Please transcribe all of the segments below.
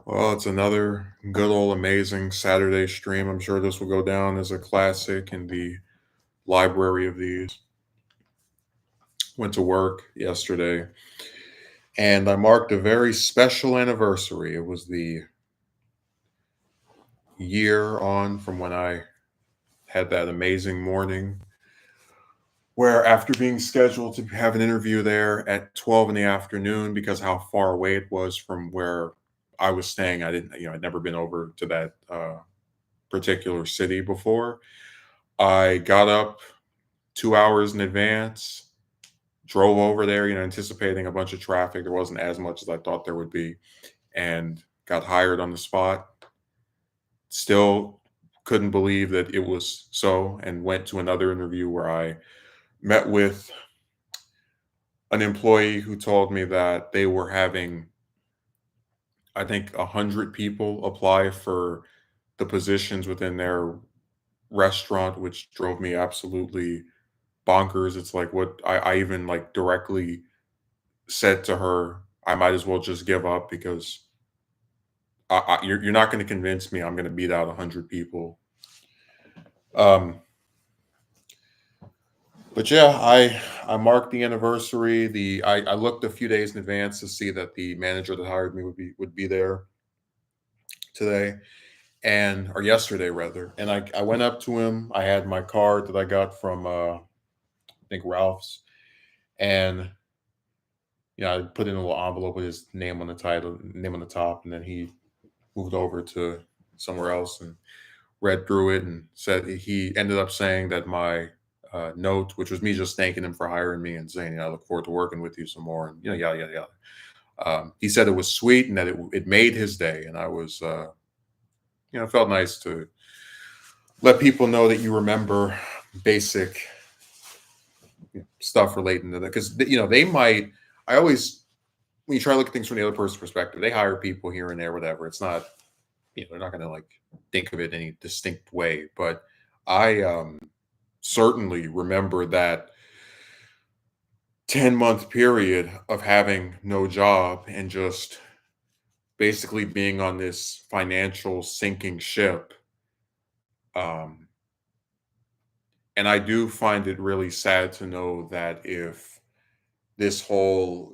Well, it's another good old amazing Saturday stream. I'm sure this will go down as a classic in the library of these. Went to work yesterday and I marked a very special anniversary. It was the year on from when I had that amazing morning where, after being scheduled to have an interview there at 12 in the afternoon, because how far away it was from where I was staying, I didn't, I'd never been over to that particular city before. I got up 2 hours in advance, drove over there, anticipating a bunch of traffic. There wasn't as much as I thought there would be, and got hired on the spot. Still couldn't believe that it was so, and went to another interview where I met with an employee who told me that they were having, I think, 100 people apply for the positions within their restaurant, which drove me absolutely bonkers. It's like, what I even like directly said to her, I might as well just give up because you're not going to convince me I'm going to beat out 100 people. Um, but yeah, I marked the anniversary. I looked a few days in advance to see that the manager that hired me would be there today, and or yesterday rather. And I went up to him. I had my card that I got from I think Ralph's, and I put in a little envelope with his name on the title, name on the top, and then he moved over to somewhere else and read through it and said he ended up saying that my note, which was me just thanking him for hiring me and saying, I look forward to working with you some more, and yada yada yada. He said it was sweet and that it made his day, and I was, it felt nice to let people know that you remember basic stuff relating to that, because they might. I always, when you try to look at things from the other person's perspective, they hire people here and there, whatever. It's not, they're not going to like think of it any distinct way. But I certainly remember that 10-month period of having no job and just basically being on this financial sinking ship. Um, and I do find it really sad to know that if this whole,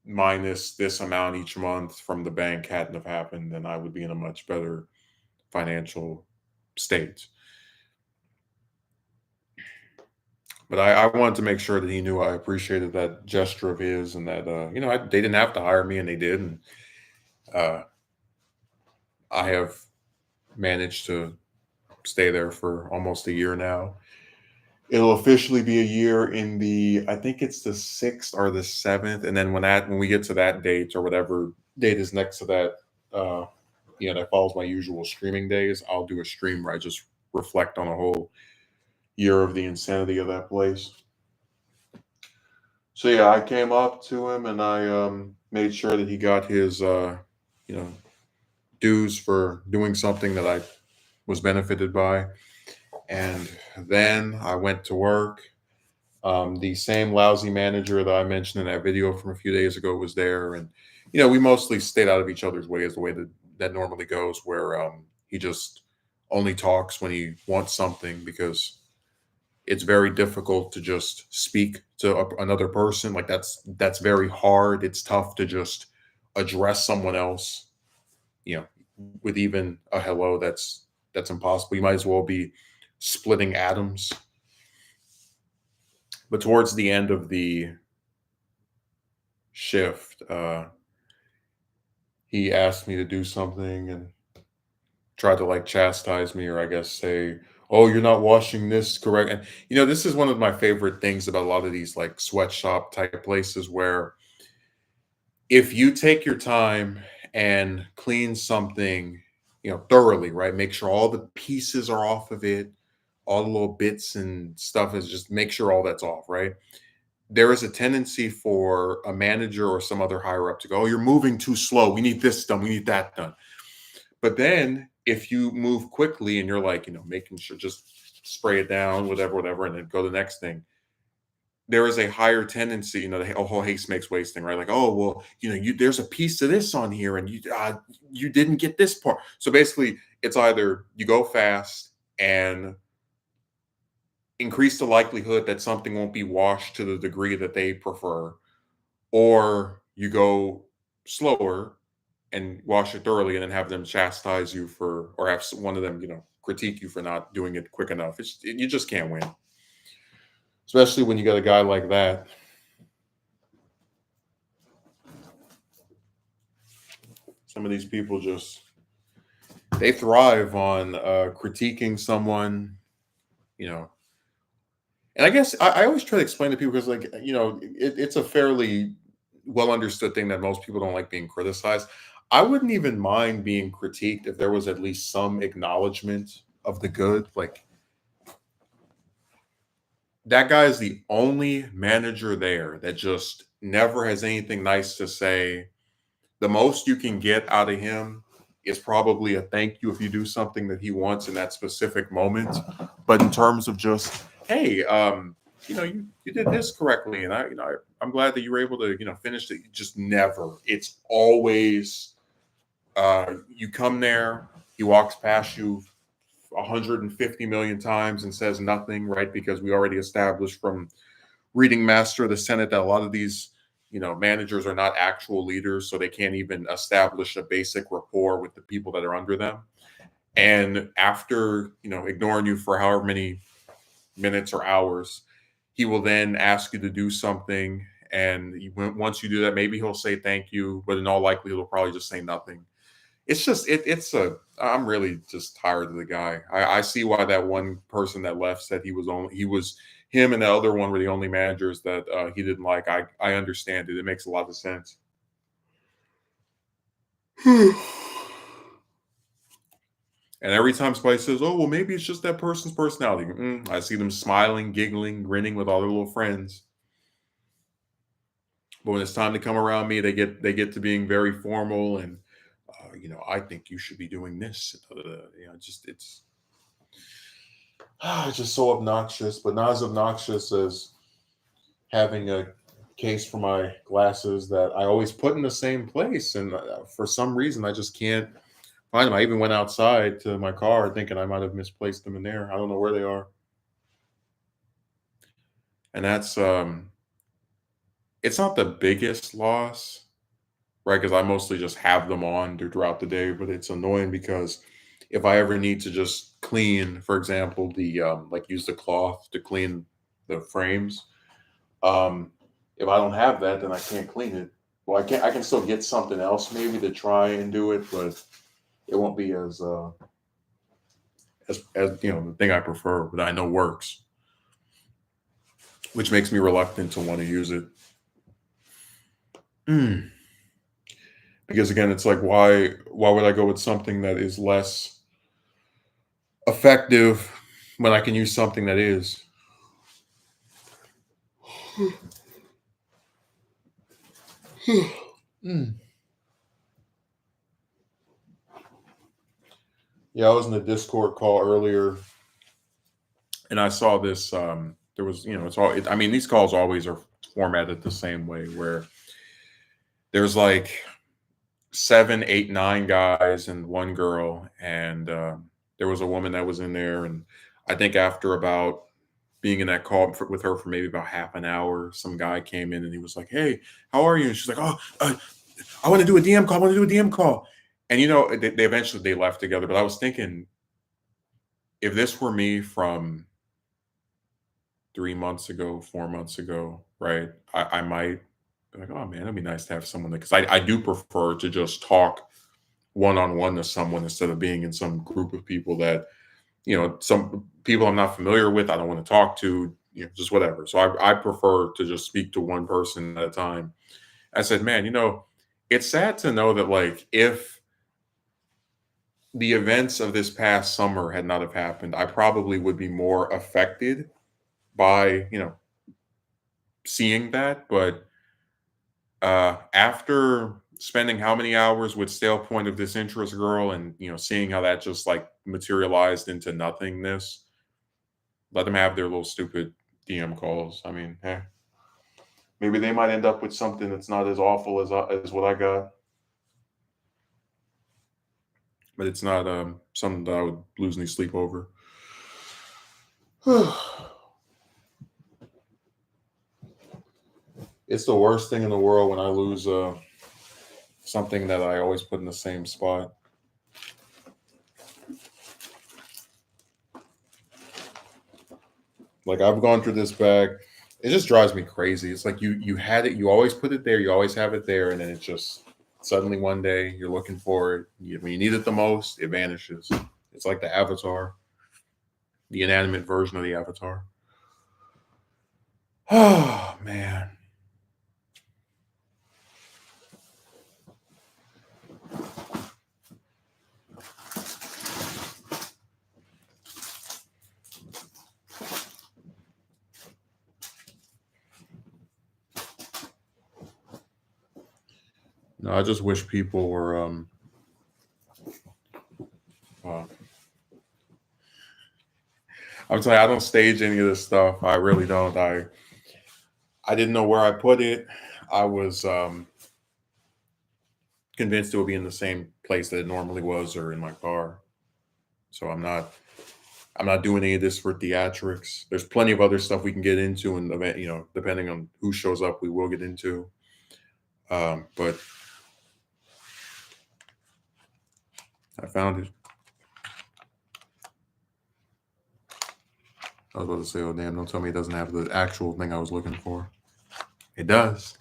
minus this amount each month from the bank hadn't have happened, then I would be in a much better financial state. But I wanted to make sure that he knew I appreciated that gesture of his, and that they didn't have to hire me, and they did, and uh, I have managed to stay there for almost a year now. It'll officially be a year in the, I think it's the 6th or the 7th, and then when we get to that date, or whatever date is next to that, uh, that follows my usual streaming days, I'll do a stream where I just reflect on a whole year of the insanity of that place. So yeah, I came up to him and I made sure that he got his you know dues for doing something that I was benefited by, and then I went to work. The same lousy manager that I mentioned in that video from a few days ago was there, and we mostly stayed out of each other's way, as the way that normally goes, where he just only talks when he wants something, because it's very difficult to just speak to another person. Like, that's very hard. It's tough to just address someone else, you know, with even a hello. That's impossible. You might as well be splitting atoms. But towards the end of the shift, he asked me to do something and tried to like chastise me, or I guess say, "Oh, you're not washing this correct." And this is one of my favorite things about a lot of these like sweatshop type places, where if you take your time and clean something, thoroughly, right? Make sure all the pieces are off of it, all the little bits and stuff is, just make sure all that's off, right? There is a tendency for a manager or some other higher up to go, "Oh, you're moving too slow. We need this done. We need that done." But then if you move quickly and you're like, making sure, just spray it down, whatever, whatever, and then go to the next thing, there is a higher tendency, the whole haste makes waste thing, right? Like, oh well, there's a piece of this on here, and you didn't get this part. So basically, it's either you go fast and increase the likelihood that something won't be washed to the degree that they prefer, or you go slower and wash it thoroughly, and then have them chastise you for, or have one of them, critique you for not doing it quick enough. You just can't win, especially when you got a guy like that. Some of these people just they thrive on critiquing someone, you know. And I guess I always try to explain to people because, like, it's a fairly well understood thing that most people don't like being criticized. I wouldn't even mind being critiqued if there was at least some acknowledgement of the good. Like, that guy is the only manager there that just never has anything nice to say. The most you can get out of him is probably a thank you if you do something that he wants in that specific moment. But in terms of just, hey, you did this correctly, and I'm glad that you were able to, finish it. Just never. It's always you come there, he walks past you 150 million times and says nothing, right? Because we already established from reading Master of the Senate that a lot of these, managers are not actual leaders, so they can't even establish a basic rapport with the people that are under them. And after, ignoring you for however many minutes or hours, he will then ask you to do something. And once you do that, maybe he'll say thank you, but in all likelihood, he'll probably just say nothing. It's just, I'm really just tired of the guy. I see why that one person that left said him and the other one were the only managers that he didn't like. I understand it. It makes a lot of sense. And every time somebody says, "Oh, well, maybe it's just that person's personality," I see them smiling, giggling, grinning with all their little friends. But when it's time to come around me, they get to being very formal and, I think you should be doing this. It's just so obnoxious, but not as obnoxious as having a case for my glasses that I always put in the same place, and for some reason I just can't find them. I even went outside to my car thinking I might have misplaced them in there. I don't know where they are, and that's it's not the biggest loss, right? Because I mostly just have them on throughout the day, but it's annoying because if I ever need to just clean, for example, the like use the cloth to clean the frames, um, if I don't have that, then I can't clean it. Well, I can still get something else maybe to try and do it, but it won't be as the thing I prefer, but I know works, which makes me reluctant to want to use it. Mm. Because again, it's like why would I go with something that is less effective when I can use something that is? Mm. Yeah, I was in a Discord call earlier, and I saw this. There was, I mean, these calls always are formatted the same way, where there's like seven, eight, nine guys and one girl, and there was a woman that was in there, and I think after about being in that call with her for maybe about half an hour, some guy came in and he was like, "Hey, how are you?" And she's like, "Oh, I want to do a DM call. I want to do a DM call." And they eventually they left together. But I was thinking, if this were me from 3 months ago, 4 months ago, right? I might be like, "Oh man, it'd be nice to have someone," because I do prefer to just talk one on one to someone instead of being in some group of people that, some people I'm not familiar with, I don't want to talk to, just whatever. So I prefer to just speak to one person at a time. I said, man, it's sad to know that, like, if the events of this past summer had not have happened, I probably would be more affected by, seeing that. But after spending how many hours with Stale Point of Disinterest Girl and, seeing how that just like materialized into nothingness, let them have their little stupid DM calls. I mean, hey. Maybe they might end up with something that's not as awful as what I got, but it's not something that I would lose any sleep over. It's the worst thing in the world when I lose something that I always put in the same spot. Like I've gone through this bag. It just drives me crazy. It's like you had it, you always put it there, you always have it there, and then it just suddenly one day you're looking for it. When you need it the most, it vanishes. It's like the avatar, the inanimate version of the avatar. Oh man. No, I just wish people were uh, I'm telling you, I don't stage any of this stuff. I really don't. I didn't know where I put it. I was convinced it would be in the same place that it normally was or in my car. So I'm not doing any of this for theatrics. There's plenty of other stuff we can get into, and depending on who shows up, we will get into. But I found it. I was about to say, oh damn! Don't tell me it doesn't have the actual thing I was looking for. It does.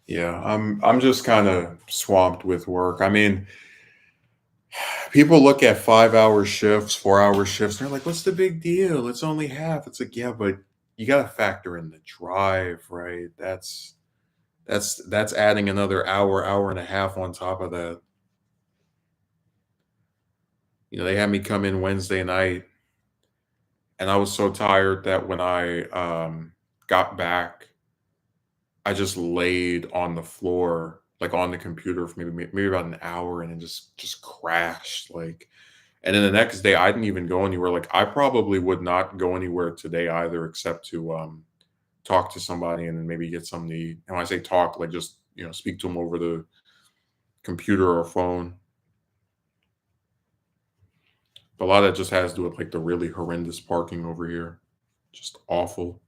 Yeah, I'm just kind of swamped with work. I mean, people look at 5 hour shifts, 4 hour shifts, and they're like, what's the big deal? It's only half. It's like, yeah, but you gotta factor in the drive, right? That's adding another hour, hour and a half on top of that. They had me come in Wednesday night, and I was so tired that when I got back, I just laid on the floor, like on the computer for maybe about an hour, and then just crashed. And then the next day, I didn't even go anywhere. Like I probably would not go anywhere today either, except to talk to somebody and then maybe get something to eat. And when I say talk, like just speak to them over the computer or phone. But a lot of that just has to do with like the really horrendous parking over here, just awful.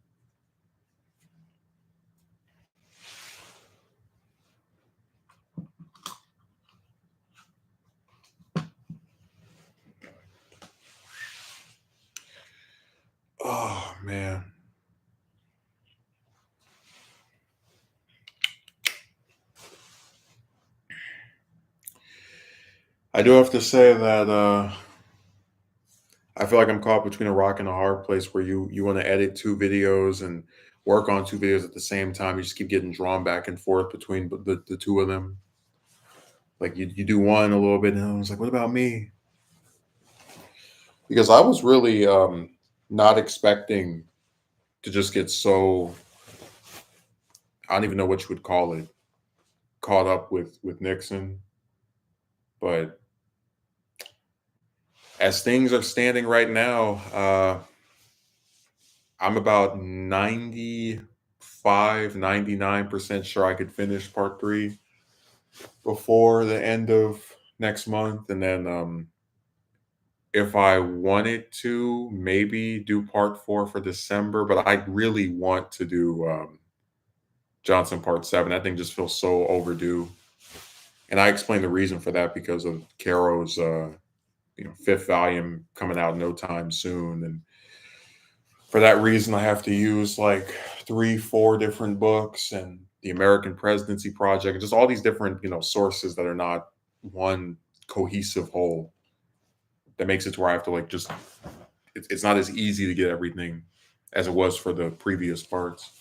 Oh man. I do have to say that I feel like I'm caught between a rock and a hard place where you want to edit two videos and work on two videos at the same time. You just keep getting drawn back and forth between the two of them. Like you do one a little bit, and I was like, what about me? Because I was really not expecting to just get so, I don't even know what you would call it, caught up with Nixon. But as things are standing right now, I'm about 95, 99% sure I could finish part three before the end of next month. And then if I wanted to, maybe do part four for December, but I really want to do Johnson part seven. That thing just feels so overdue. And I explained the reason for that because of Caro's fifth volume coming out no time soon. And for that reason, I have to use like 3, 4 different books and the American Presidency Project, and just all these different, sources that are not one cohesive whole. That makes it to where I have to like just, it's not as easy to get everything as it was for the previous parts.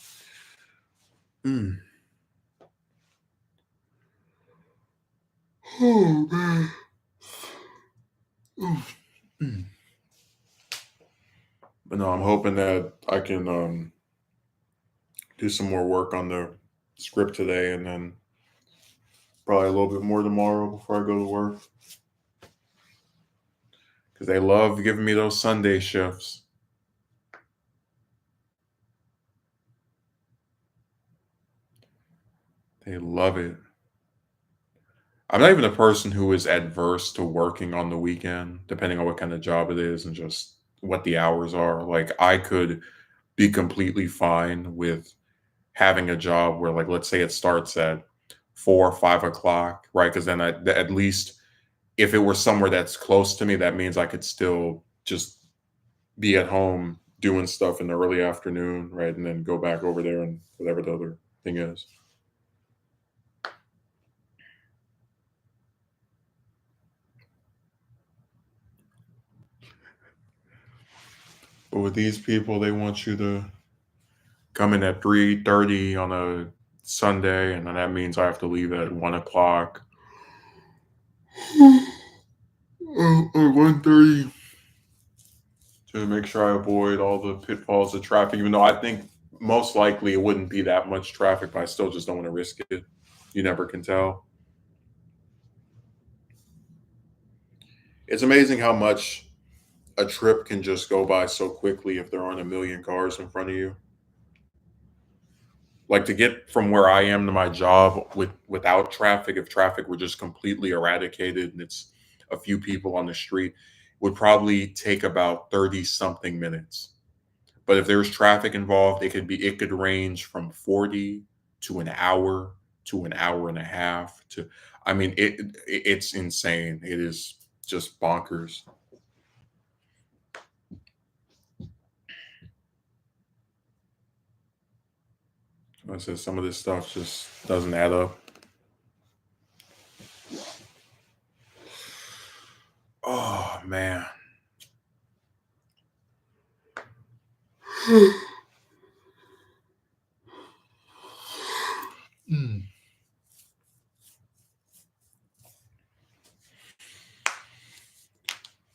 Mm. Oh man. Mm. But no, I'm hoping that I can do some more work on the script today, and then Probably a little bit more tomorrow before I go to work because they love giving me those Sunday shifts. They love it. I'm not even a person who is adverse to working on the weekend, depending on what kind of job it is and just what the hours are. Like, I could be completely fine with having a job where, like, let's say it starts at 4 or 5 o'clock, right? Because then at least if it were somewhere that's close to me, that means I could still just be at home doing stuff in the early afternoon, right? And then go back over there and whatever the other thing is. But with these people, they want you to come in at 3:30 on a Sunday, and then that means I have to leave at 1 o'clock or 1:30 to make sure I avoid all the pitfalls of traffic. Even though I think most likely it wouldn't be that much traffic, but I still just don't want to risk it. You never can tell. It's amazing how much a trip can just go by so quickly if there aren't a million cars in front of you. Like, to get from where I am to my job without traffic, if traffic were just completely eradicated and it's a few people on the street, would probably take about 30 something minutes. But if there's traffic involved, it could range from 40 to an hour and a half to I mean it's insane. It is just bonkers. Like I said, some of this stuff just doesn't add up. Oh man. Mm.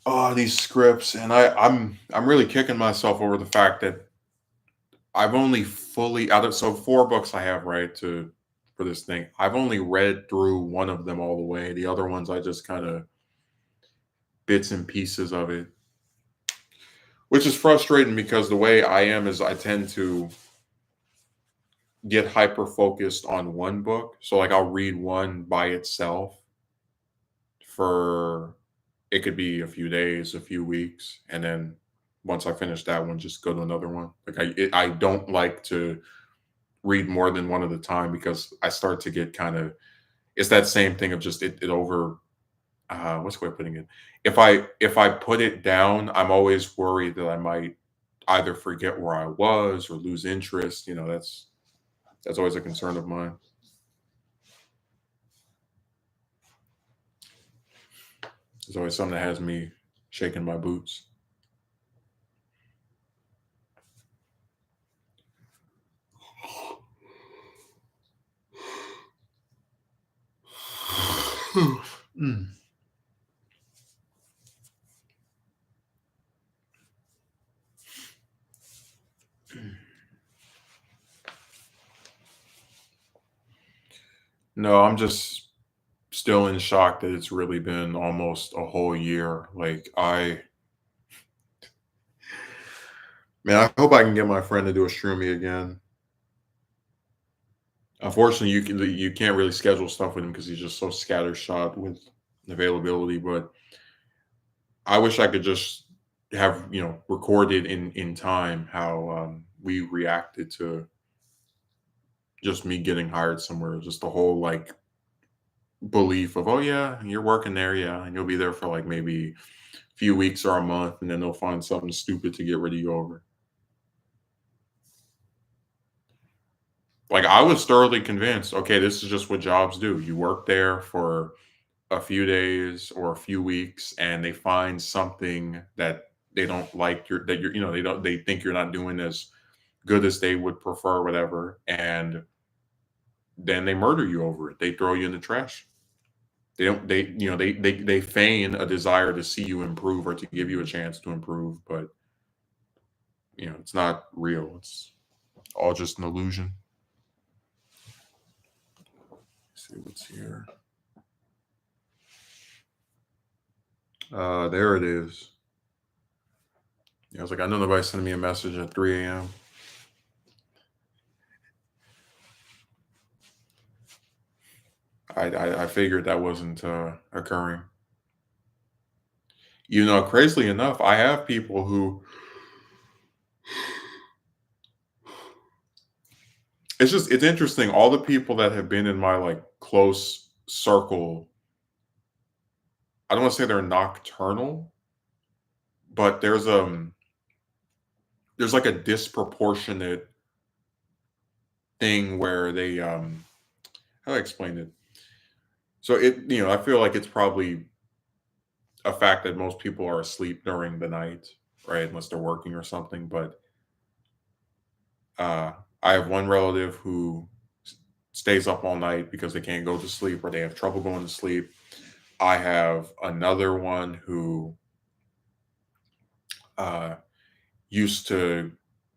Oh, these scripts, and I'm really kicking myself over the fact that I've only fully out of so 4 books I have right to for this thing. I've only read through one of them all the way. The other ones I just kind of bits and pieces of it, which is frustrating because the way I am is I tend to get hyper focused on one book. So like I'll read one by itself for it could be a few days, a few weeks, and then once I finish that one, just go to another one. Like I don't like to read more than one at a time because I start to get kind of it's that same thing of just it over what's the way of putting it? If I put it down, I'm always worried that I might either forget where I was or lose interest. You know, that's always a concern of mine. It's always something that has me shaking my boots. Mm. No, I'm just still in shock that it's really been almost a whole year. Like man, I hope I can get my friend to do a streamy again. Unfortunately, you can't really schedule stuff with him because he's just so scattershot with availability. But I wish I could just have recorded in time how we reacted to just me getting hired somewhere. Just the whole like belief of, oh yeah, you're working there, yeah, and you'll be there for like maybe a few weeks or a month, and then they'll find something stupid to get rid of you over. Like, I was thoroughly convinced, okay, this is just what jobs do. You work there for a few days or a few weeks, and they find something that they don't like your that you're they think you're not doing as good as they would prefer, whatever, and then they murder you over it. They throw you in the trash. They don't they feign a desire to see you improve or to give you a chance to improve, but it's not real. It's all just an illusion. Let's see what's here. There it is. Yeah, I was like, I know nobody's sending me a message at 3 a.m. I figured that wasn't occurring. Crazily enough, I have people who it's interesting. All the people that have been in my like close circle, I don't want to say they're nocturnal, but there's like a disproportionate thing where they how do I explain it? So I feel like it's probably a fact that most people are asleep during the night, right? Unless they're working or something. But uh, I have one relative who stays up all night because they can't go to sleep or they have trouble going to sleep. I have another one who uh, used to,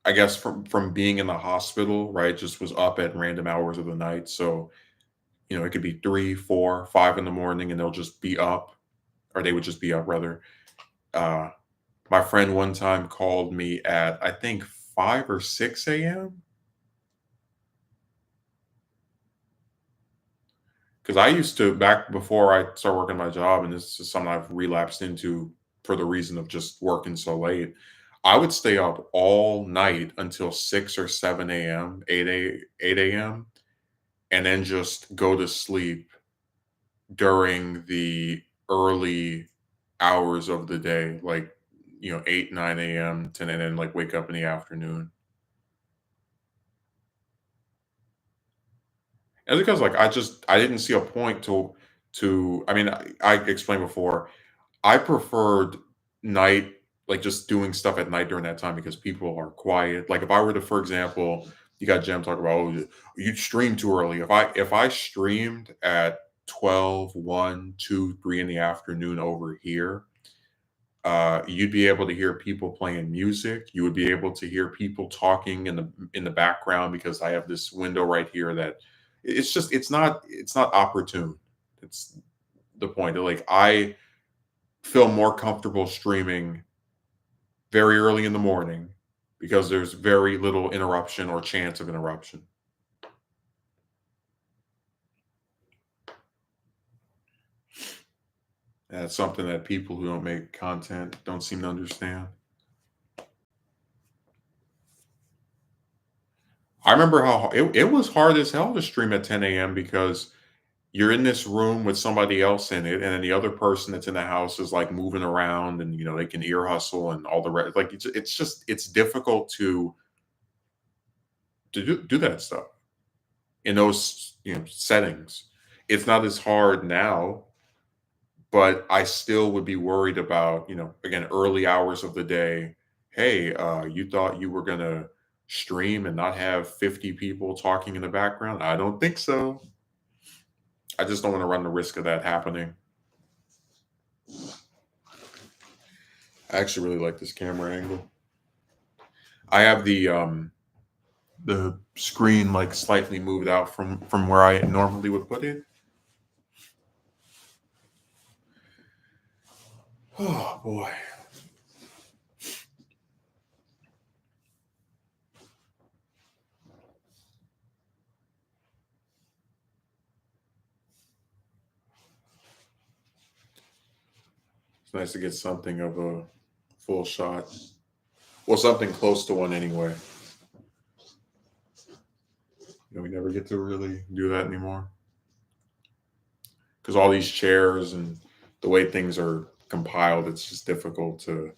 I guess, from being in the hospital, right? Just was up at random hours of the night. So it could be 3, 4, 5 in the morning, and they'll just be up, or they would just be up rather. Uh, my friend one time called me at I think 5 or 6 a.m. Because I used to back before I started working my job, and this is something I've relapsed into for the reason of just working so late. I would stay up all night until 6 or 7 a.m., 8 a.m., and then just go to sleep during the early hours of the day, like 8, 9 a.m. to and then like wake up in the afternoon. And because like I didn't see a point to I mean I explained before I preferred night, like just doing stuff at night during that time because people are quiet. Like if I were to, for example, you got Jem talking about, oh, you stream too early. If I streamed at 12, 1, 2, 3 in the afternoon over here, you'd be able to hear people playing music. You would be able to hear people talking in the background because I have this window right here that it's not opportune. It's the point. Like I feel more comfortable streaming very early in the morning because there's very little interruption or chance of interruption. And it's something that people who don't make content don't seem to understand. I remember how it was hard as hell to stream at 10 a.m. because you're in this room with somebody else in it, and then the other person that's in the house is like moving around, and they can ear hustle and all the rest. Like it's difficult to do that stuff in those settings. It's not as hard now, but I still would be worried about again early hours of the day. Hey, you thought you were gonna stream and not have 50 people talking in the background? I don't think so. I just don't want to run the risk of that happening. I actually really like this camera angle. I have the screen like slightly moved out from where I normally would put it. Oh boy. It's nice to get something of a full shot. Well, something close to one anyway. We never get to really do that anymore. Because all these chairs and the way things are compiled, it's just difficult to,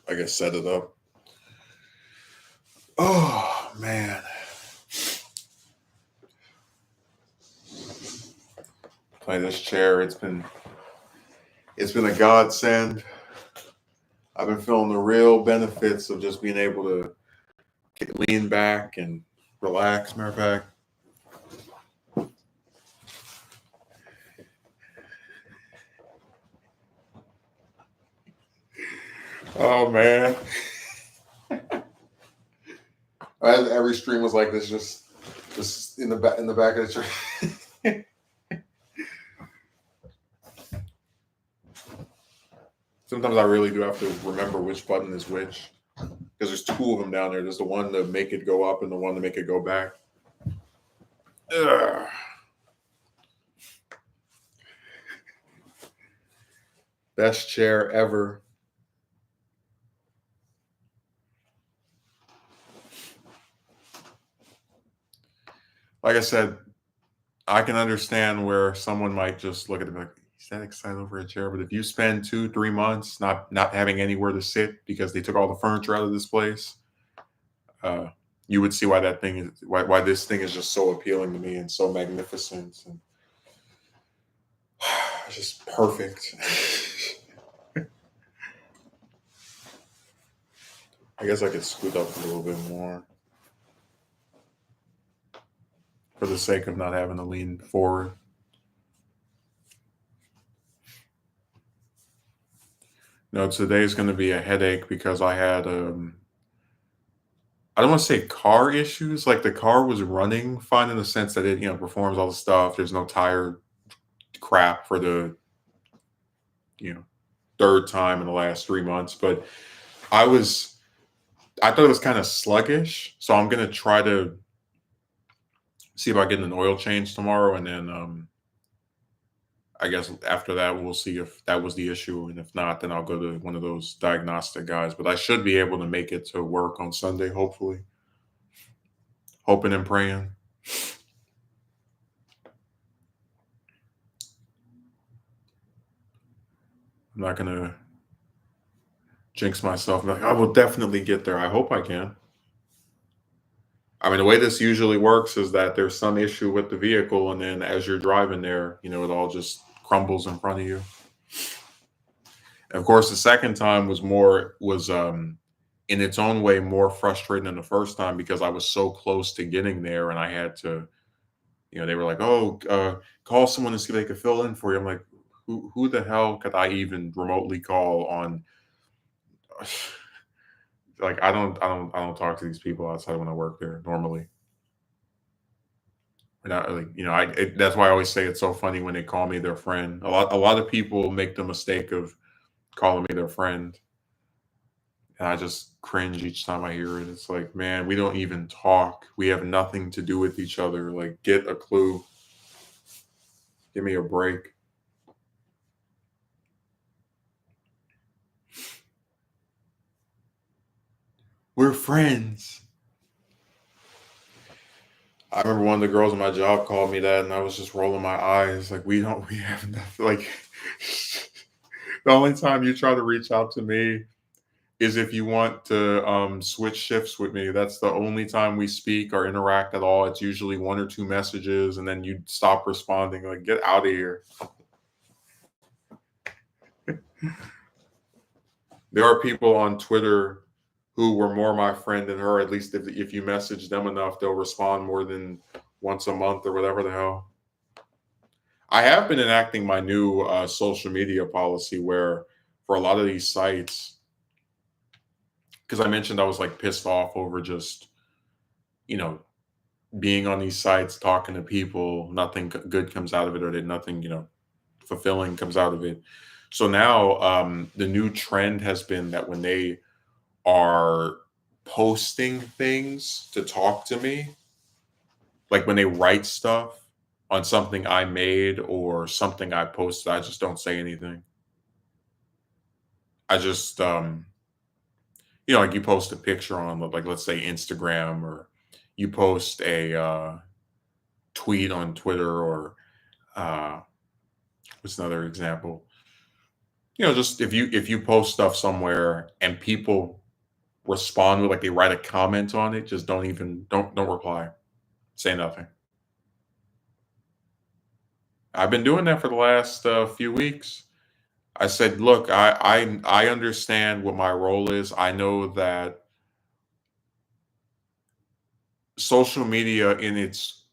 I guess, set it up. Oh man, play this chair. It's been a godsend. I've been feeling the real benefits of just being able to lean back and relax. Matter of fact, oh man, every stream was like this, just in the back of the chair. Sometimes I really do have to remember which button is which because there's two of them down there. There's the one to make it go up and the one to make it go back. Ugh. Best chair ever. Like I said, I can understand where someone might just look at it and be like, he's that excited over a chair. But if you spend 2, 3 months not having anywhere to sit because they took all the furniture out of this place, uh, you would see why that thing is why this thing is just so appealing to me and so magnificent and just perfect. I guess I could scoot up a little bit more for the sake of not having to lean forward. No, today's going to be a headache because I had I don't want to say car issues. Like the car was running fine in the sense that it performs all the stuff. There's no tire crap for the you know third time in the last 3 months, but I was I thought it was kind of sluggish, so I'm gonna try to see if I get an oil change tomorrow, and then I guess after that we'll see if that was the issue, and if not, then I'll go to one of those diagnostic guys. But I should be able to make it to work on Sunday, hopefully, hoping and praying. I'm not gonna jinx myself. I'm like, I will definitely get there. I hope I can. I mean, the way this usually works is that there's some issue with the vehicle, and then as you're driving there, it all just crumbles in front of you. And of course, the second time was in its own way more frustrating than the first time because I was so close to getting there, and I had to, they were like, "Oh, call someone to see if they could fill in for you." I'm like, "Who the hell could I even remotely call on?" Like, I don't talk to these people outside when I work there normally. And I like, that's why I always say it's so funny when they call me their friend. A lot of people make the mistake of calling me their friend, and I just cringe each time I hear it. It's like, man, we don't even talk. We have nothing to do with each other. Like, get a clue. Give me a break. We're friends. I remember one of the girls at my job called me that, and I was just rolling my eyes. Like, we have nothing. Like, the only time you try to reach out to me is if you want to switch shifts with me. That's the only time we speak or interact at all. It's usually one or two messages, and then you stop responding. Like, get out of here. There are people on Twitter who were more my friend than her. At least if you message them enough, they'll respond more than once a month or whatever the hell. I have been enacting my new social media policy where for a lot of these sites, because I mentioned I was like pissed off over just, you know, being on these sites, talking to people, nothing good comes out of it, or that nothing, fulfilling comes out of it. So now the new trend has been that when they are posting things to talk to me, like when they write stuff on something I made or something I posted, I just don't say anything. I just, like you post a picture on, like, let's say Instagram, or you post a tweet on Twitter, or uh, what's another example? Just if you post stuff somewhere and people respond with, like, they write a comment on it, just don't reply, say nothing. I've been doing that for the last few weeks. I said, look, I understand what my role is. I know that social media in its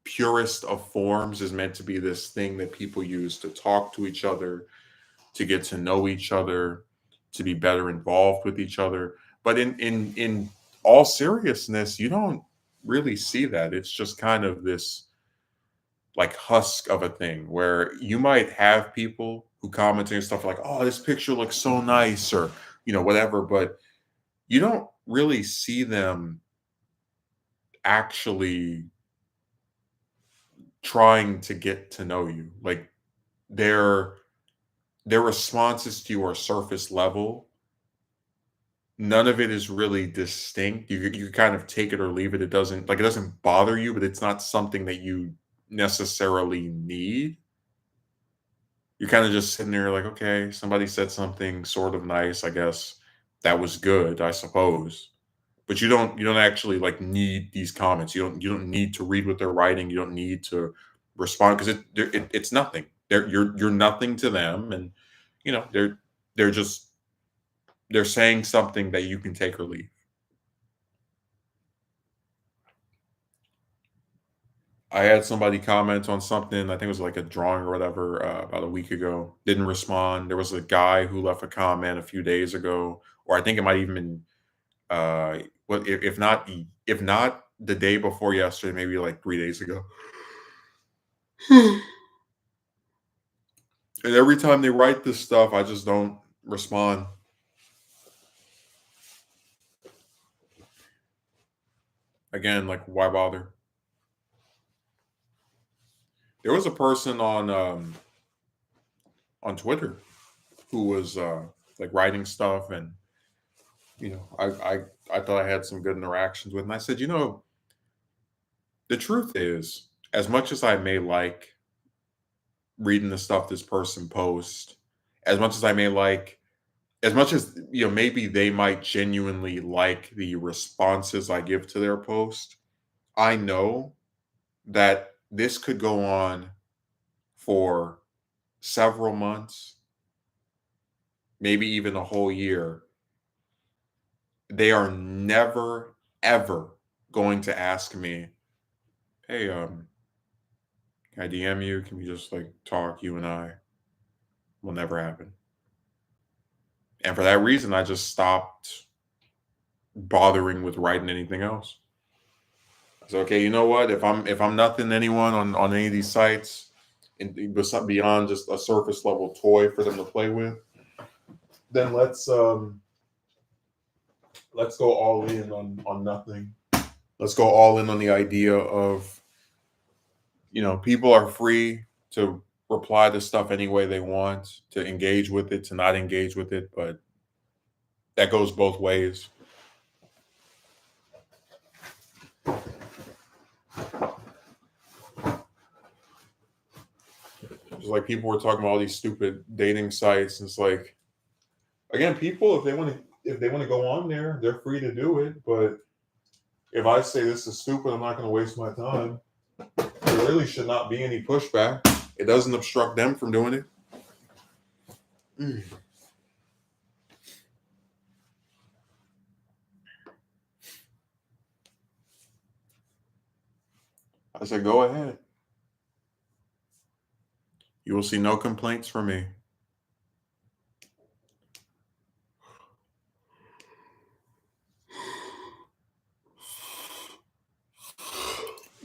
purest of forms is meant to be this thing that people use to talk to each other, to get to know each other, to be better involved with each other. But in all seriousness, you don't really see that. It's just kind of this like husk of a thing where you might have people who commenting and stuff like, "Oh, this picture looks so nice," or whatever. But you don't really see them actually trying to get to know you. Like their their responses to you are surface level. None of it is really distinct. You kind of take it or leave it. It doesn't bother you, but it's not something that you necessarily need. You're kind of just sitting there like, okay, somebody said something sort of nice. I guess that was good, I suppose. But you don't actually like need these comments. You don't need to read what they're writing. You don't need to respond because it's nothing. You're nothing to them, and they're just they're saying something that you can take or leave. I had somebody comment on something. I think it was like a drawing or whatever about a week ago. Didn't respond. There was a guy who left a comment a few days ago, or I think it might even been well, if not the day before yesterday, maybe like 3 days ago. And every time they write this stuff, I just don't respond. Again, like why bother? There was a person on Twitter who was like writing stuff, and I thought I had some good interactions with, and I said, the truth is, as much as I may like reading the stuff this person posts, as much as I may like, as much as maybe they might genuinely like the responses I give to their post, I know that this could go on for several months, maybe even a whole year. They are never ever going to ask me, "Hey, can I DM you? Can we just like talk, you and I?" Will never happen. And for that reason, I just stopped bothering with writing anything else. So okay, you know what? If I'm nothing to anyone on any of these sites, and beyond just a surface level toy for them to play with, then let's go all in on nothing. Let's go all in on the idea of people are free to reply to stuff any way they want, to engage with it, to not engage with it, but that goes both ways. Just like people were talking about all these stupid dating sites, and it's like, again, people, if they want to go on there, they're free to do it. But if I say this is stupid, I'm not going to waste my time. There really should not be any pushback. It doesn't obstruct them from doing it. Mm. I said, go ahead. You will see no complaints from me.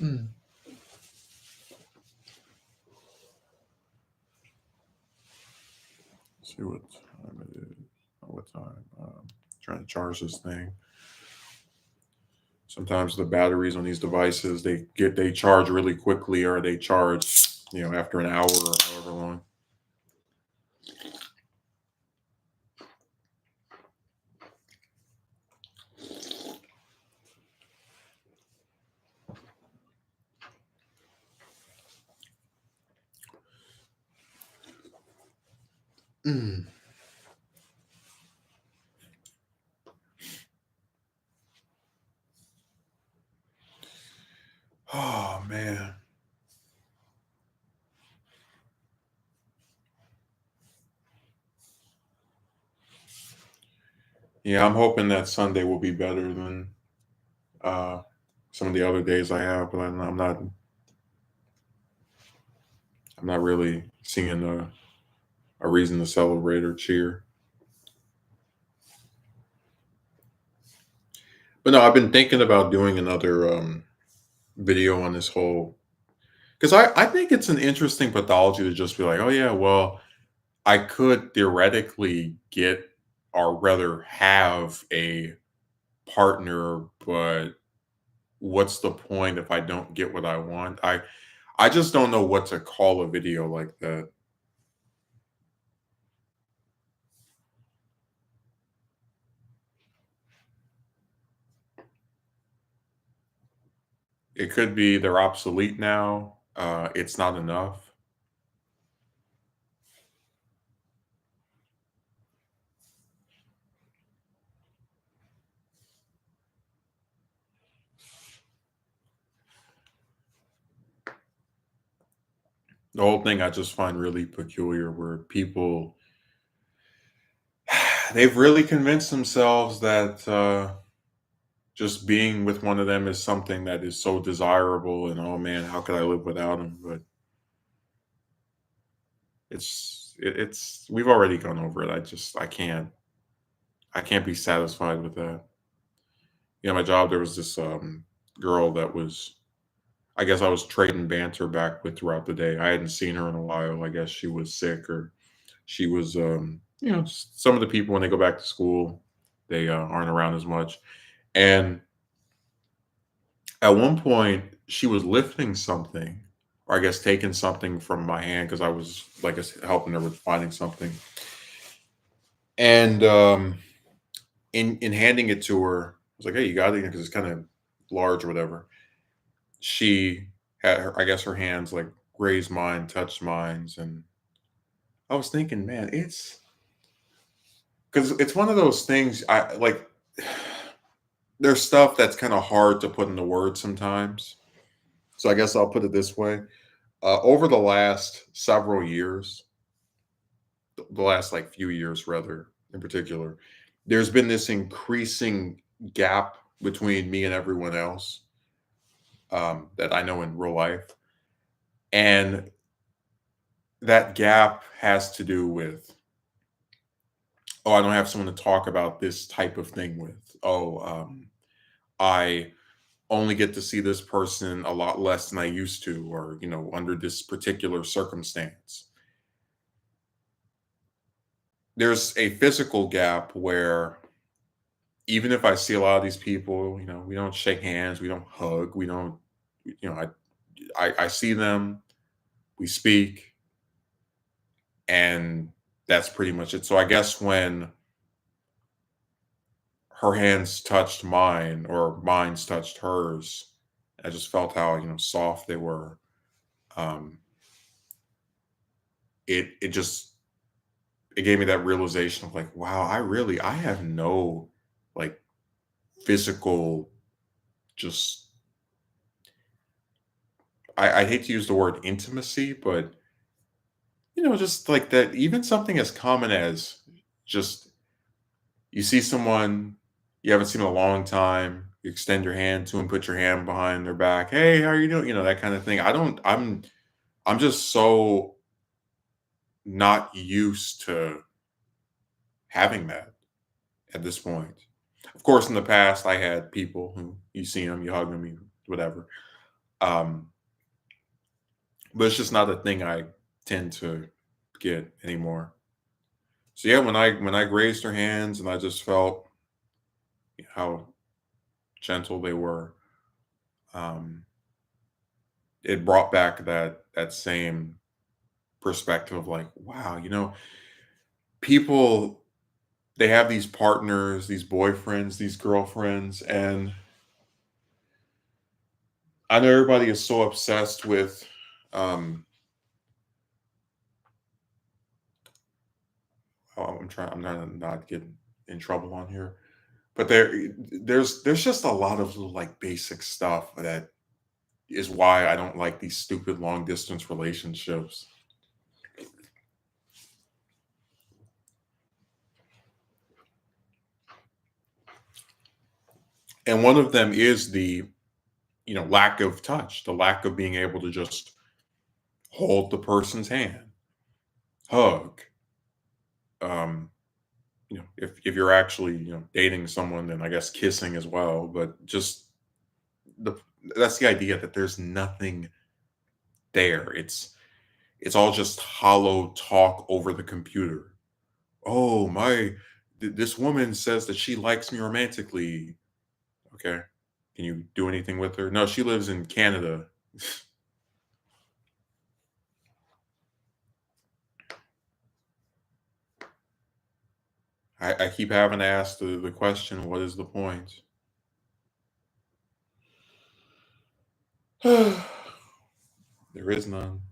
Mm. See what time it is. What time? Trying to charge this thing. Sometimes the batteries on these devices they charge really quickly, or they charge after an hour or however long. Mm. Oh man. Yeah, I'm hoping that Sunday will be better than uh, some of the other days I have, but I'm not really seeing a reason to celebrate or cheer. But no, I've been thinking about doing another video on this whole, because I think it's an interesting pathology to just be like, oh yeah, well, I could theoretically get or rather have a partner, but what's the point if I don't get what I want? I just don't know what to call a video like that. It could be they're obsolete now. It's not enough. The whole thing I just find really peculiar where people they've really convinced themselves that just being with one of them is something that is so desirable and oh man, how could I live without him? But it's we've already gone over it. I can't be satisfied with that. My job there was this girl that was I guess I was trading banter back with throughout the day. I hadn't seen her in a while. I guess she was sick or she was some of the people when they go back to school, they aren't around as much. And at one point, she was lifting something, or I guess taking something from my hand because I was like I said, helping her with finding something. And in handing it to her, I was like, "Hey, you got it," because it's kind of large or whatever. She had her, I guess, her hands like grazed mine, touched mines, and I was thinking, man, it's because it's one of those things. I like. There's stuff that's kind of hard to put into words sometimes. So I guess I'll put it this way: over the last several years, the last like few years rather, in particular, there's been this increasing gap between me and everyone else that I know in real life, and that gap has to do with oh, I don't have someone to talk about this type of thing with. Oh, I only get to see this person a lot less than I used to, or under this particular circumstance. There's a physical gap where even if I see a lot of these people, we don't shake hands, we don't hug, we don't, I see them, we speak, and that's pretty much it. So I guess when her hands touched mine or mine's touched hers, I just felt how soft they were. Um, it just it gave me that realization of like, wow, I have no like physical just I hate to use the word intimacy, but just like that, even something as common as just you see someone you haven't seen in a long time, you extend your hand to them, put your hand behind their back, hey, how are you doing? That kind of thing. I'm just so not used to having that at this point. Of course, in the past, I had people who you see them, you hug them, you whatever. Um, but it's just not a thing I tend to get anymore. So yeah, when I grazed her hands and I just felt how gentle they were, um, it brought back that same perspective of like, wow, people they have these partners, these boyfriends, these girlfriends, and I know everybody is so obsessed with um I'm trying to not get in trouble on here. But there's just a lot of little like basic stuff that is why I don't like these stupid long distance relationships. And one of them is the, lack of touch, the lack of being able to just hold the person's hand, hug. Um, if you're actually, dating someone, then I guess kissing as well. But just the that's the idea that there's nothing there. It's all just hollow talk over the computer. Oh, this woman says that she likes me romantically. Okay. Can you do anything with her? No, she lives in Canada. I keep having to ask the question, what is the point? There is none.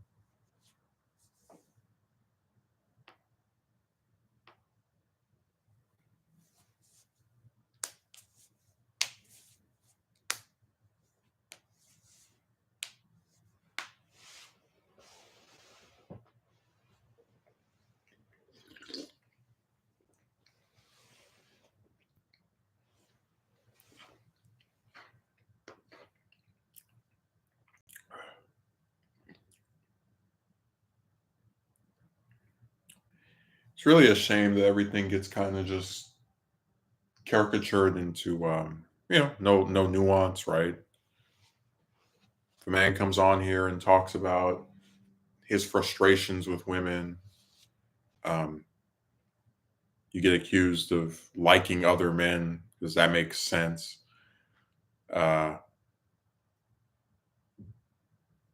It's really a shame that everything gets kind of just caricatured into no nuance, right? If a man comes on here and talks about his frustrations with women, um, you get accused of liking other men because that makes sense. Uh,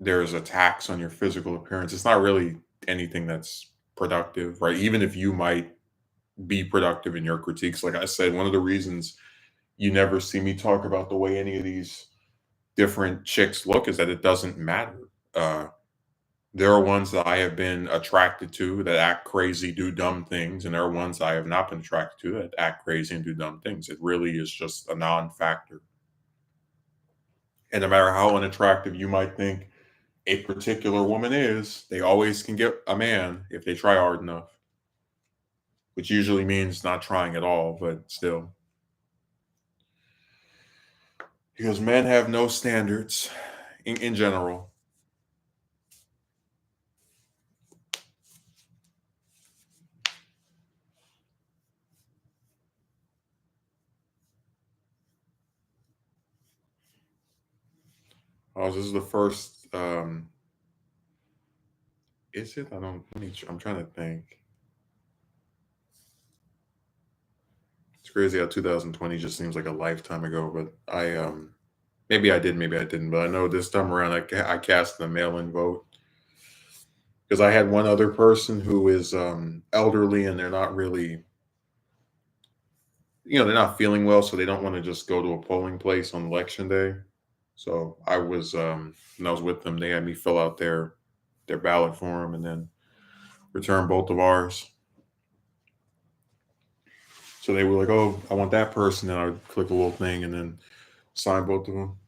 there's attacks on your physical appearance. It's not really anything that's productive, right? Even if you might be productive in your critiques, like I said, one of the reasons you never see me talk about the way any of these different chicks look is that it doesn't matter. Uh, there are ones that I have been attracted to that act crazy, do dumb things, and there are ones I have not been attracted to that act crazy and do dumb things. It really is just a non-factor. And no matter how unattractive you might think a particular woman is, they always can get a man if they try hard enough, which usually means not trying at all, but still. Because men have no standards in general. Oh, this is the first. Is it? I don't. I'm trying to think. It's crazy how 2020 just seems like a lifetime ago. But maybe I did, maybe I didn't. But I know this time around I cast the mail-in vote because I had one other person who is elderly and they're not really, they're not feeling well, so they don't want to just go to a polling place on election day. So I was when I was with them, they had me fill out their ballot form and then return both of ours. So they were like, "Oh, I want that person," and I would click a little thing and then sign both of them.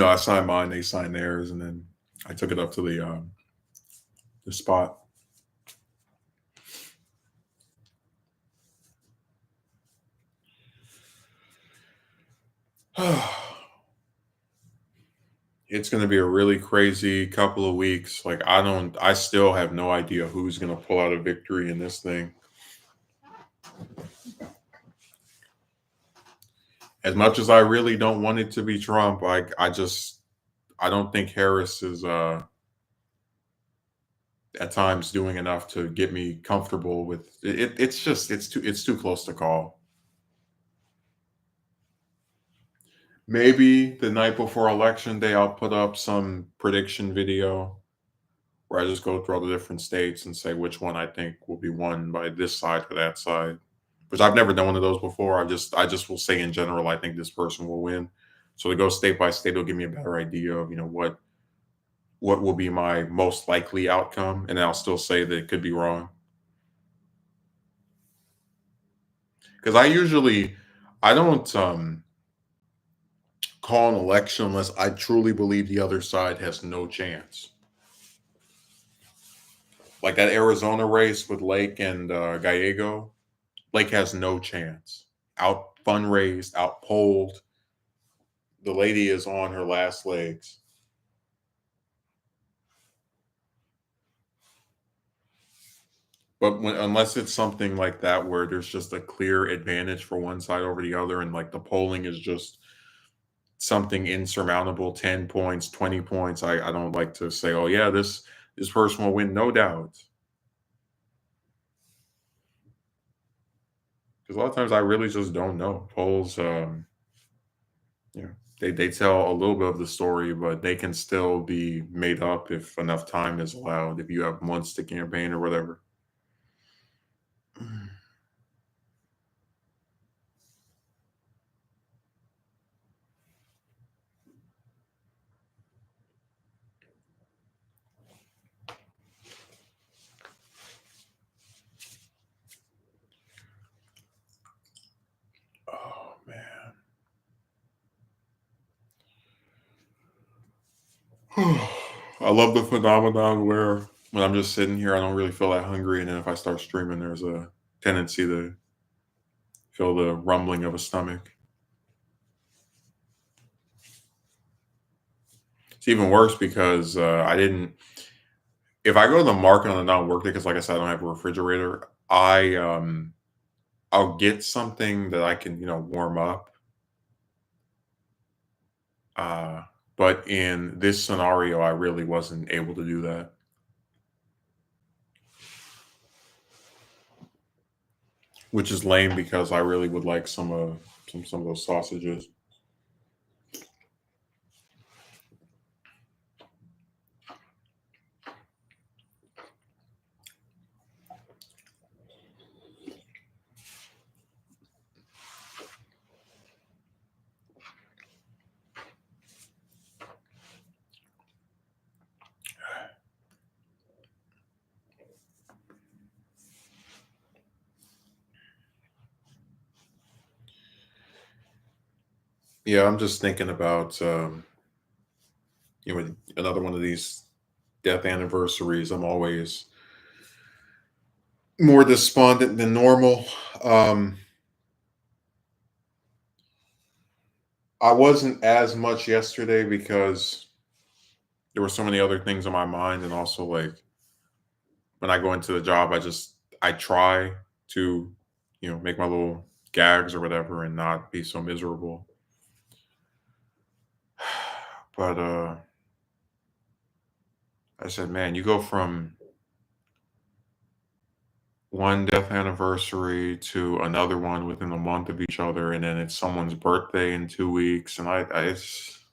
I signed mine, they signed theirs, and then I took it up to the spot. It's going to be a really crazy couple of weeks. Like I still have no idea who's going to pull out a victory in this thing. As much as I really don't want it to be Trump, I don't think Harris is at times doing enough to get me comfortable with it. It's too close to call. Maybe the night before election day, I'll put up some prediction video where I just go through all the different states and say which one I think will be won by this side or that side. Which I've never done one of those before. I just will say in general I think this person will win. So to go state by state, it'll give me a better idea of what will be my most likely outcome, and I'll still say that it could be wrong. Because I don't call an election unless I truly believe the other side has no chance. Like that Arizona race with Lake and Gallego, Lake has no chance. Out fundraised, out polled. The lady is on her last legs. But unless it's something like that where there's just a clear advantage for one side over the other, and like the polling is just something insurmountable, 10 points, 20 points. I don't like to say, oh yeah, this person will win, no doubt. Because a lot of times I really just don't know. Polls, yeah, they tell a little bit of the story, but they can still be made up if enough time is allowed, if you have months to campaign or whatever. Oh man. I love the phenomenon where when I'm just sitting here, I don't really feel that hungry, and then if I start streaming, there's a tendency to feel the rumbling of a stomach. It's even worse because I didn't. If I go to the market on a non-work day, because like I said, I don't have a refrigerator. I'll get something that I can warm up. Uh, but in this scenario, I really wasn't able to do that, which is lame because I really would like some of those sausages. Yeah, I'm just thinking about another one of these death anniversaries. I'm always more despondent than normal. Um, I wasn't as much yesterday because there were so many other things on my mind, and also like when I go into the job, I try to make my little gags or whatever and not be so miserable. But I said, man, you go from one death anniversary to another one within a month of each other, and then it's someone's birthday in 2 weeks, and I it's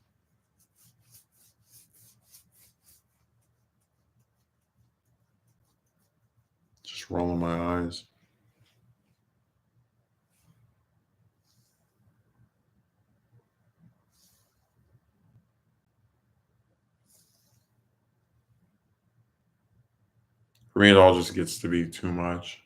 just rolling my eyes. For me, it all just gets to be too much.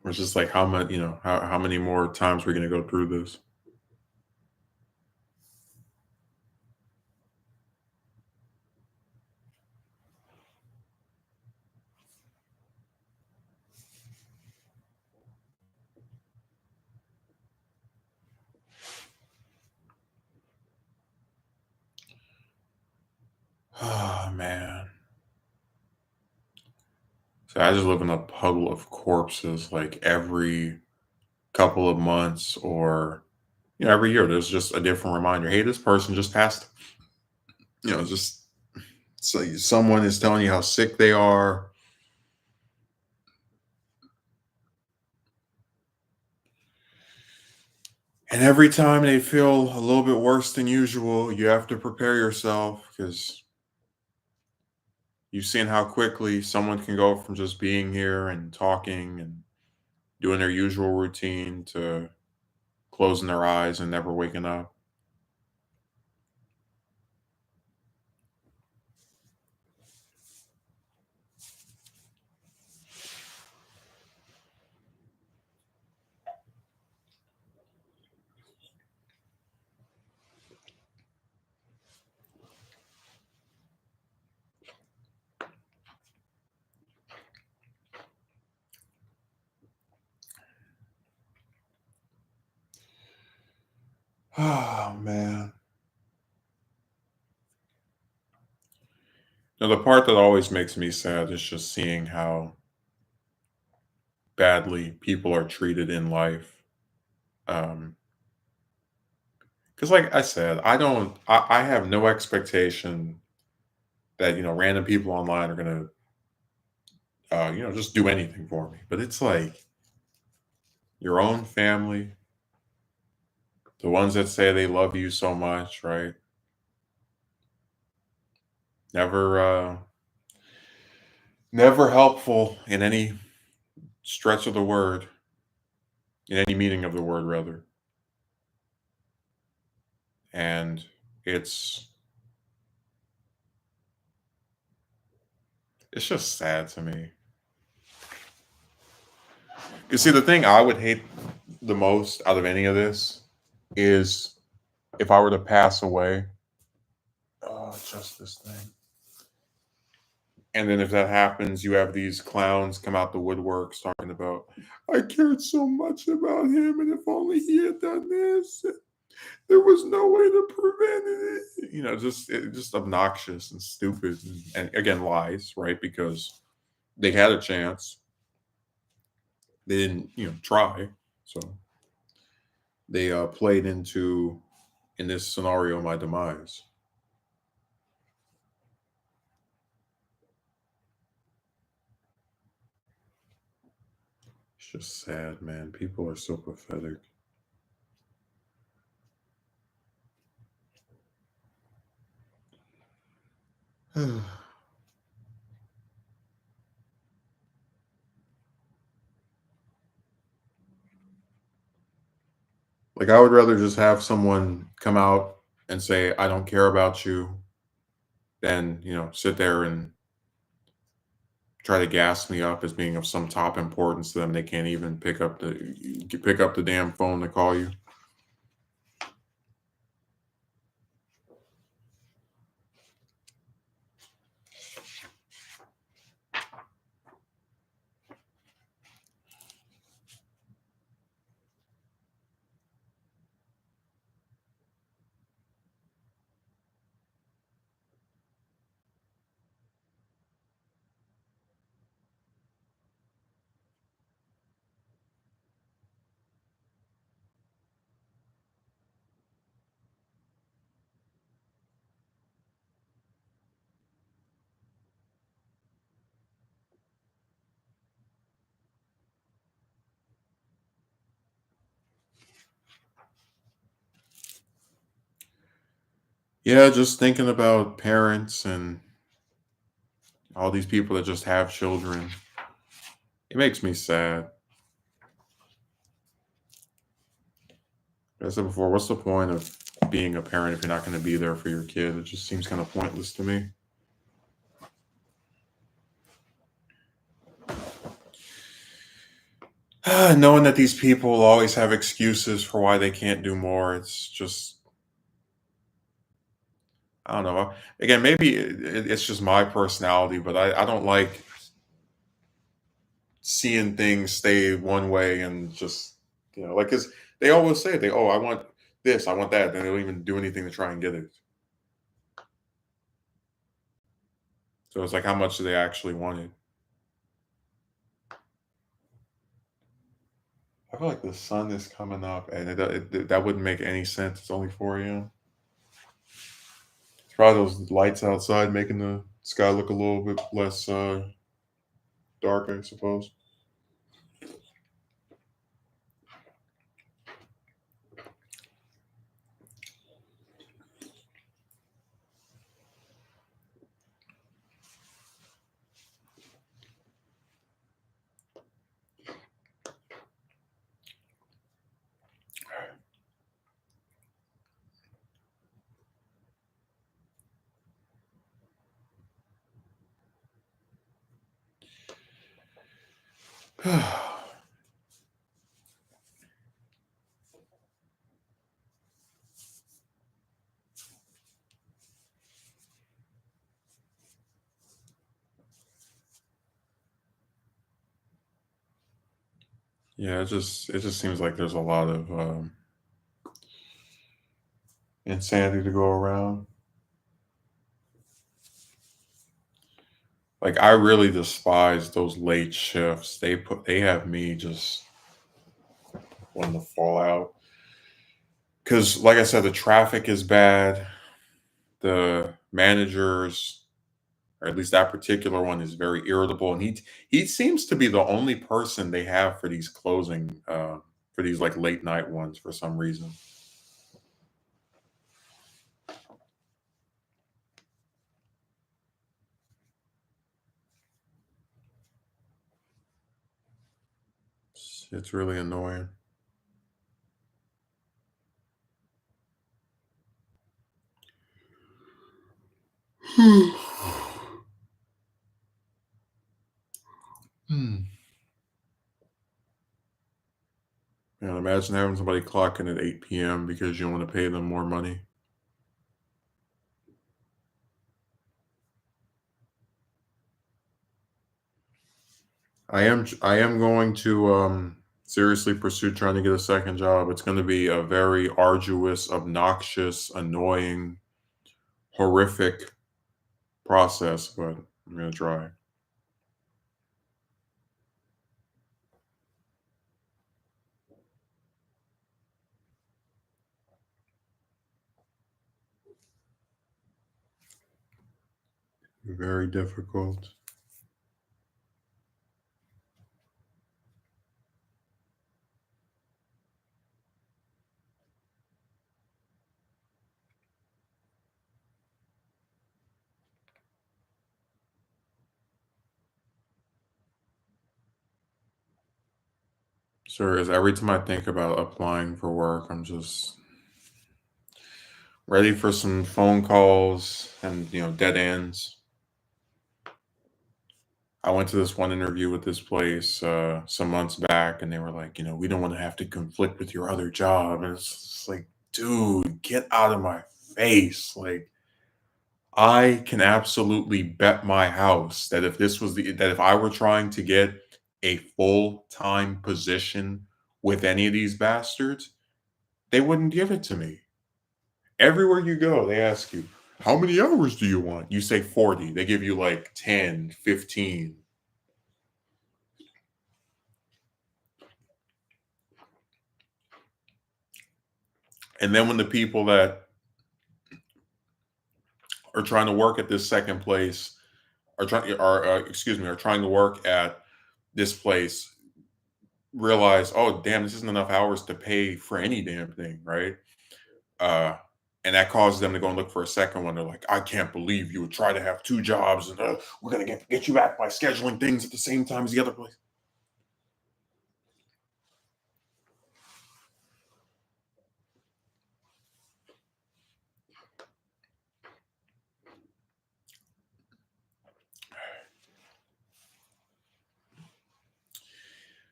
It's just like how much, how many more times we're gonna go through this. Oh man. So I just live in a puddle of corpses like every couple of months or every year there's just a different reminder. Hey, this person just passed. Just so someone is telling you how sick they are. And every time they feel a little bit worse than usual, you have to prepare yourself because you've seen how quickly someone can go from just being here and talking and doing their usual routine to closing their eyes and never waking up. Oh man. Now the part that always makes me sad is just seeing how badly people are treated in life. Because, like I said, I have no expectation that, random people online are going to, just do anything for me. But it's like your own family, the ones that say they love you so much, right? Never, never helpful in any stretch of the word, in any meaning of the word, rather. And it's it's just sad to me. You see, the thing I would hate the most out of any of this is if I were to pass away. Oh, just this thing. And then if that happens, you have these clowns come out the woodworks talking about, I cared so much about him, and if only he had done this, there was no way to prevent it. Just obnoxious and stupid, and again lies, right? Because they had a chance, they didn't, try. So they played into, in this scenario, my demise. It's just sad, man. People are so pathetic. Like, I would rather just have someone come out and say, I don't care about you, than, sit there and try to gas me up as being of some top importance to them. They can't even pick up the damn phone to call you. Yeah, just thinking about parents and all these people that just have children, it makes me sad. Like I said before, what's the point of being a parent if you're not going to be there for your kid? It just seems kind of pointless to me. Knowing that these people will always have excuses for why they can't do more, it's just, I don't know. Again, maybe it's just my personality, but I don't like seeing things stay one way and just, like, because they always say, oh, I want this, I want that. Then they don't even do anything to try and get it. So it's like, how much do they actually want it? I feel like the sun is coming up, and that wouldn't make any sense. It's only 4 a.m. It's probably those lights outside making the sky look a little bit less dark, I suppose. Yeah, it just seems like there's a lot of insanity to go around. Like, I really despise those late shifts. They have me just wanting to fall out. Because, like I said, the traffic is bad. The managers, or at least that particular one, is very irritable, and he seems to be the only person they have for these closing for these like late night ones for some reason. It's really annoying. Hmm. Man, imagine having somebody clock in at 8 p.m. because you want to pay them more money. I am going to seriously pursue trying to get a second job. It's going to be a very arduous, obnoxious, annoying, horrific process, but I'm going to try. Very difficult. Sure, is every time I think about applying for work, I'm just ready for some phone calls and dead ends. I went to this one interview with this place some months back, and they were like, we don't want to have to conflict with your other job. And it's just like, dude, get out of my face. Like, I can absolutely bet my house that if I were trying to get a full time position with any of these bastards, they wouldn't give it to me. Everywhere you go, they ask you, how many hours do you want? You say 40. They give you like 10, 15. And then when the people that are trying to work at this second place are trying to work at this place realize, oh damn, this isn't enough hours to pay for any damn thing, right? Uh, and that causes them to go and look for a second one. They're like, I can't believe you would try to have two jobs, and we're gonna get you back by scheduling things at the same time as the other place.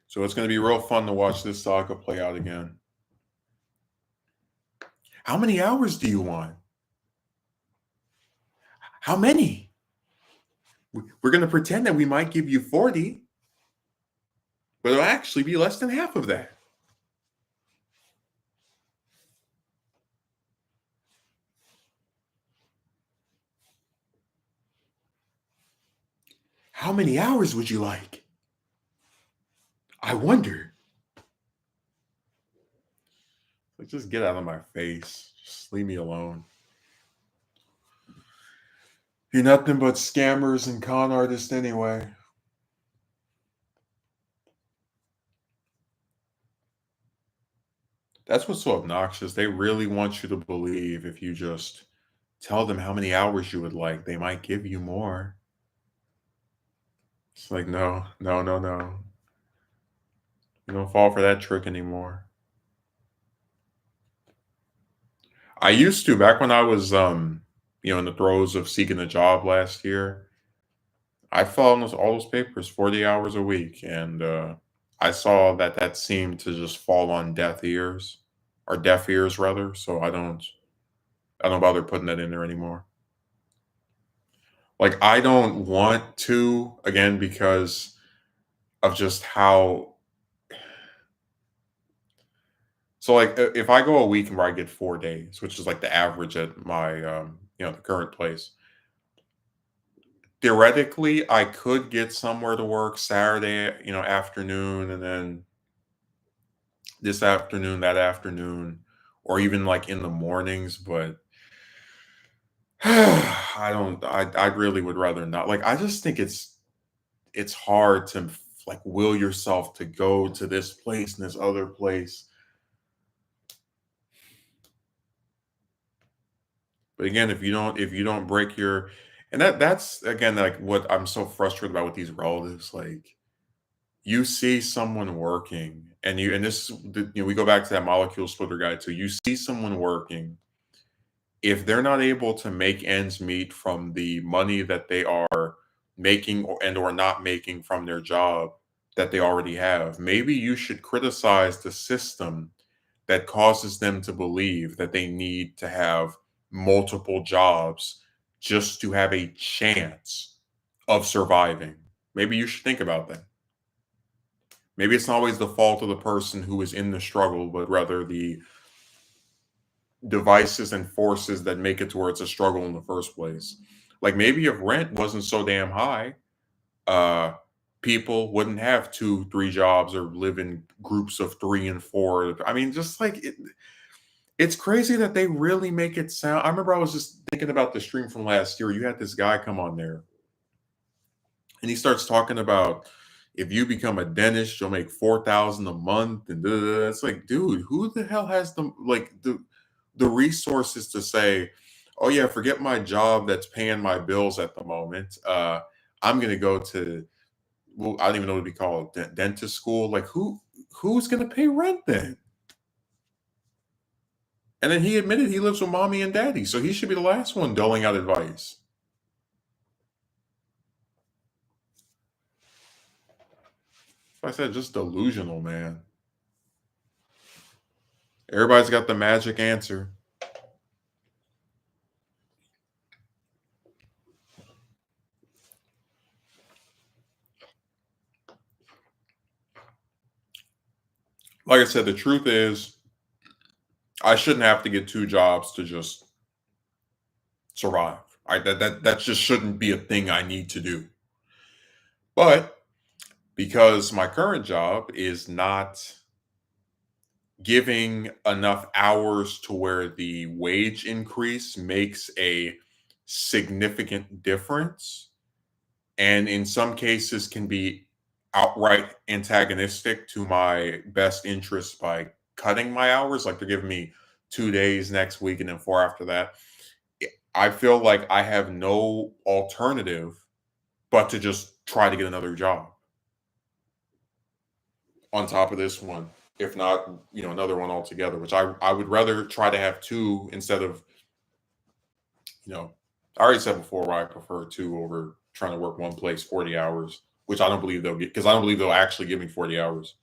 So it's gonna be real fun to watch this saga play out again. How many hours do you want? How many? We're gonna pretend that we might give you 40, but it'll actually be less than half of that. How many hours would you like? I wonder. Like, just get out of my face. Just leave me alone. You're nothing but scammers and con artists anyway. That's what's so obnoxious. They really want you to believe if you just tell them how many hours you would like, they might give you more. It's like, no, no, no, no. You don't fall for that trick anymore. I used to back when I was in the throes of seeking a job last year. I fell on all those papers 40 hours a week, and I saw that that seemed to just fall on deaf ears, or deaf ears rather. So I don't bother putting that in there anymore. Like, I don't want to again because of just how. So like if I go a week where I get 4 days, which is like the average at my the current place, theoretically, I could get somewhere to work Saturday, afternoon, and then this afternoon, that afternoon, or even like in the mornings, but I really would rather not. Like, I just think it's hard to like will yourself to go to this place and this other place. But again, if you don't break your, and that's again like what I'm so frustrated about with these relatives. Like, you see someone working, and this we go back to that molecule splitter guy too. You see someone working, if they're not able to make ends meet from the money that they are making or not making from their job that they already have, maybe you should criticize the system that causes them to believe that they need to have multiple jobs just to have a chance of surviving. Maybe you should think about that. Maybe it's not always the fault of the person who is in the struggle, but rather the devices and forces that make it to where it's a struggle in the first place. Like, maybe if rent wasn't so damn high, uh, people wouldn't have two, three jobs or live in groups of three and four. I mean, just like it's crazy that they really make it sound. I remember I was just thinking about the stream from last year. You had this guy come on there and he starts talking about if you become a dentist, you'll make 4,000 a month, and it's like, dude, who the hell has the resources to say, oh yeah, forget my job that's paying my bills at the moment. I'm gonna go to, well, I don't even know what to be called, dentist school. Like, who's gonna pay rent then? And then he admitted he lives with mommy and daddy, so he should be the last one doling out advice. Like I said, just delusional, man. Everybody's got the magic answer. Like I said, the truth is, I shouldn't have to get two jobs to just survive. That just shouldn't be a thing I need to do. But because my current job is not giving enough hours to where the wage increase makes a significant difference, and in some cases can be outright antagonistic to my best interest by cutting my hours. Like, they're giving me 2 days next week and then four after that. I feel like I have no alternative but to just try to get another job on top of this one, if not, another one altogether, which I would rather try to have two instead of, you know, I already said before why I prefer two over trying to work one place 40 hours, which I don't believe they'll get, because I don't believe they'll actually give me 40 hours.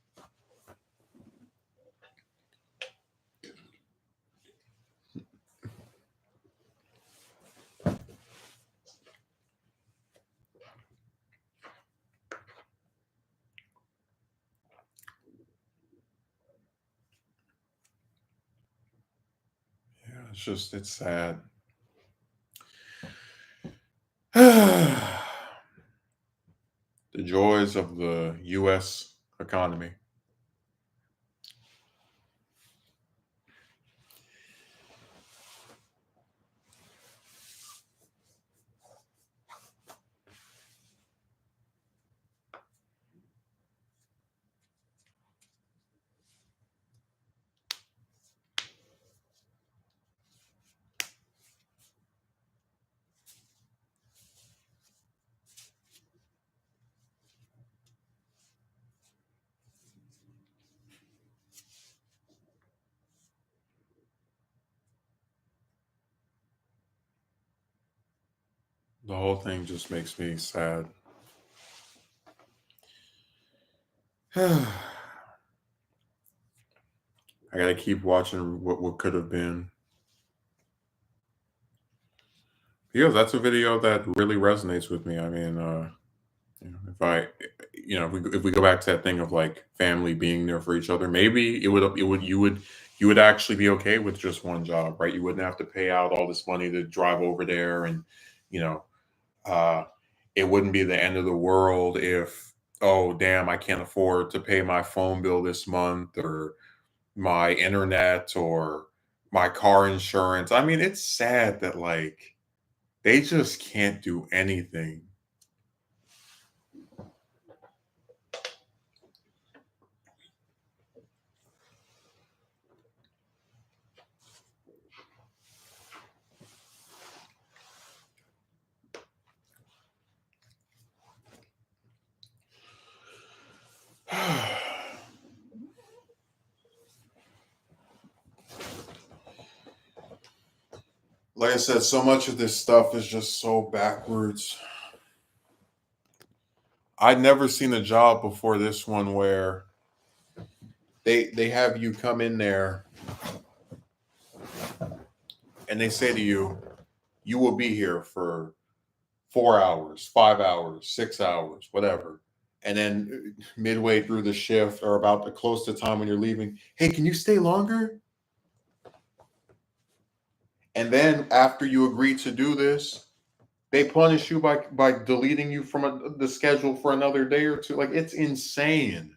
Yeah, it's sad. The joys of the US economy. The whole thing just makes me sad. I gotta keep watching what could have been. Yeah, that's a video that really resonates with me. I mean, if if we go back to that thing of like family being there for each other, maybe you would actually be okay with just one job, right? You wouldn't have to pay out all this money to drive over there, and you know, uh, it wouldn't be the end of the world if, oh, damn, I can't afford to pay my phone bill this month or my internet or my car insurance. I mean, it's sad that like they just can't do anything. Like I said, so much of this stuff is just so backwards. I'd never seen a job before this one where they have you come in there and they say to you, you will be here for 4 hours, 5 hours, 6 hours, whatever. And then midway through the shift or about the close to time when you're leaving, hey, can you stay longer? And then after you agree to do this, they punish you by deleting you from the schedule for another day or two. Like it's insane.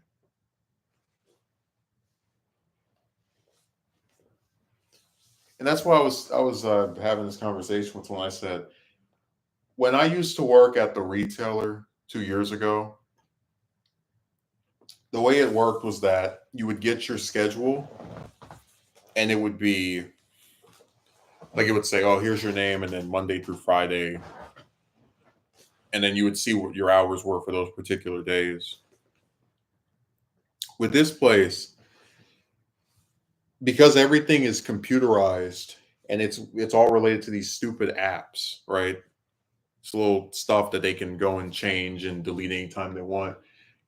And that's why I was having this conversation with when I said when I used to work at the retailer 2 years ago, the way it worked was that you would get your schedule and it would be like it would say, "Oh, here's your name," and then Monday through Friday, and then you would see what your hours were for those particular days. With this place, because everything is computerized and it's all related to these stupid apps, right? It's little stuff that they can go and change and delete anytime they want.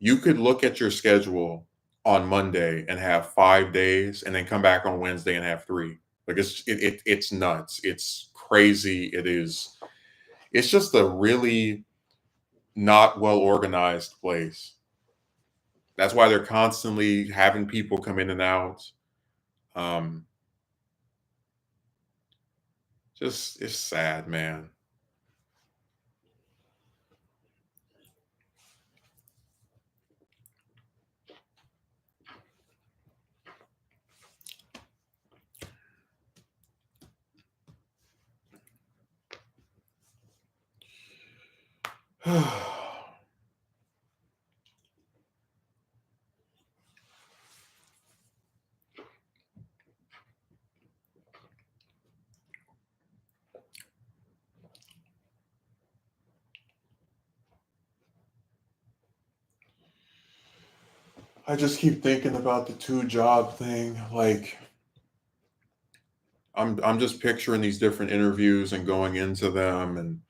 You could look at your schedule on Monday and have 5 days, and then come back on Wednesday and have three. Like it's nuts. It's crazy. It is. It's just a really not well organized place. That's why they're constantly having people come in and out. Um, just it's sad, man. I just keep thinking about the two job thing. Like I'm just picturing these different interviews and going into them and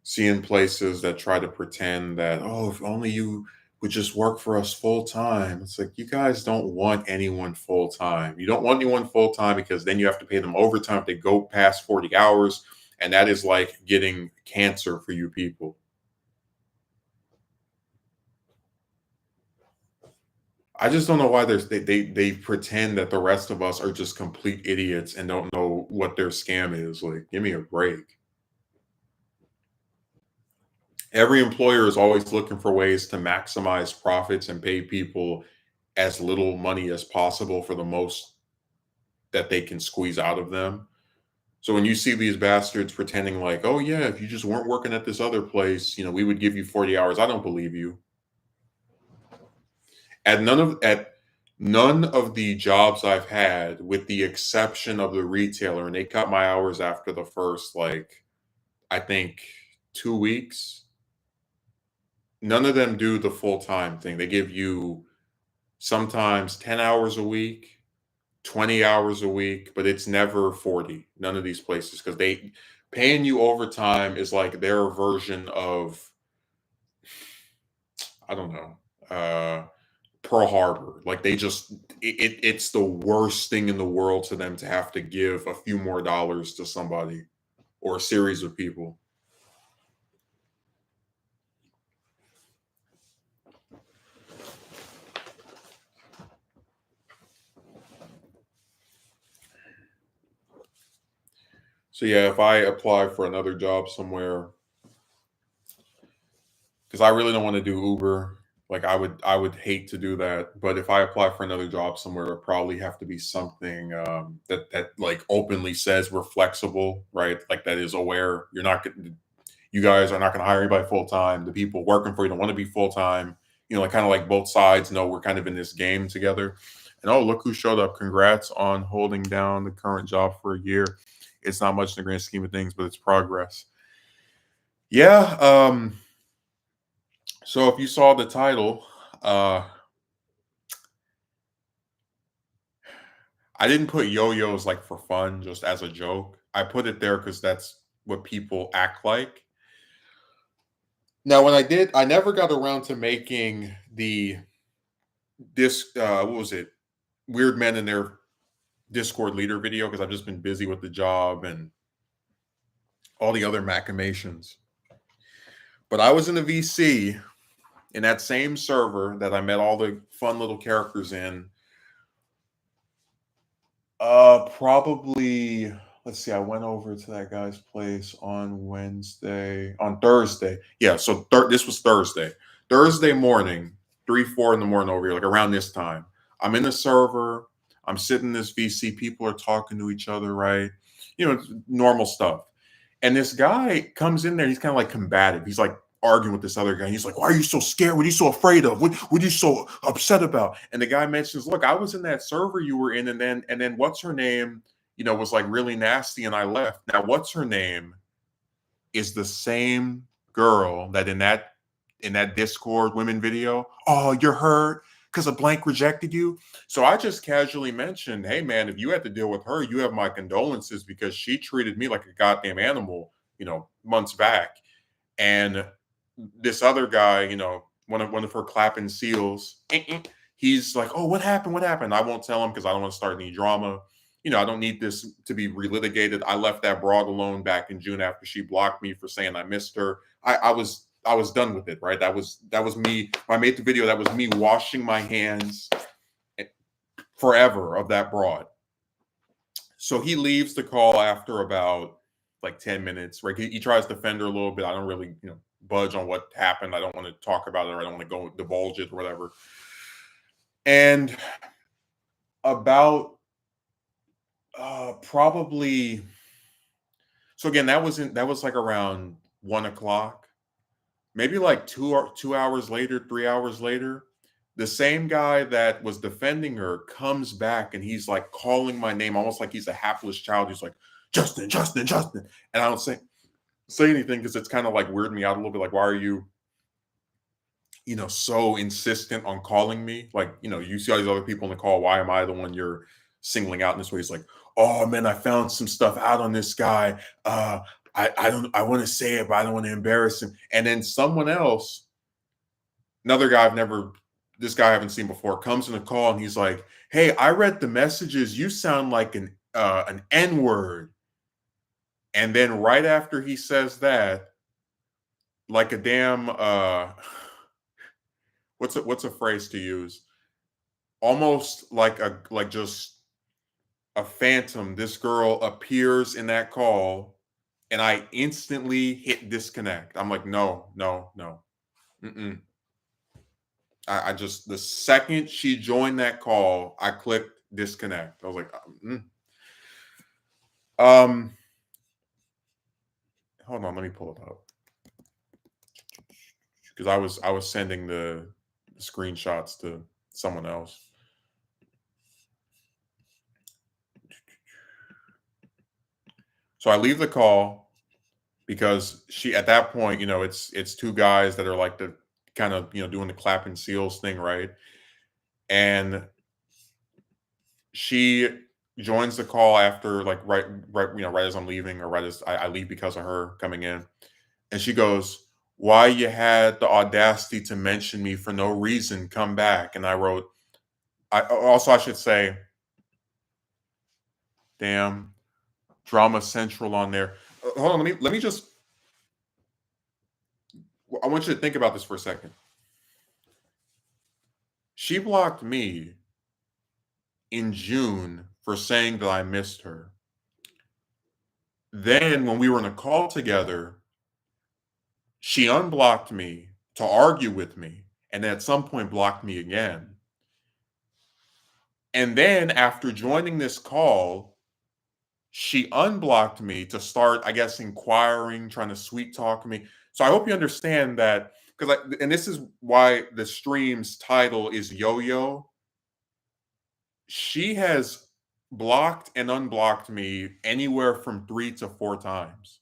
seeing places that try to pretend that, oh, if only you would just work for us full time. It's like you guys don't want anyone full time. You don't want anyone full time because then you have to pay them overtime if they go past 40 hours. And that is like getting cancer for you people. I just don't know why they pretend that the rest of us are just complete idiots and don't know what their scam is. Like, give me a break. Every employer is always looking for ways to maximize profits and pay people as little money as possible for the most that they can squeeze out of them. So when you see these bastards pretending like, "Oh yeah, if you just weren't working at this other place, we would give you 40 hours." I don't believe you. At none of the jobs I've had, with the exception of the retailer, and they cut my hours after the first like I think 2 weeks. None of them do the full time thing. They give you sometimes 10 hours a week, 20 hours a week, but it's never 40. None of these places because they paying you overtime is like their version of I don't know, Pearl Harbor. Like they just it's the worst thing in the world to them to have to give a few more dollars to somebody or a series of people. So yeah, if I apply for another job somewhere, because I really don't want to do Uber. Like I would hate to do that. But if I apply for another job somewhere, it'll probably have to be something that like openly says we're flexible, right? Like that is aware you're not getting, you guys are not going to hire anybody full time. The people working for you don't want to be full time. Like kind of like both sides know we're kind of in this game together. And oh, look who showed up! Congrats on holding down the current job for a year. It's not much in the grand scheme of things, but it's progress. Yeah. So if you saw the title, I didn't put yo-yos like for fun, just as a joke. I put it there because that's what people act like. Now, when I did, I never got around to making the what was it? Weird Men in their Discord leader video because I've just been busy with the job and all the other machinations. But I was in a VC in that same server that I met all the fun little characters in. Probably, let's see, I went over to that guy's place on Thursday. Yeah, so this was Thursday. Thursday morning, 3, 4 in the morning over here, like around this time. I'm in the server. I'm sitting in this VC. People are talking to each other, right? Normal stuff. And this guy comes in there. He's kind of like combative. He's like arguing with this other guy. He's like, "Why are you so scared? What are you so afraid of? What are you so upset about?" And the guy mentions, "Look, I was in that server you were in, and then what's her name? Was like really nasty, and I left. Now, what's her name is the same girl that in that Discord women video. Oh, you're hurt because a blank rejected you. So I just casually mentioned, hey man, if you had to deal with her, you have my condolences because she treated me like a goddamn animal, months back. And this other guy, one of her clapping seals, he's like, "Oh, what happened? What happened?" I won't tell him because I don't want to start any drama. I don't need this to be relitigated. I left that broad alone back in June after she blocked me for saying I missed her. I was done with it, right? That was me. When I made the video, that was me washing my hands forever of that broad. So he leaves the call after about like 10 minutes, right? He tries to defend her a little bit. I don't really, budge on what happened. I don't want to talk about it, or I don't want to go divulge it or whatever. And about probably, so again, that was like around 1 o'clock, maybe like 2 hours later, 3 hours later, the same guy that was defending her comes back and he's like calling my name almost like he's a hapless child. He's like, "Justin, Justin, Justin." And I don't say anything because it's kind of like weirding me out a little bit. Like, why are you, so insistent on calling me? Like, you see all these other people in the call. Why am I the one you're singling out in this way? He's like, "Oh man, I found some stuff out on this guy. I want to say it, but I don't want to embarrass him." And then someone else, another guy this guy I haven't seen before, comes in a call and he's like, "Hey, I read the messages. You sound like an N-word." And then right after he says that, like a damn what's a phrase to use? Almost like just a phantom, this girl appears in that call, and I instantly hit disconnect. I'm like, no, no, no. Mm-mm. I just, the second she joined that call, I clicked disconnect. I was like, hold on, let me pull it up because I was sending the screenshots to someone else. So I leave the call because she, at that point, it's two guys that are like the kind of, doing the clapping seals thing, right? And she joins the call after like right as I'm leaving, or right as I leave because of her coming in. And she goes, "Why you had the audacity to mention me for no reason? Come back." And I wrote, I should say, damn, Drama Central on there. Hold on, let me just, I want you to think about this for a second. She blocked me in June for saying that I missed her. Then when we were in a call together, she unblocked me to argue with me, and then at some point blocked me again. And then after joining this call, she unblocked me to start, I guess, inquiring, trying to sweet talk me. So I hope you understand that, because and this is why the stream's title is Yo-Yo. She has blocked and unblocked me anywhere from 3 to 4 times.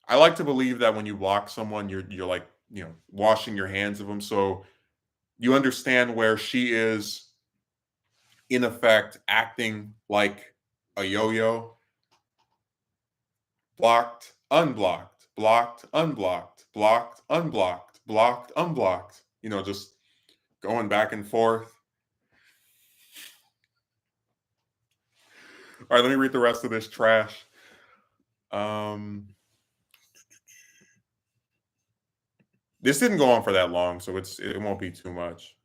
I like to believe that when you block someone, you're like, washing your hands of them. So you understand where she is in effect acting like a yo-yo. Blocked, unblocked, blocked, unblocked, blocked, unblocked, blocked, unblocked. Just going back and forth. All right, let me read the rest of this trash. This didn't go on for that long, so it won't be too much.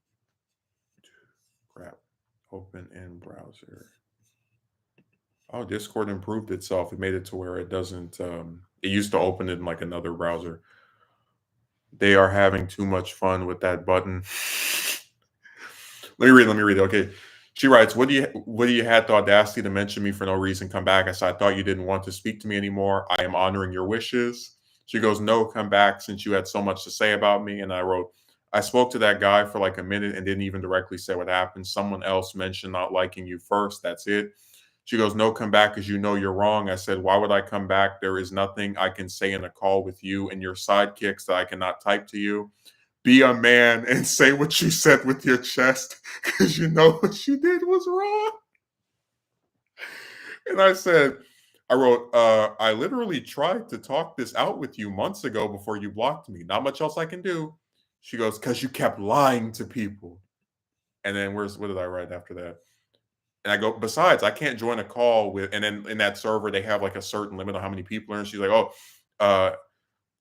Crap. Open in browser. Oh, Discord improved itself. It made it to where it doesn't. It used to open in like another browser. They are having too much fun with that button. Let me read it. Okay. She writes, what do you had the audacity to mention me for no reason? Come back. I said, I thought you didn't want to speak to me anymore. I am honoring your wishes. She goes, no, come back since you had so much to say about me. And I wrote, I spoke to that guy for like a minute and didn't even directly say what happened. Someone else mentioned not liking you first. That's it. She goes, no, come back because you know you're wrong. I said, why would I come back? There is nothing I can say in a call with you and your sidekicks that I cannot type to you. Be a man and say what you said with your chest because you know what you did was wrong. And I wrote, I literally tried to talk this out with you months ago before you blocked me. Not much else I can do. She goes, because you kept lying to people. And then what did I write after that? And I go, besides, I can't join a call with, and then in that server, they have like a certain limit on how many people are. And she's like,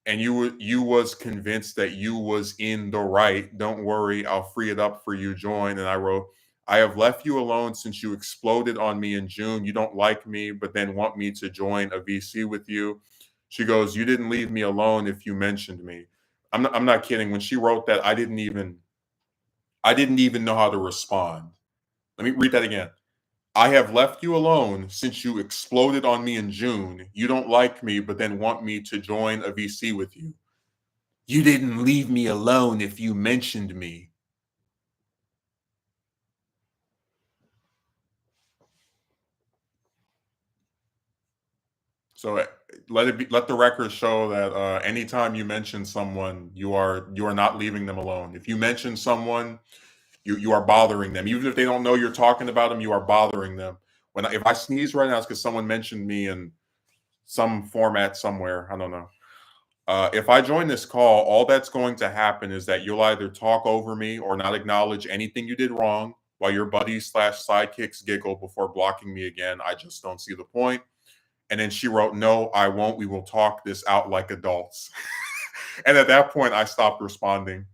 and you was convinced that you was in the right. Don't worry, I'll free it up for you. Join. And I wrote, I have left you alone since you exploded on me in June. You don't like me, but then want me to join a VC with you. She goes, you didn't leave me alone if you mentioned me. I'm not kidding. When she wrote that, I didn't even know how to respond. Let me read that again. I have left you alone since you exploded on me in June. You don't like me, but then want me to join a VC with you. You didn't leave me alone if you mentioned me. So let the record show that anytime you mention someone, you are not leaving them alone. If you mention someone, you are bothering them. Even if they don't know you're talking about them, you are bothering them. If I sneeze right now, it's because someone mentioned me in some format somewhere. I don't know. If I join this call, all that's going to happen is that you'll either talk over me or not acknowledge anything you did wrong while your buddies / sidekicks giggle before blocking me again. I just don't see the point. And then she wrote, no, I won't. We will talk this out like adults. And at that point, I stopped responding.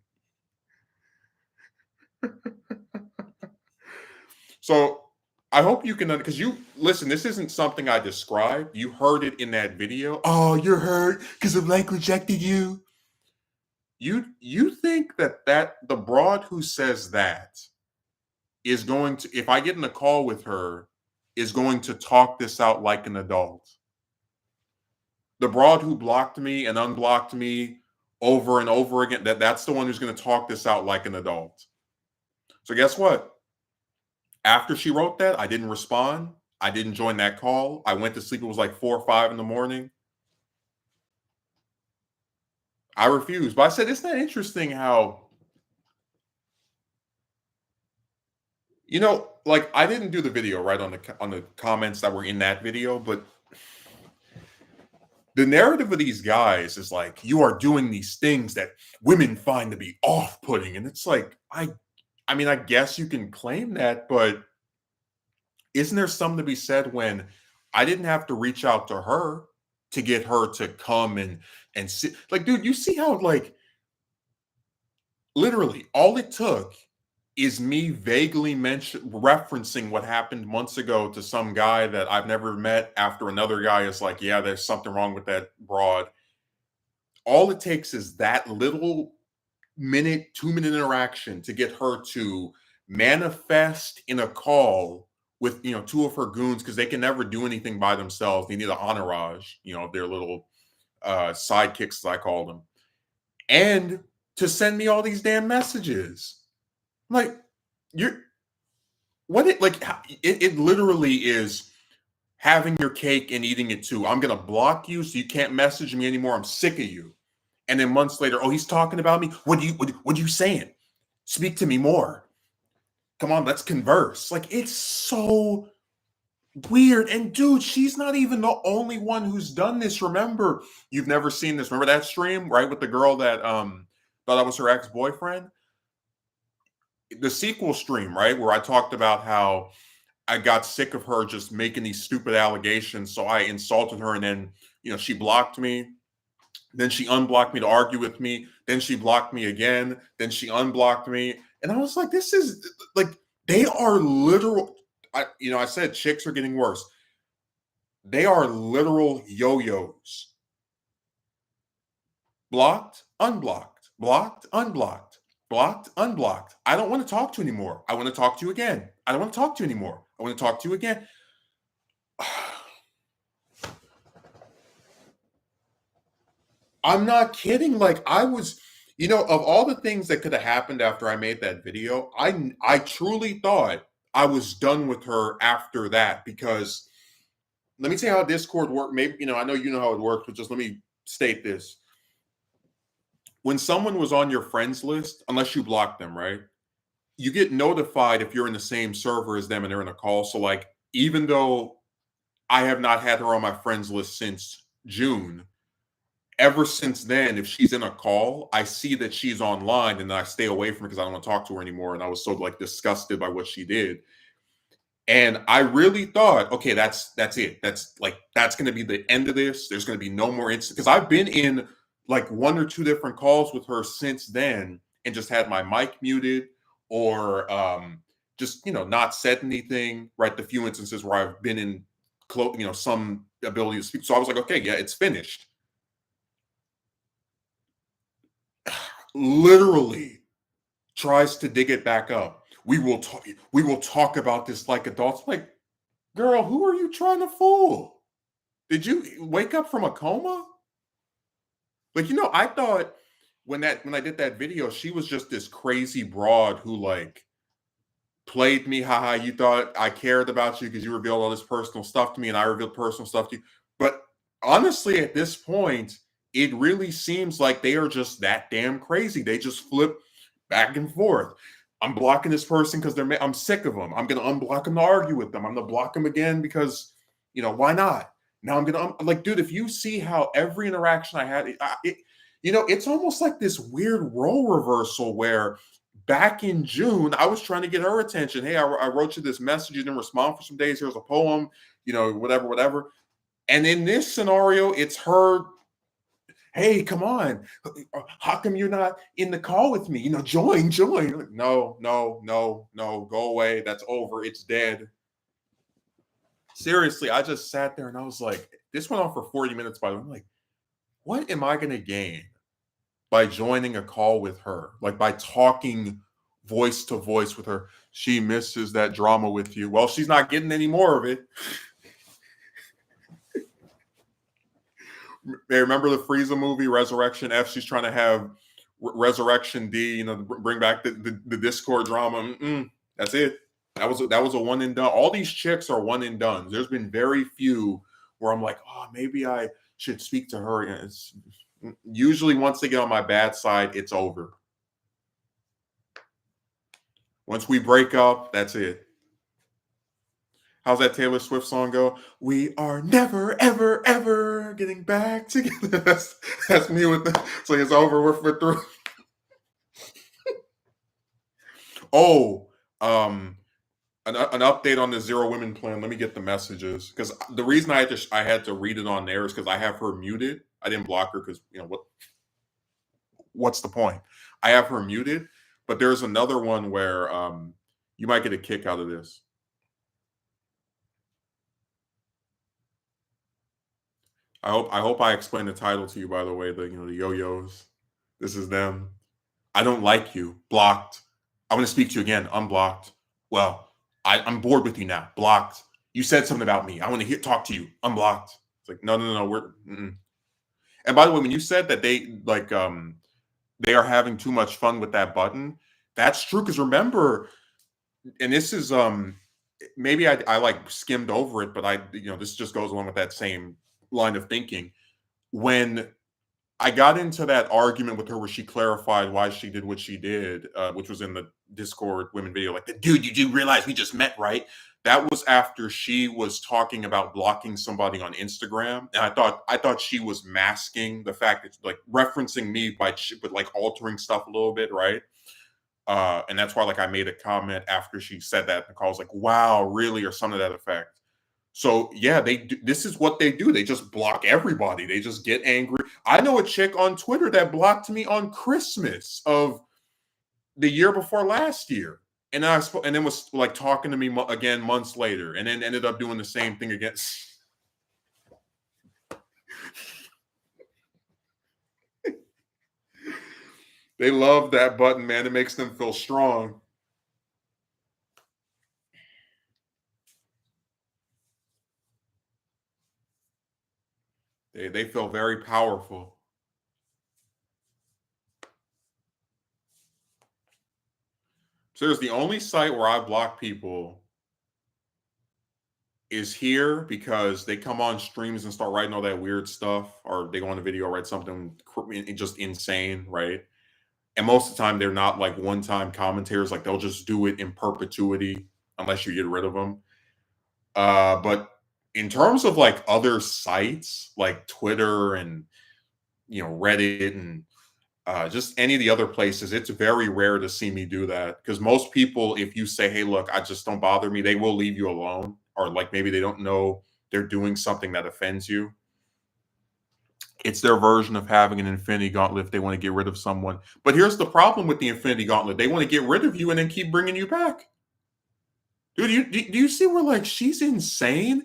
So I hope you can, because you listen, this isn't something I described. You heard it in that video. Oh, you're hurt because of Blake rejected you. You think that the broad who says that is going to, if I get in a call with her, is going to talk this out like an adult? The broad who blocked me and unblocked me over and over again, that's the one who's going to talk this out like an adult. So guess what? After she wrote that, I didn't respond. I didn't join that call. I went to sleep. It was like 4 or 5 in the morning. I refused. But I said, isn't that interesting how, like I didn't do the video right on the comments that were in that video, but the narrative of these guys is like, you are doing these things that women find to be off-putting. And it's like, I mean, I guess you can claim that, but isn't there something to be said when I didn't have to reach out to her to get her to come and sit? Like, dude, you see how like literally all it took is me vaguely referencing what happened months ago to some guy that I've never met after another guy is like, yeah, there's something wrong with that broad. all it takes is that little minute, 2 minute interaction to get her to manifest in a call with two of her goons because they can never do anything by themselves. They need an entourage, their little sidekicks, as I call them, and to send me all these damn messages. Like, you're what it like it literally is having your cake and eating it too. I'm gonna block you so you can't message me anymore. I'm sick of you. And then months later, oh, he's talking about me. What are you saying? Speak to me more. Come on, let's converse. Like, it's so weird. And dude, she's not even the only one who's done this. Remember, you've never seen this. Remember that stream, right? With the girl that thought I was her ex-boyfriend? The sequel stream, right? Where I talked about how I got sick of her just making these stupid allegations. So I insulted her, and then, she blocked me. Then she unblocked me to argue with me. Then she blocked me again. Then she unblocked me. And I was like, this is like, they are literal. I said chicks are getting worse. They are literal yo-yos. Blocked, unblocked, blocked, unblocked, blocked, unblocked. I don't want to talk to you anymore. I want to talk to you again. I don't want to talk to you anymore. I want to talk to you again. I'm not kidding. Like, I was, of all the things that could have happened after I made that video, I truly thought I was done with her after that, because let me tell you how Discord worked. Maybe, I know you know how it works, but just let me state this. When someone was on your friends list, unless you block them, right? You get notified if you're in the same server as them and they're in a call. So, like, even though I have not had her on my friends list since June, ever since then, if she's in a call, I see that she's online and I stay away from her because I don't want to talk to her anymore. And I was so like disgusted by what she did. And I really thought, okay, that's it. That's going to be the end of this. There's going to be no more incidents, because I've been in like 1 or 2 different calls with her since then and just had my mic muted, or just not said anything. Right, the few instances where I've been in some ability to speak. So I was like, okay, yeah, it's finished. Literally tries to dig it back up. We will talk about this like adults. Like, girl, who are you trying to fool? Did you wake up from a coma? Like, I thought when I did that video, she was just this crazy broad who like played me. Haha, you thought I cared about you because you revealed all this personal stuff to me and I revealed personal stuff to you. But honestly, at this point, it really seems like they are just that damn crazy. They just flip back and forth. I'm blocking this person because I'm sick of them. I'm going to unblock them to argue with them. I'm going to block them again because, why not? Now I'm going to, like, dude, if you see how every interaction I had, it's almost like this weird role reversal where back in June, I was trying to get her attention. Hey, I wrote you this message. You didn't respond for some days. Here's a poem, whatever. And in this scenario, it's her. Hey, come on. How come you're not in the call with me? Join. No, go away. That's over. It's dead. Seriously, I just sat there and I was like, this went on for 40 minutes, by the way. I'm like, what am I going to gain by joining a call with her? Like, by talking voice to voice with her. She misses that drama with you. Well, she's not getting any more of it. Hey, remember the Frieza movie, Resurrection F? She's trying to have Resurrection D, bring back the Discord drama. That's it. That was a one and done. All these chicks are one and done. There's been very few where I'm like, oh, maybe I should speak to her. And it's usually once they get on my bad side, it's over. Once we break up, that's it. How's that Taylor Swift song go? We are never, ever, ever getting back together. That's me with the. So it's over. We're through. Oh, an update on the Zero Women plan. Let me get the messages, because the reason I had to read it on there is because I have her muted. I didn't block her because what's the point? I have her muted, but there's another one where you might get a kick out of this. I hope I explained the title to you, by the way, the Yo-Yos. This is them. I don't like you. Blocked. I want to speak to you again. Unblocked. Well, I'm bored with you now. Blocked. You said something about me. I want to talk to you. Unblocked. It's like, no, no, no, we're mm-mm. And by the way, when you said that they are having too much fun with that button, that's true. Because remember, and this is maybe I like skimmed over it, but this just goes along with that same line of thinking. When I got into that argument with her where she clarified why she did what she did, which was in the Discord women video, like, the dude, you do realize we just met, right? That was after she was talking about blocking somebody on Instagram, and I thought she was masking the fact that, like, referencing me but like altering stuff a little bit, right? And that's why, like, I made a comment after she said that in the call. I was like, wow, really, or something to that effect. So yeah, they do, this is what they do. They just block everybody. They just get angry. I know a chick on Twitter that blocked me on Christmas of the year before last year, and and then was like talking to me again months later, and then ended up doing the same thing again. They love that button, man. It makes them feel strong. They feel very powerful. So there's the only site where I block people is here because they come on streams and start writing all that weird stuff, or they go on a video, write something just insane, right? And most of the time, they're not like one-time commentators. Like, they'll just do it in perpetuity unless you get rid of them. But in terms of like other sites, like Twitter and Reddit and just any of the other places, it's very rare to see me do that, because most people, if you say, hey, look, I just don't bother me, they will leave you alone, or like maybe they don't know they're doing something that offends you. It's their version of having an infinity gauntlet if they want to get rid of someone. But here's the problem with the infinity gauntlet: they want to get rid of you and then keep bringing you back. Dude, do you see where, like, she's insane?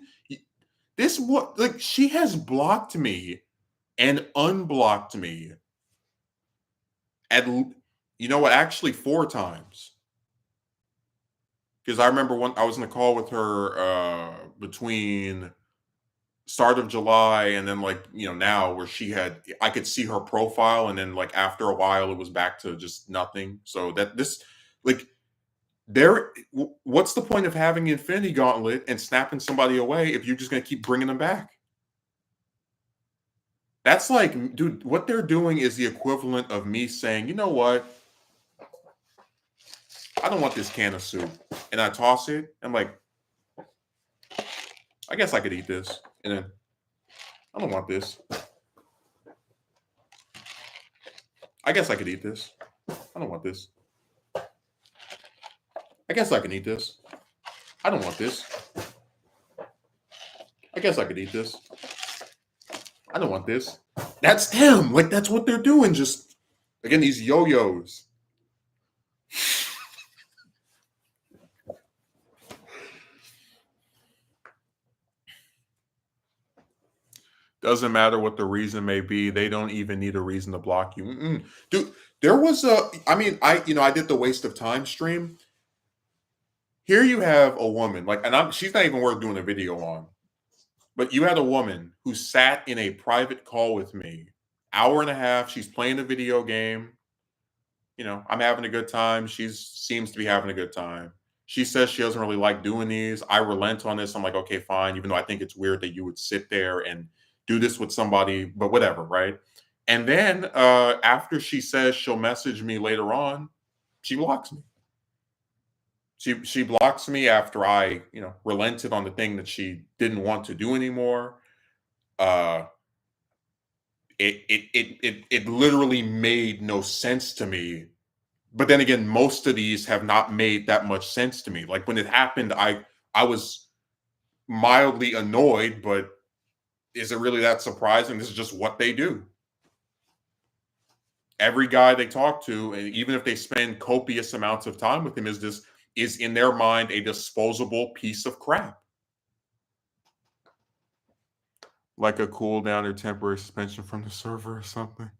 This what like she has blocked me and unblocked me at you know what, actually 4 times. Because I remember when I was in a call with her between start of July and then, like, now, where I could see her profile, and then, like, after a while it was back to just nothing. So that this like what's the point of having Infinity Gauntlet and snapping somebody away if you're just going to keep bringing them back? That's like, dude, what they're doing is the equivalent of me saying, you know what? I don't want this can of soup. And I toss it. I'm like, I guess I could eat this. And then, I don't want this. I guess I could eat this. I don't want this. I guess I can eat this. I don't want this. I guess I could eat this. I don't want this. That's them. Like, that's what they're doing. Just, again, these yo-yos. Doesn't matter what the reason may be. They don't even need a reason to block you. Dude, there was I did the waste of time stream. Here you have a woman, like, and she's not even worth doing a video on, but you had a woman who sat in a private call with me, hour and a half. She's playing a video game. I'm having a good time. She seems to be having a good time. She says she doesn't really like doing these. I relent on this. I'm like, okay, fine. Even though I think it's weird that you would sit there and do this with somebody, but whatever, right? And then after she says she'll message me later on, she blocks me. She blocks me after I, relented on the thing that she didn't want to do anymore. Uh, it literally made no sense to me. But then again, most of these have not made that much sense to me. Like, when it happened, I was mildly annoyed, but is it really that surprising? This is just what they do. Every guy they talk to, and even if they spend copious amounts of time with him, is in their mind a disposable piece of crap. like a cooldown or temporary suspension from the server or something.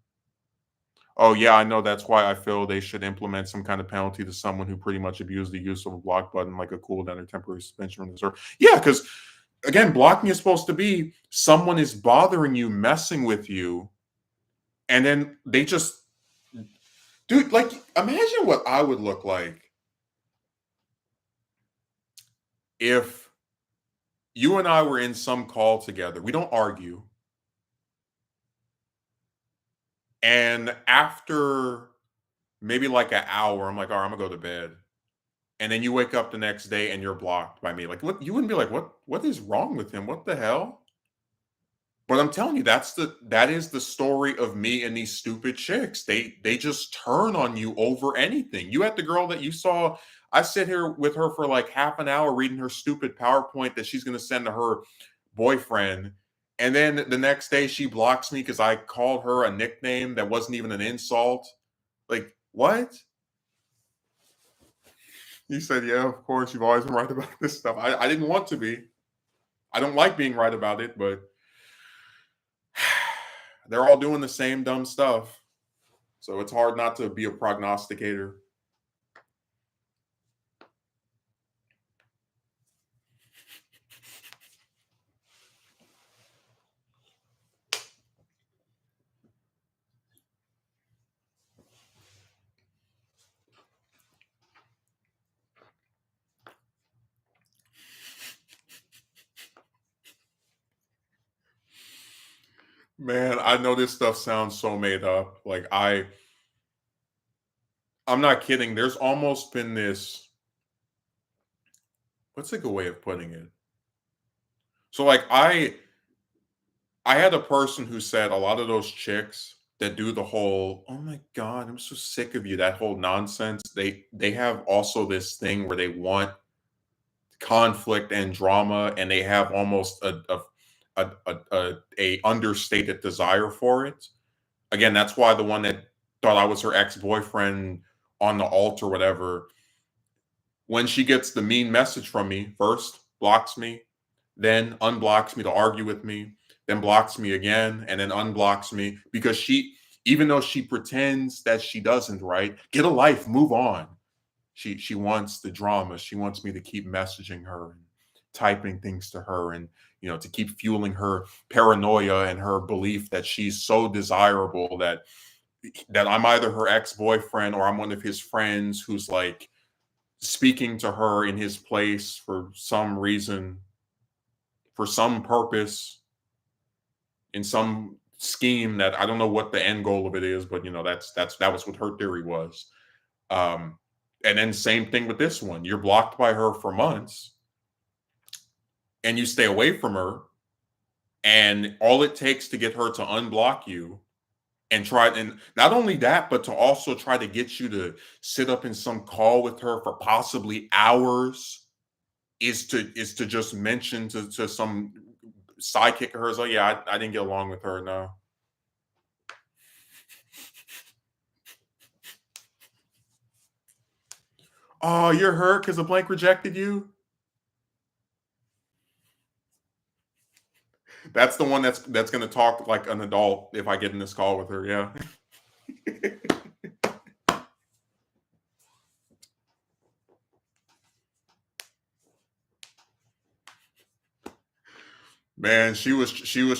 Oh yeah, I know. That's why I feel they should implement some kind of penalty to someone who pretty much abused the use of a block button, like a cooldown or temporary suspension from the server. Yeah, because again, blocking is supposed to be someone is bothering you, messing with you, and then they just, dude, like, imagine what I would look like if you and I were in some call together. We don't argue. And after maybe like an hour, I'm like, all right, I'm gonna go to bed. And then you wake up the next day and you're blocked by me. Like, what, you wouldn't be like, what is wrong with him? What the hell? But I'm telling you, that is the story of me and these stupid chicks. They just turn on you over anything. You had the girl that you saw. I sit here with her for like half an hour reading her stupid PowerPoint that she's gonna send to her boyfriend. And then the next day she blocks me because I called her a nickname that wasn't even an insult. Like, what? You said, yeah, of course, you've always been right about this stuff. I didn't want to be. I don't like being right about it, but they're all doing the same dumb stuff. So it's hard not to be a prognosticator. Man, I know this stuff sounds so made up. Like, I'm not kidding. There's almost been this, what's a good way of putting it? So like I had a person who said a lot of those chicks that do the whole, "Oh my god, I'm so sick of you," that whole nonsense, they have also this thing where they want conflict and drama, and they have almost a understated desire for it. Again, that's why the one that thought I was her ex-boyfriend on the alt or whatever, when she gets the mean message from me, first blocks me, then unblocks me to argue with me, then blocks me again, and then unblocks me because she, even though she pretends that she doesn't, right? Get a life, move on. She wants the drama. She wants me to keep messaging her and typing things to her, and to keep fueling her paranoia and her belief that she's so desirable that I'm either her ex-boyfriend or I'm one of his friends who's like speaking to her in his place for some reason, for some purpose, in some scheme that I don't know what the end goal of it is, but that was what her theory was. Um, and then same thing with this one. You're blocked by her for months, and you stay away from her, and all it takes to get her to unblock you and try, and not only that, but to also try to get you to sit up in some call with her for possibly hours is to just mention to some sidekick of hers, oh yeah, I didn't get along with her. No. Oh, you're hurt because the blank rejected you? That's the one that's gonna talk like an adult if I get in this call with her, yeah. Man, she was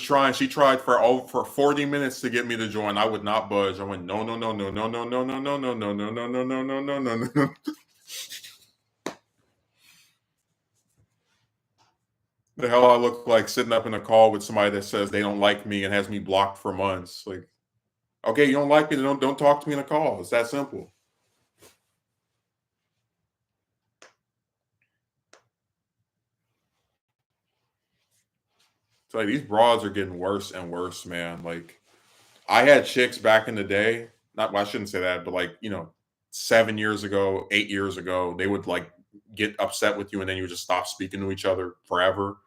trying. She tried for 40 minutes to get me to join. I would not budge. I went, no, no, no, no, no, no, no, no, no, no, no, no, no, no, no, no, no, no, no. The hell I look like sitting up in a call with somebody that says they don't like me and has me blocked for months. Like, okay, you don't like me, then don't talk to me in a call. It's that simple. It's like these broads are getting worse and worse, man. Like, I had chicks back in the day. Not, well, I shouldn't say that, but like 7 years ago, 8 years ago, they would like get upset with you, and then you would just stop speaking to each other forever.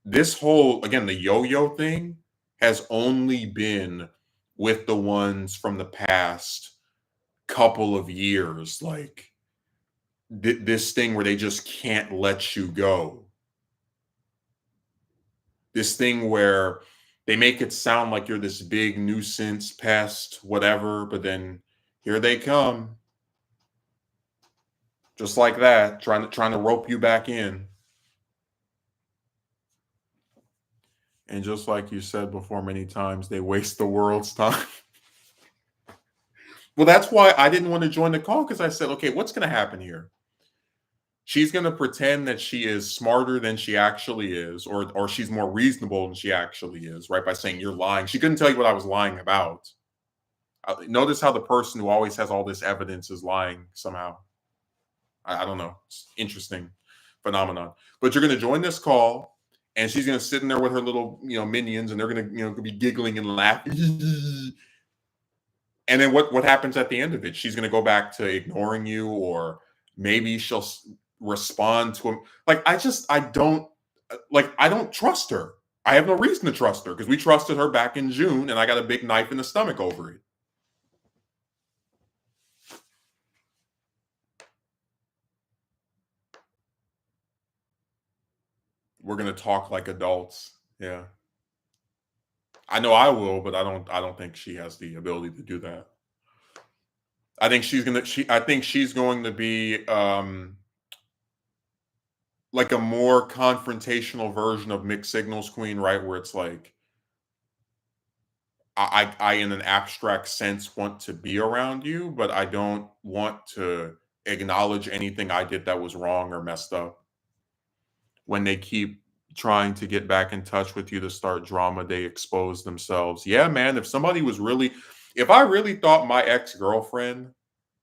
This whole, again, the yo-yo thing has only been with the ones from the past couple of years, like this thing where they just can't let you go. this thing where they make it sound like you're this big nuisance, pest, whatever, but then here they come, just like that, trying to rope you back in. And just like you said before many times, they waste the world's time. Well, that's why I didn't want to join the call because I said, okay, what's going to happen here? She's going to pretend that she is smarter than she actually is, or she's more reasonable than she actually is, right? By saying you're lying. She couldn't tell you what I was lying about. Notice how the person who always has all this evidence is lying somehow. I don't know. It's interesting phenomenon. But you're going to join this call, and she's going to sit in there with her little, minions, and they're going to, be giggling and laughing. And then what happens at the end of it? She's going to go back to ignoring you, or maybe she'll respond to him. Like I don't trust her. I have no reason to trust her because we trusted her back in June, and I got a big knife in the stomach over it. We're going to talk like adults. Yeah. I know I will, but I don't think she has the ability to do that. I think she's going to be like a more confrontational version of mixed signals queen, right? Where it's like I in an abstract sense want to be around you, but I don't want to acknowledge anything I did that was wrong or messed up. When they keep trying to get back in touch with you to start drama, they expose themselves. Yeah, man, if I really thought my ex-girlfriend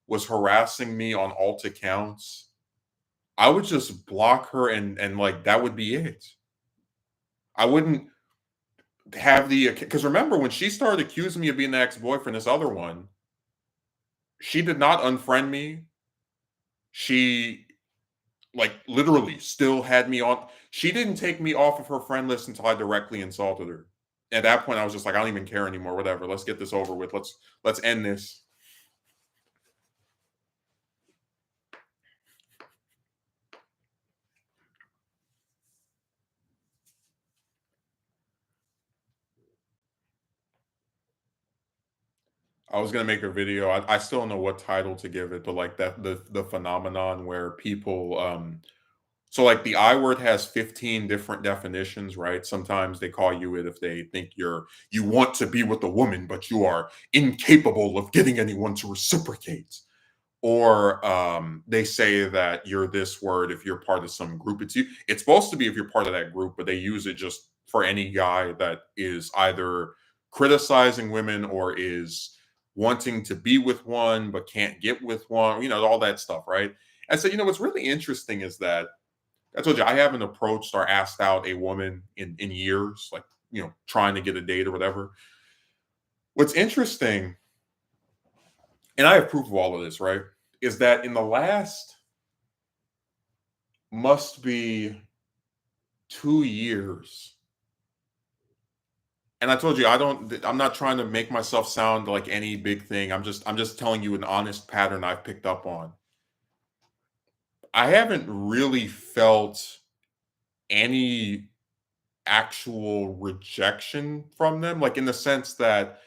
was harassing me on alt accounts, I would just block her and like that would be it. I wouldn't have because remember when she started accusing me of being the ex-boyfriend, this other one, she did not unfriend me. She like literally still had me on. She didn't take me off of her friend list until I directly insulted her. At that point, I was just like, I don't even care anymore. Whatever. Let's get this over with. Let's end this. I was gonna make a video. I still don't know what title to give it, but like that the phenomenon where people so like the I word has 15 different definitions, right? Sometimes they call you it if they think you want to be with a woman, but you are incapable of getting anyone to reciprocate. Or they say that you're this word if you're part of some group. It's supposed to be if you're part of that group, but they use it just for any guy that is either criticizing women or is wanting to be with one but can't get with one, all that stuff, right? And so, what's really interesting is that I told you I haven't approached or asked out a woman in years, like, trying to get a date or whatever. What's interesting, and I have proof of all of this, right, is that in the last must be 2 years. And I told you I'm not trying to make myself sound like any big thing. I'm just telling you an honest pattern I've picked up on. I haven't really felt any actual rejection from them, like in the sense that,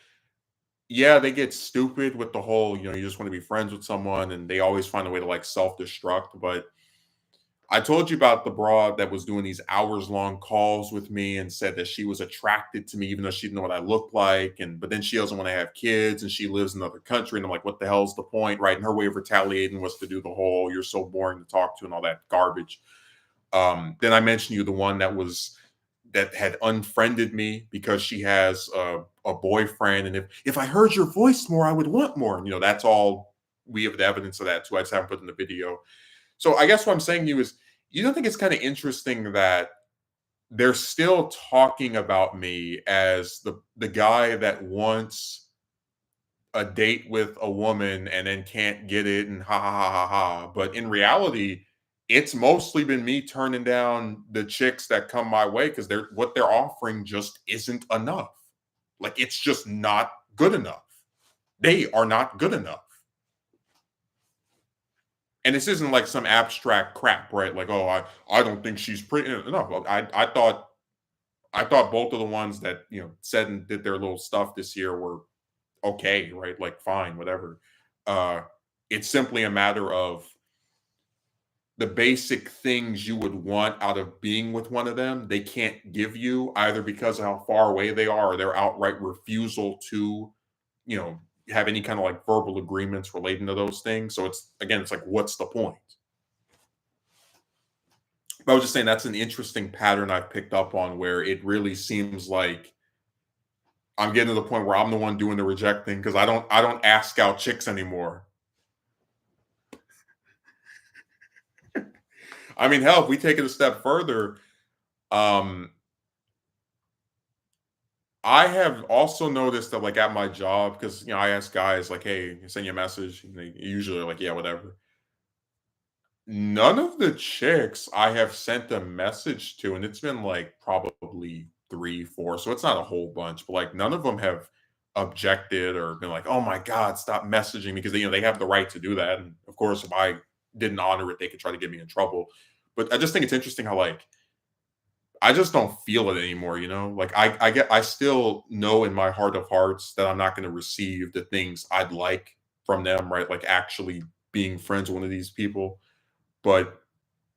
yeah, they get stupid with the whole, you just want to be friends with someone and they always find a way to like self-destruct. But I told you about the broad that was doing these hours long calls with me and said that she was attracted to me even though she didn't know what I looked like. But then she doesn't want to have kids and she lives in another country. And I'm like, what the hell's the point? Right. And her way of retaliating was to do the whole you're so boring to talk to and all that garbage. Then I mentioned you the one that had unfriended me because she has a boyfriend. And if I heard your voice more, I would want more. And that's all we have the evidence of that too. I just haven't put in the video. So I guess what I'm saying to you is, you don't think it's kind of interesting that they're still talking about me as the guy that wants a date with a woman and then can't get it and ha ha ha ha ha. But in reality, it's mostly been me turning down the chicks that come my way because what they're offering just isn't enough. Like it's just not good enough. They are not good enough. And this isn't like some abstract crap, right? Like, oh, I don't think she's pretty. No, I thought I thought both of the ones that said and did their little stuff this year were okay, right? Like fine, whatever. Uh, it's simply a matter of the basic things you would want out of being with one of them. They can't give you either because of how far away they are, or their outright refusal to, you know, have any kind of like verbal agreements relating to those things. So it's again, it's like, what's the point? But I was just saying that's an interesting pattern I've picked up on where it really seems like I'm getting to the point where I'm the one doing the rejecting because I don't ask out chicks anymore. I mean, hell, if we take it a step further, um, I have also noticed that like at my job, because I ask guys like, hey, send you a message, and they usually are like, yeah, whatever. None of the chicks I have sent a message to, and it's been like probably three, four, so it's not a whole bunch, but like none of them have objected or been like, "Oh my god, stop messaging me," because they have the right to do that. And of course, if I didn't honor it, they could try to get me in trouble. But I just think it's interesting how like I just don't feel it anymore. Like I still know in my heart of hearts that I'm not going to receive the things I'd like from them, right? Like actually being friends with one of these people. But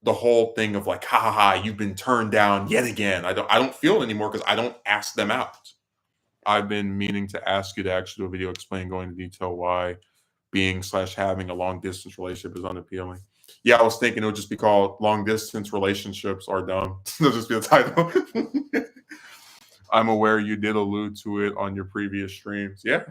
the whole thing of like, ha ha ha, you've been turned down yet again. I don't feel it anymore because I don't ask them out. I've been meaning to ask you to actually do a video explain going into detail why being slash having a long distance relationship is unappealing. Yeah, I was thinking it would just be called long distance relationships are dumb. It'll just be the title. I'm aware you did allude to it on your previous streams. Yeah.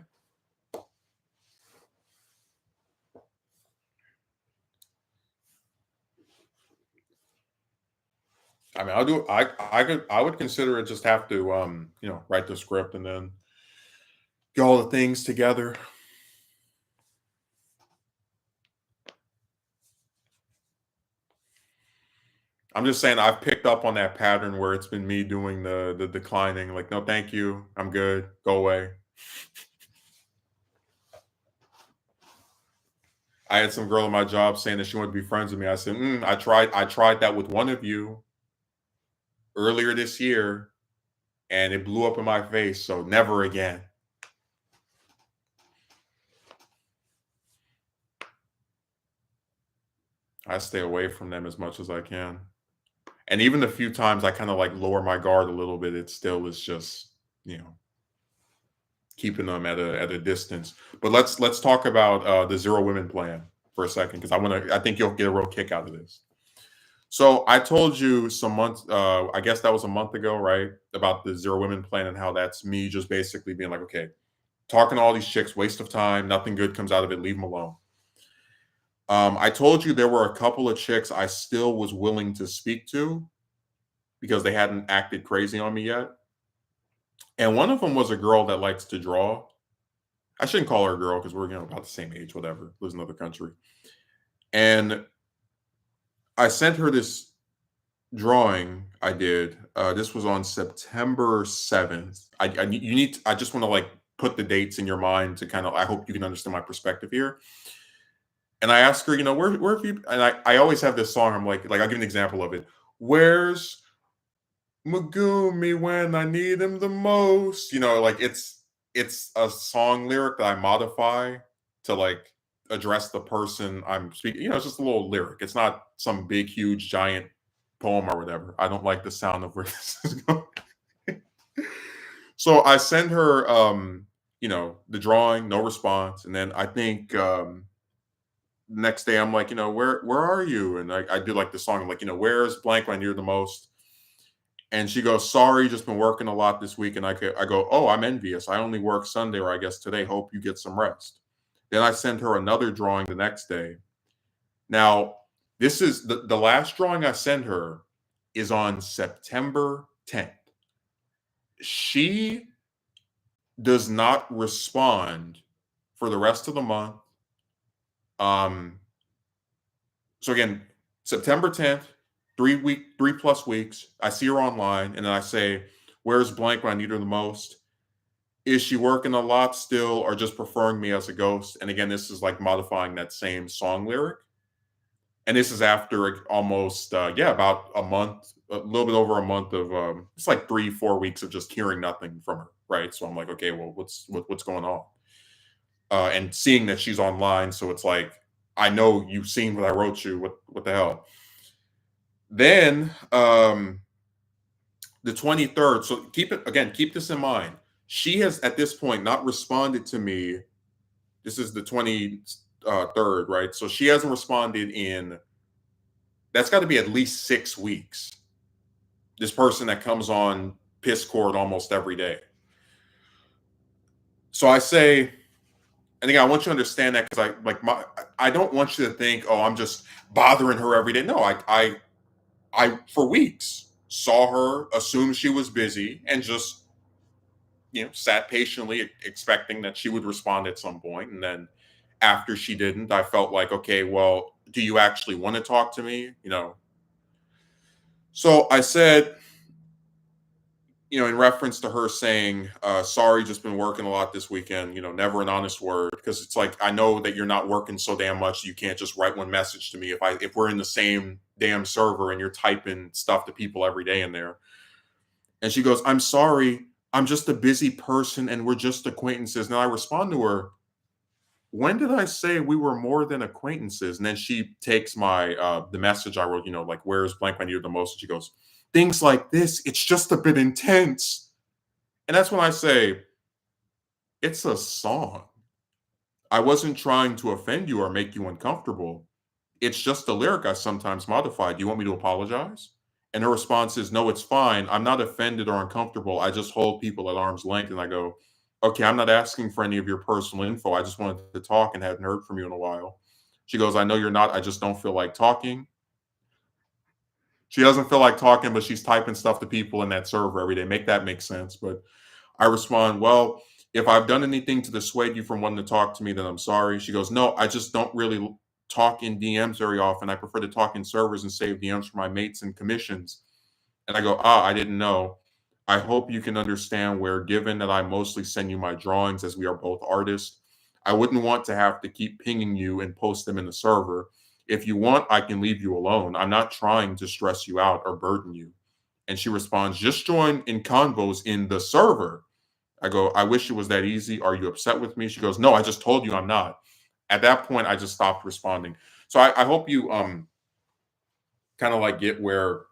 I mean, I'll do. I would consider it just have to write the script and then get all the things together. I'm just saying I've picked up on that pattern where it's been me doing the declining, like, no, thank you, I'm good, go away. I had some girl at my job saying that she wanted to be friends with me. I said, I tried that with one of you earlier this year, and it blew up in my face. So never again. I stay away from them as much as I can. And even the few times I kind of like lower my guard a little bit, it still is just, you know, keeping them at a distance. But let's talk about the zero women plan for a second because I think you'll get a real kick out of this. So I told you some months, I guess that was a month ago, right? About the zero women plan and how that's me just basically being like, okay, talking to all these chicks, waste of time, nothing good comes out of it, leave them alone. I told you there were a couple of chicks I still was willing to speak to because they hadn't acted crazy on me yet. And one of them was a girl that likes to draw. I shouldn't call her a girl because we're about the same age, whatever, lives in another country. And I sent her this drawing I did. This was on September 7th. I just want to like put the dates in your mind to kind of, I hope you can understand my perspective here. And I asked her, where have you, and I always have this song. I'm like, I'll give you an example of it. Where's Magumi when I need him the most? Like it's a song lyric that I modify to like address the person I'm speaking. It's just a little lyric. It's not some big, huge, giant poem or whatever. I don't like the sound of where this is going. So I send her the drawing, no response. And then I think next day I'm like, where are you? And I do like the song. I'm like, where's blank when you're the most? And she goes, sorry, just been working a lot this week. And I go, oh, I'm envious. I only work Sunday, or I guess today. Hope you get some rest. Then I send her another drawing the next day. Now, this is the last drawing I send her is on September 10th. She does not respond for the rest of the month. So again, September 10th, 3+ weeks. I see her online, and then I say, "Where's blank when I need her the most? Is she working a lot still, or just preferring me as a ghost?" And again, this is like modifying that same song lyric. And this is after almost about a month, a little bit over a month of it's like 3 4 weeks of just hearing nothing from her, right? So I'm like, okay, well, what's going on? And seeing that she's online, so it's like, I know you've seen what I wrote you. What the hell? Then the 23rd. So keep this in mind. She has at this point not responded to me. This is the 23rd, right? So she hasn't responded in, that's got to be at least 6 weeks. This person that comes on Piscord almost every day. So I say, and again, I want you to understand that because I don't want you to think, oh, I'm just bothering her every day. No, I for weeks saw her, assumed she was busy, and just sat patiently expecting that she would respond at some point. And then after she didn't, I felt like, okay, well, do you actually want to talk to me? So I said, in reference to her saying, sorry, just been working a lot this weekend, never an honest word. Because it's like, I know that you're not working so damn much. You can't just write one message to me if we're in the same damn server and you're typing stuff to people every day in there. And she goes, I'm sorry, I'm just a busy person and we're just acquaintances. Now I respond to her, when did I say we were more than acquaintances? And then she takes my the message I wrote, like, where's blank when I needed the most? And she goes, things like this, it's just a bit intense. And that's when I say, it's a song. I wasn't trying to offend you or make you uncomfortable. It's just a lyric I sometimes modify. Do you want me to apologize? And her response is, no, it's fine. I'm not offended or uncomfortable. I just hold people at arm's length. And I go, okay, I'm not asking for any of your personal info. I just wanted to talk and hadn't heard from you in a while. She goes, I know you're not. I just don't feel like talking. She doesn't feel like talking, but she's typing stuff to people in that server every day. Make that make sense. But I respond, well, if I've done anything to dissuade you from wanting to talk to me, then I'm sorry. She goes, no, I just don't really talk in DMs very often. I prefer to talk in servers and save DMs for my mates and commissions. And I go, I didn't know. I hope you can understand where, given that I mostly send you my drawings as we are both artists, I wouldn't want to have to keep pinging you and post them in the server. If you want, I can leave you alone. I'm not trying to stress you out or burden you. And she responds, just join in convos in the server. I go, I wish it was that easy. Are you upset with me? She goes, no, I just told you I'm not. At that point, I just stopped responding. So I hope you kind of like get where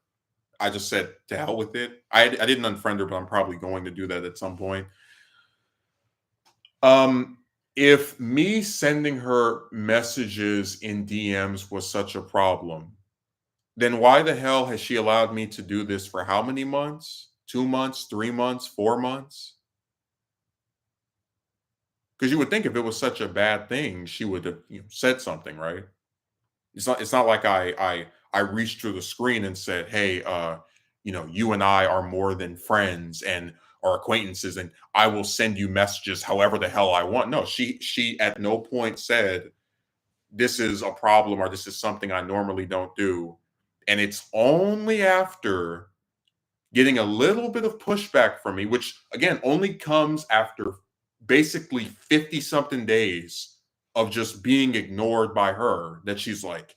I just said to hell with it. I didn't unfriend her, but I'm probably going to do that at some point. If me sending her messages in DMs was such a problem, then why the hell has she allowed me to do this for how many months? 2 months, 3 months, 4 months? Because you would think if it was such a bad thing, she would have said something, right? It's not like I reached through the screen and said, hey, you and I are more than friends and are acquaintances, and I will send you messages however the hell I want. No, she at no point said this is a problem or this is something I normally don't do. And it's only after getting a little bit of pushback from me, which again only comes after basically 50 something days of just being ignored by her, that she's like,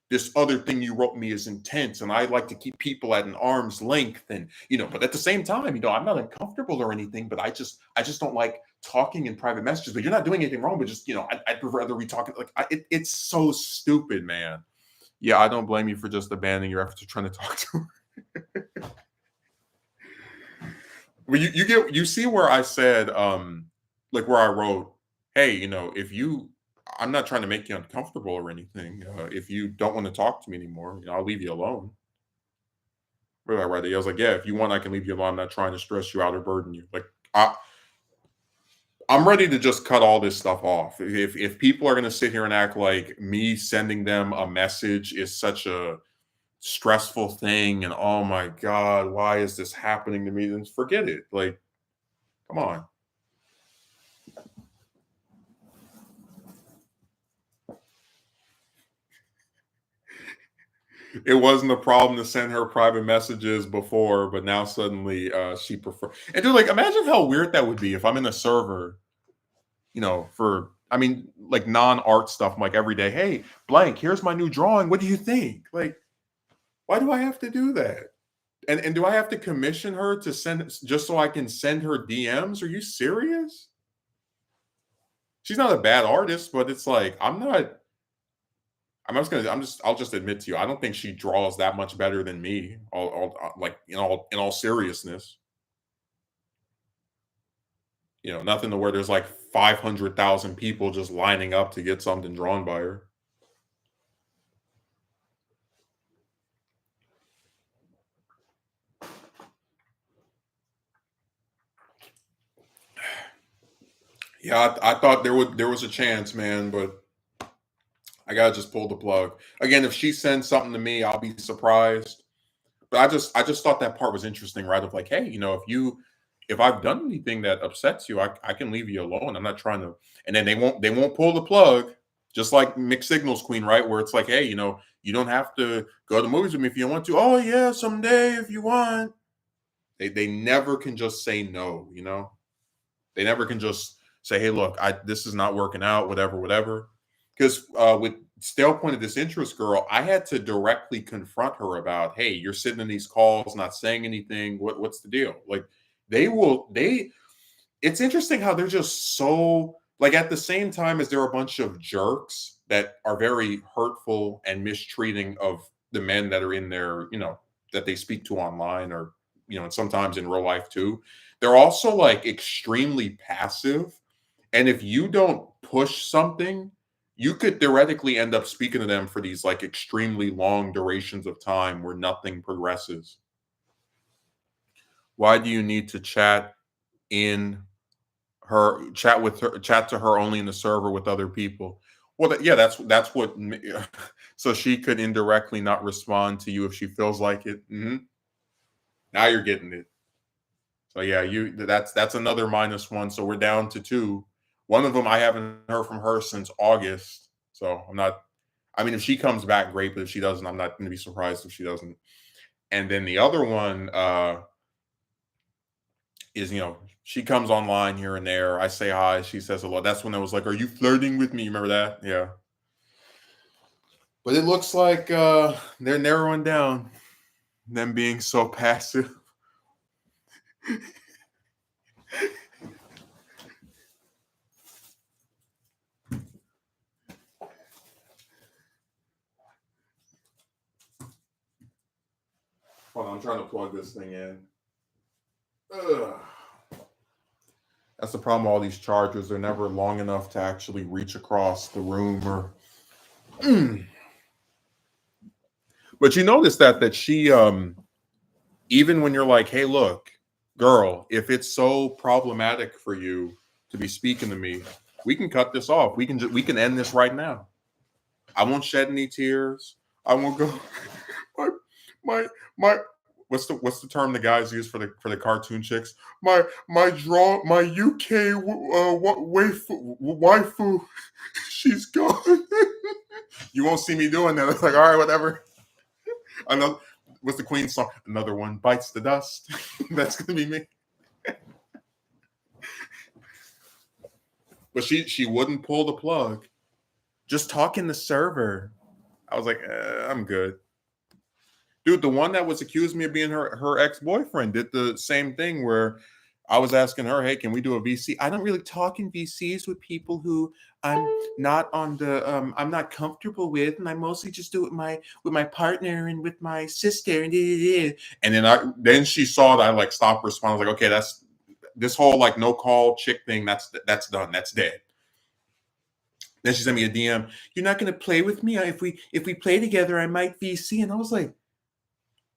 this other thing you wrote me is intense and I like to keep people at an arm's length. And, but at the same time, I'm not uncomfortable or anything, but I just don't like talking in private messages, but you're not doing anything wrong. But just, I'd rather we talk. It's so stupid, man. Yeah, I don't blame you for just abandoning your efforts of trying to talk to her. Well, you see where I said, like where I wrote, hey, I'm not trying to make you uncomfortable or anything. If you don't want to talk to me anymore, I'll leave you alone. Where did I write that? I was like, yeah, if you want, I can leave you alone. I'm not trying to stress you out or burden you. Like, I'm ready to just cut all this stuff off. If people are going to sit here and act like me sending them a message is such a stressful thing, and oh my God, why is this happening to me? Then forget it. Like, come on. It wasn't a problem to send her private messages before, but now suddenly she prefer. And dude, like, imagine how weird that would be if I'm in a server, for I mean, like non-art stuff. I'm like every day, hey, blank, here's my new drawing. What do you think? Like, why do I have to do that? And do I have to commission her to send just so I can send her DMs? Are you serious? She's not a bad artist, but it's like I'm not. I'll just admit to you, I don't think she draws that much better than me. Like in all seriousness, nothing to where there's like 500,000 people just lining up to get something drawn by her. Yeah, I thought there was a chance, man, but I gotta just pull the plug. Again, if she sends something to me, I'll be surprised. But I just thought that part was interesting, right? Of like, hey, if I've done anything that upsets you, I can leave you alone. I'm not trying to. And then they won't pull the plug, just like mixed signals queen, right? Where it's like, hey, you don't have to go to the movies with me if you don't want to. Oh yeah, someday if you want. They never can just say no, They never can just say, hey, look, this is not working out, whatever, whatever. Because with Stale pointed this interest girl, I had to directly confront her about, hey, you're sitting in these calls, not saying anything. What's the deal? Like they it's interesting how they're just so like at the same time as they're a bunch of jerks that are very hurtful and mistreating of the men that are in their, that they speak to online or, and sometimes in real life too. They're also like extremely passive. And if you don't push something, you could theoretically end up speaking to them for these like extremely long durations of time where nothing progresses. Why do you need to in chat to her only in the server with other people? Well, yeah, that's what. So she could indirectly not respond to you if she feels like it. Now you're getting it. So yeah, that's another -1. So we're down to two. One of them I haven't heard from her since August. So I'm not. I mean, if she comes back, great. But if she doesn't, I'm not going to be surprised if she doesn't. And then the other one is, she comes online here and there. I say hi. She says hello. That's when I was like, "Are you flirting with me?" You remember that? Yeah. But it looks like they're narrowing down them being so passive. Hold on, I'm trying to plug this thing in. Ugh. That's the problem with all these chargers. They're never long enough to actually reach across the room or but you notice that she even when you're like, hey, look, girl, if it's so problematic for you to be speaking to me, we can cut this off. We can end this right now. I won't shed any tears. I won't go my my my what's the term the guys use for the cartoon chicks? My UK waifu, she's gone. You won't see me doing that. It's like, all right, whatever. Another what's the Queen song? Another one bites the dust. That's gonna be me. But she wouldn't pull the plug. Just talking the server. I was like, I'm good. Dude, the one that was accusing me of being her ex-boyfriend did the same thing where I was asking her, hey, can we do a VC? I don't really talk in VCs with people who I'm not comfortable with, and I mostly just do it with my partner and with my sister and then she saw that I like stopped responding. I was like, okay, that's this whole like no call chick thing, that's done. That's dead. Then she sent me a DM. You're not gonna play with me? If we play together, I might VC. And I was like,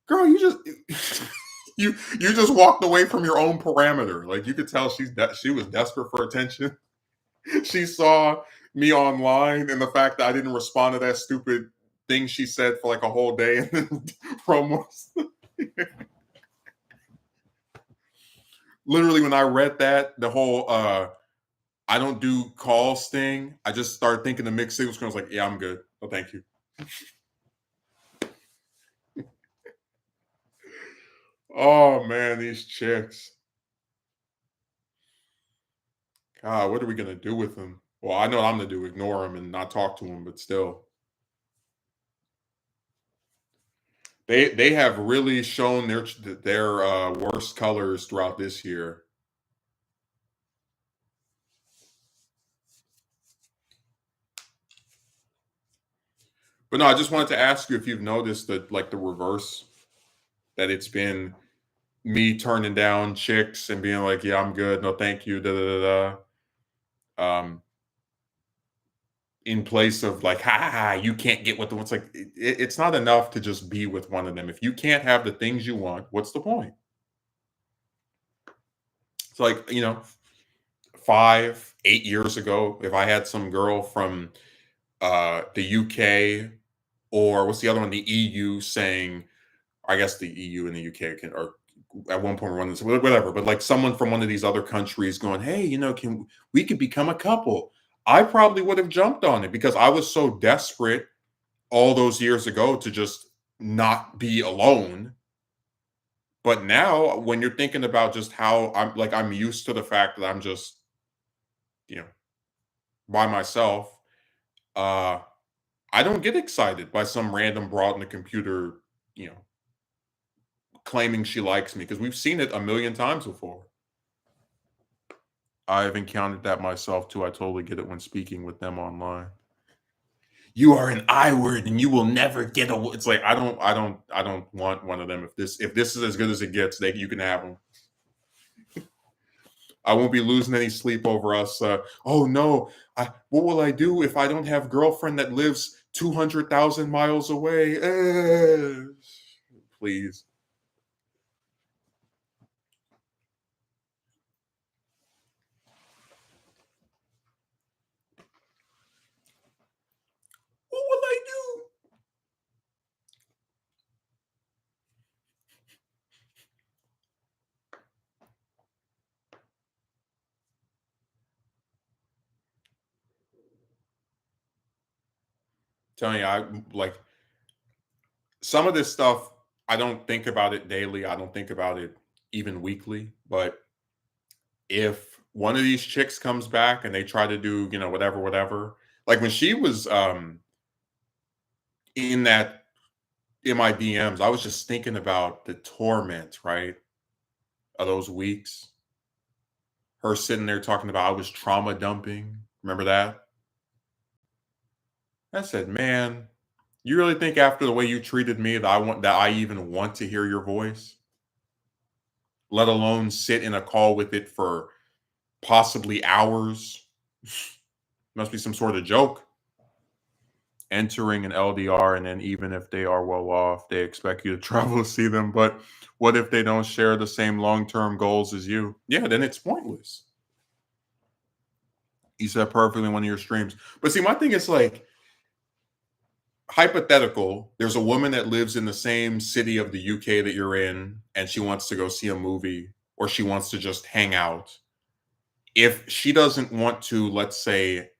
girl, you just you just walked away from your own parameter. Like you could tell she was desperate for attention. She saw me online and the fact that I didn't respond to that stupid thing she said for like a whole day and then promos. Literally when I read that, the whole I don't do calls thing, I just started thinking the mixed signals. I was like, yeah, I'm good. Oh, thank you. Oh man, these chicks. God, what are we gonna do with them? Well, I know what I'm gonna do, ignore them and not talk to them, but still. They have really shown their worst colors throughout this year. But no, I just wanted to ask you if you've noticed that, like, the reverse, that it's been me turning down chicks and being like, "Yeah, I'm good. No, thank you." Da da da da. In place of like, "Ha ha ha, you can't get what the." It's like it's not enough to just be with one of them. If you can't have the things you want, what's the point? It's like, 5, 8 years ago, if I had some girl from the UK, or what's the other one, the EU, saying, I guess the EU and the UK can, or at one point run this, whatever, but like someone from one of these other countries going, "Hey, can we could become a couple?" I probably would have jumped on it because I was so desperate all those years ago to just not be alone. But now, when you're thinking about just how I'm used to the fact that I'm just, you know, by myself, uh, I don't get excited by some random broad in the computer, you know, claiming she likes me, because we've seen it a million times before. I've encountered that myself too. I totally get it when speaking with them online. You are an I word and you will never get a. It's like I don't want one of them. If this is as good as it gets, you can have them. I won't be losing any sleep over us. Oh no, what will I do if I don't have girlfriend that lives 200,000 miles away? Please. What will I do? Telling you, I like some of this stuff. I don't think about it daily. I don't think about it even weekly. But if one of these chicks comes back and they try to do, whatever, whatever, like when she was in that in my DMs, I was just thinking about the torment, right, of those weeks. Her sitting there talking about I was trauma dumping. Remember that? I said, "Man, you really think after the way you treated me that I even want to hear your voice? Let alone sit in a call with it for possibly hours? Must be some sort of joke. Entering an LDR, and then even if they are well off, they expect you to travel to see them. But what if they don't share the same long-term goals as you? Yeah, then it's pointless." You said perfectly in one of your streams. But see, my thing is like, hypothetical, there's a woman that lives in the same city of the UK that you're in, and she wants to go see a movie, or she wants to just hang out. If she doesn't want to, let's say,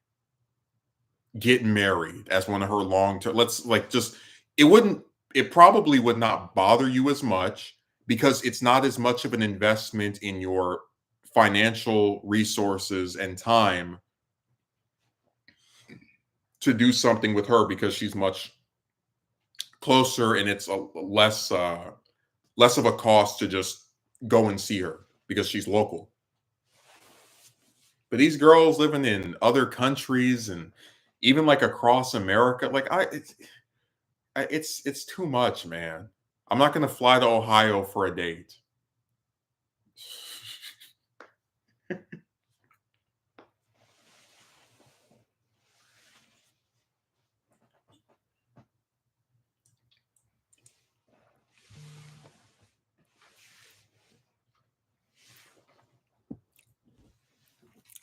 get married as one of her long term, let's like just, it wouldn't, it probably would not bother you as much because it's not as much of an investment in your financial resources and time to do something with her, because she's much closer, and it's a less of a cost to just go and see her because she's local. But these girls living in other countries and even like across America, like it's too much, man. I'm not gonna fly to Ohio for a date.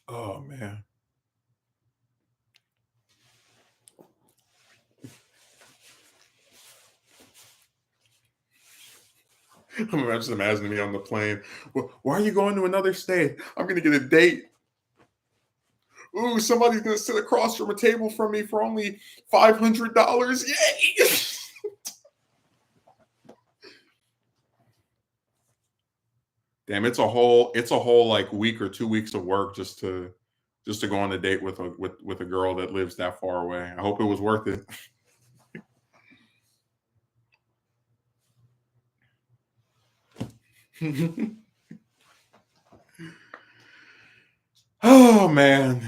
Oh man. I'm just imagining me on the plane. Well, why are you going to another state? I'm gonna get a date. Ooh, somebody's gonna sit across from a table from me for only $500. Yay! Damn, it's a whole like week or 2 weeks of work just to just to go on a date with a girl that lives that far away. I hope it was worth it. Oh man.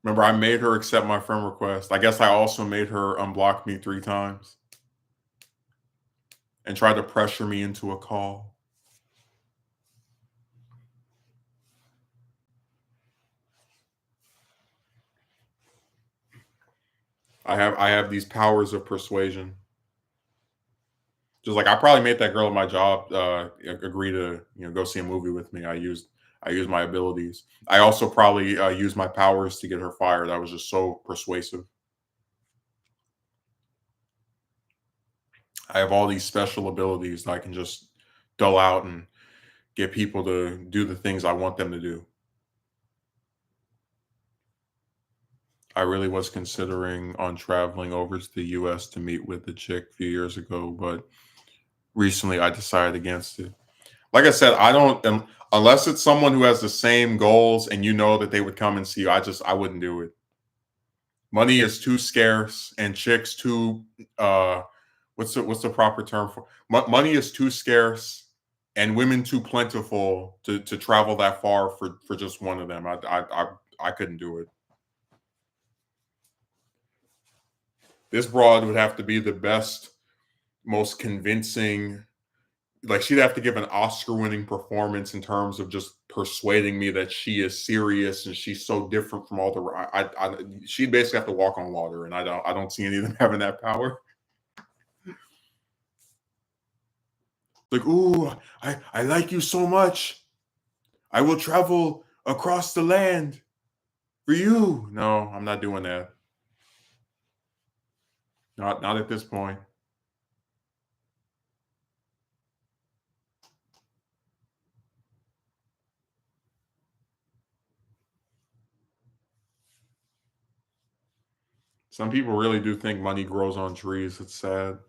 Remember, I made her accept my friend request. I guess I also made her unblock me 3 times and tried to pressure me into a call. I have these powers of persuasion. Just like I probably made that girl at my job agree to go see a movie with me. I used my abilities. I also probably used my powers to get her fired. I was just so persuasive. I have all these special abilities that I can just dole out and get people to do the things I want them to do. I really was considering on traveling over to the US to meet with the chick a few years ago, but recently I decided against it. Like I said, I don't unless it's someone who has the same goals and you know that they would come and see you. I wouldn't do it. Money is too scarce and chicks too what's the proper term for money is too scarce and women too plentiful to travel that far for just one of them. I couldn't do it. This broad would have to be the best, most convincing. Like she'd have to give an Oscar-winning performance in terms of just persuading me that she is serious and she's so different from all the. She'd basically have to walk on water, and I don't see any of them having that power. Like, ooh, I like you so much. I will travel across the land for you. No, I'm not doing that. Not at this point. Some people really do think money grows on trees. It's sad.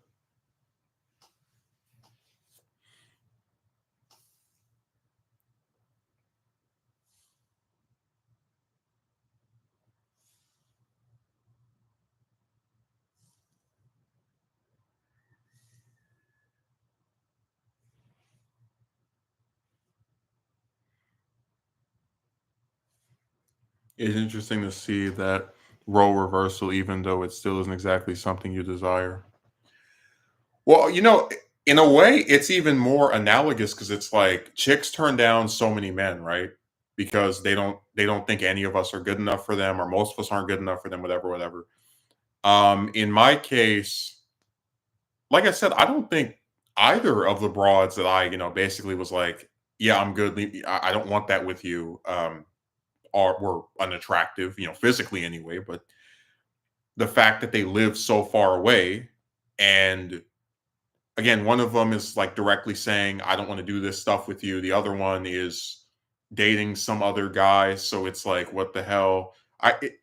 It's interesting to see that role reversal, even though it still isn't exactly something you desire. Well, in a way, it's even more analogous because it's like chicks turn down so many men, right? Because they don't think any of us are good enough for them, or most of us aren't good enough for them, whatever, whatever. In my case, like I said, I don't think either of the broads that basically was like, yeah, I'm good. I don't want that with you. Are were unattractive, physically anyway. But the fact that they live so far away, and again, one of them is like directly saying, "I don't want to do this stuff with you." The other one is dating some other guy, so it's like, what the hell? It,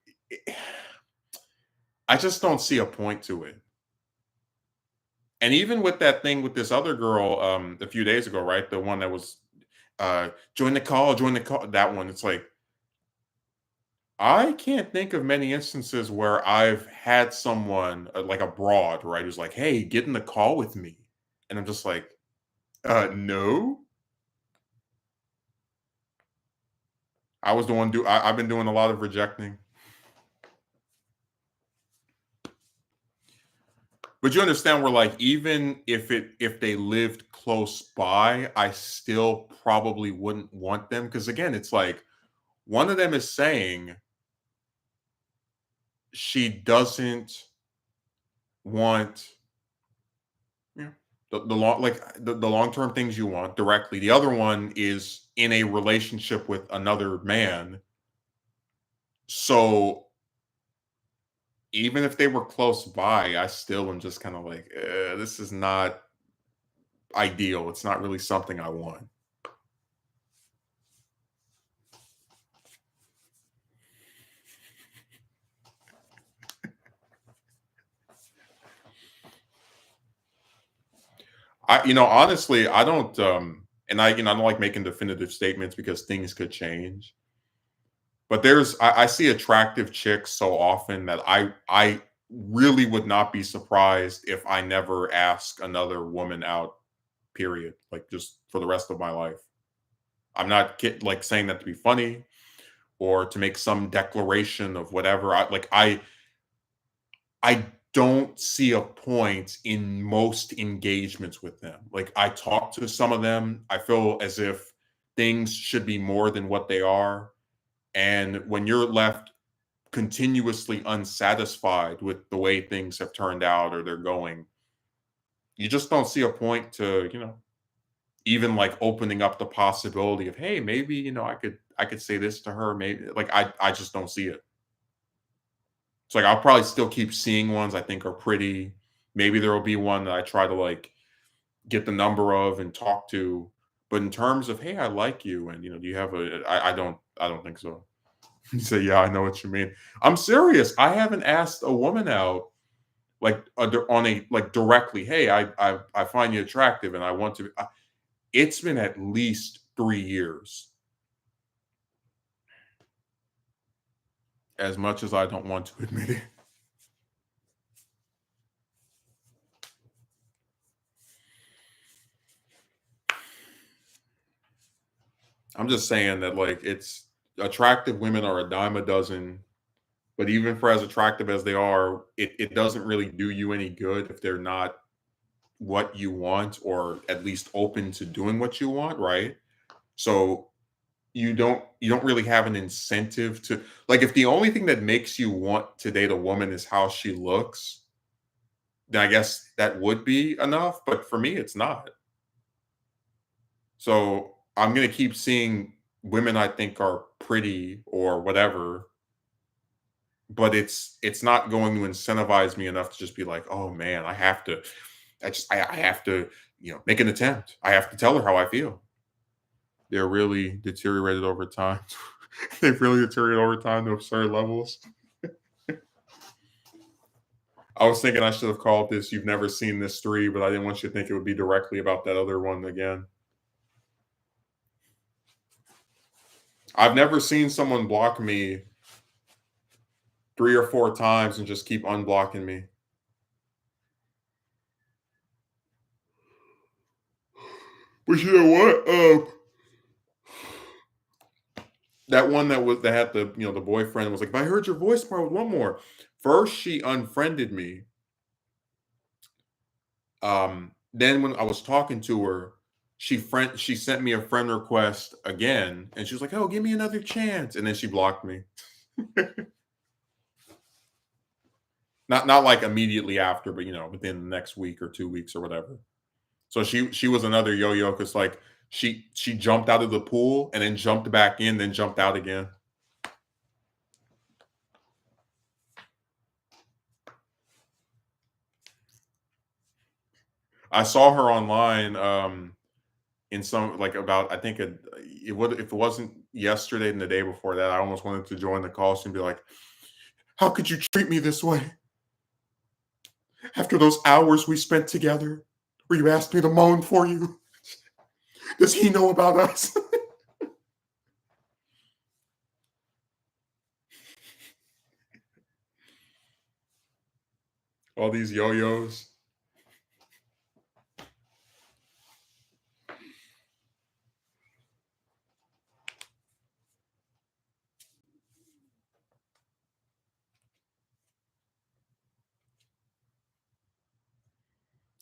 I just don't see a point to it. And even with that thing with this other girl, a few days ago, right? The one that was join the call. That one, it's like I can't think of many instances where I've had someone like abroad, right, who's like, "Hey, get in the call with me," and I'm just like, no." I was the one do. I've been doing a lot of rejecting, but you understand where like even if they lived close by, I still probably wouldn't want them because again, it's like one of them is saying she doesn't want yeah, the long like the long term things you want directly. The other one is in a relationship with another man. So even if they were close by, I still am just kind of like, this is not ideal. It's not really something I want. Honestly, I don't, and I don't like making definitive statements because things could change. But I see attractive chicks so often that I really would not be surprised if I never ask another woman out, period. Like just for the rest of my life. I'm not like saying that to be funny or to make some declaration of whatever. I don't see a point in most engagements with them. Like I talk to some of them, I feel as if things should be more than what they are. And when you're left continuously unsatisfied with the way things have turned out or they're going, you just don't see a point to, even like opening up the possibility of, hey, maybe, I could say this to her. Maybe like I just don't see it. It's like I'll probably still keep seeing ones I think are pretty. Maybe there will be one that I try to like get the number of and talk to. But in terms of, hey, I like you, and do you have I don't think so. You say, yeah, I know what you mean. I'm serious. I haven't asked a woman out like on a like directly. Hey, I find you attractive, and I want to. It's been at least 3 years. As much as I don't want to admit it. I'm just saying that like it's attractive women are a dime a dozen, but even for as attractive as they are, it doesn't really do you any good if they're not what you want or at least open to doing what you want, right? So you don't really have an incentive to like if the only thing that makes you want to date a woman is how she looks, then I guess that would be enough. But for me, it's not. So I'm gonna keep seeing women I think are pretty or whatever, but it's not going to incentivize me enough to just be like, oh man, I have to, make an attempt. I have to tell her how I feel. They're really deteriorated over time. They've really deteriorated over time to absurd levels. I was thinking I should have called this "You've Never Seen This 3," but I didn't want you to think it would be directly about that other one again. I've never seen someone block me 3 or 4 times and just keep unblocking me. But you know what? That one that had the boyfriend was like, if I heard your voice more, I would want more. First, she unfriended me. Then when I was talking to her, she sent me a friend request again, and she was like, "Oh, give me another chance," and then she blocked me. Not like immediately after, but within the next week or 2 weeks or whatever. So she was another yo-yo because like she jumped out of the pool and then jumped back in, then jumped out again. I saw her online in some like about I think it would if it wasn't yesterday and the day before that, I almost wanted to join the call and be like, "How could you treat me this way after those hours we spent together where you asked me to moan for you? Does he know about us?" All these yo-yos.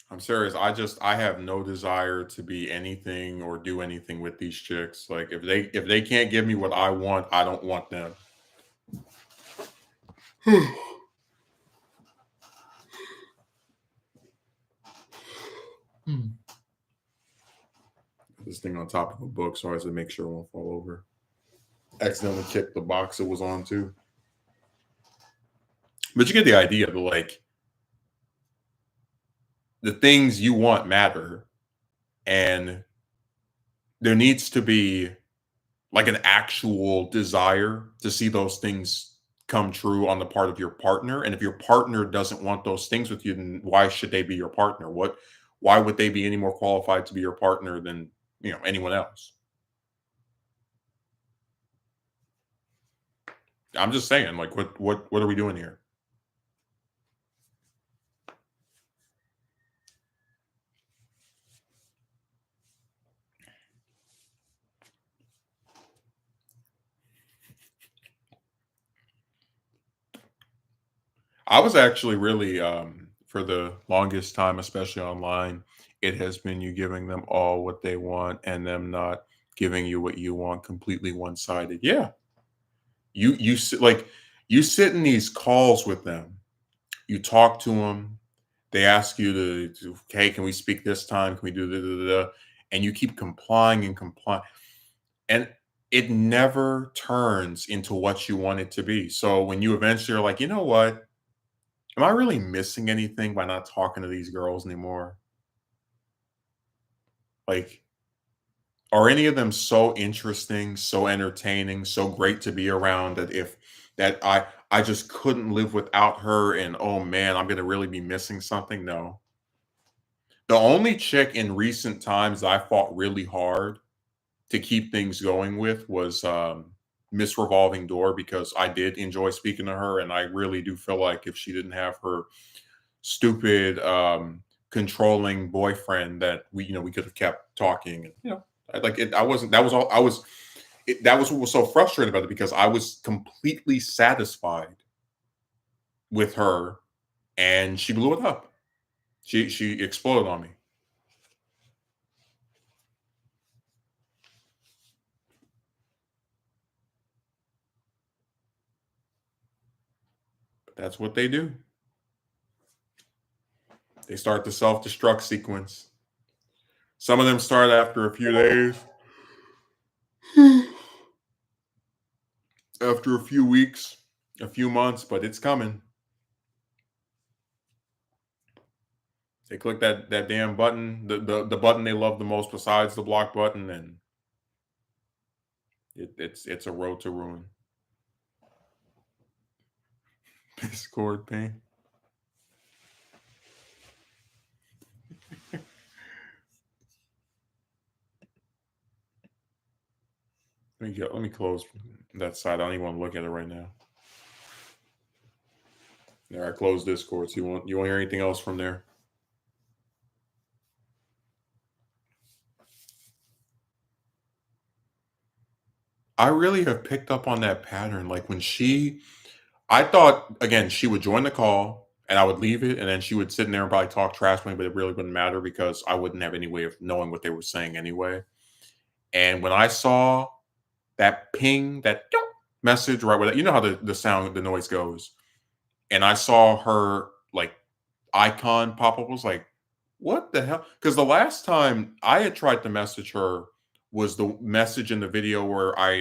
I'm serious. I have no desire to be anything or do anything with these chicks. Like if they can't give me what I want, I don't want them. This thing on top of a book so as to make sure it won't fall over. Accidentally kicked the box it was on too. But you get the idea. But like the things you want matter, and there needs to be like an actual desire to see those things come true on the part of your partner. And if your partner doesn't want those things with you, then why should they be your partner? why would they be any more qualified to be your partner than, anyone else? I'm just saying, like, what are we doing here? I was actually really, for the longest time, especially online, it has been you giving them all what they want and them not giving you what you want, completely one-sided. Yeah. You sit like, you sit in these calls with them, you talk to them, they ask you to, "Hey, can we speak this time? Can we do da da da da?" And you keep complying and complying, and it never turns into what you want it to be. So when you eventually are like, "You know what? Am I really missing anything by not talking to these girls anymore? Like, are any of them so interesting, so entertaining, so great to be around that if that I just couldn't live without her and oh man, I'm gonna really be missing something?" No. The only chick in recent times that I fought really hard to keep things going with was Miss Revolving Door, because I did enjoy speaking to her, and I really do feel like if she didn't have her stupid controlling boyfriend, that we could have kept talking, and like it I wasn't that was all I was that was what was so frustrating about it, because I was completely satisfied with her and she blew it up. She exploded on me. But that's what they do. They start the self-destruct sequence. Some of them start after a few days, after a few weeks, a few months, but it's coming. They click that damn button, the button they love the most besides the block button, and it's a road to ruin. Discord pain. Let me close that side. I don't even want to look at it right now. There, I closed Discord. So you want to hear anything else from there? I really have picked up on that pattern. Like when I thought again she would join the call and I would leave it, and then she would sit in there and probably talk trash to me, but it really wouldn't matter because I wouldn't have any way of knowing what they were saying anyway. And when I saw that ping, that "Dong" message right with it, you know how the sound, the noise goes, and I saw her like icon pop up, I was like, "What the hell?" Because the last time I had tried to message her was the message in the video where I,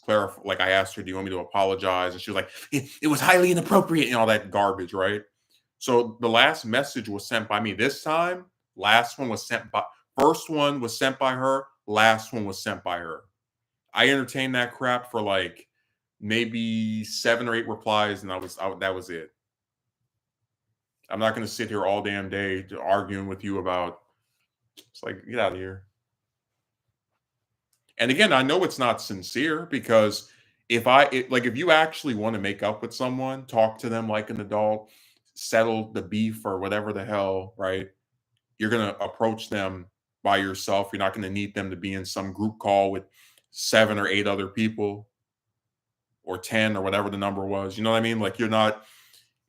clarify, like I asked her, "Do you want me to apologize?" And she was like, "It was highly inappropriate," and all that garbage, right? So the last message was sent by me. This time, last one was sent by first one was sent by her. Last one was sent by her. I entertained that crap for like maybe 7 or 8 replies, and that was it. I'm not going to sit here all damn day arguing with you about. It's like, get out of here. And again, I know it's not sincere because if you actually want to make up with someone, talk to them like an adult, settle the beef or whatever the hell, right? You're going to approach them by yourself. You're not going to need them to be in some group call with 7 or 8 other people or 10 or whatever the number was. You know what I mean? Like you're not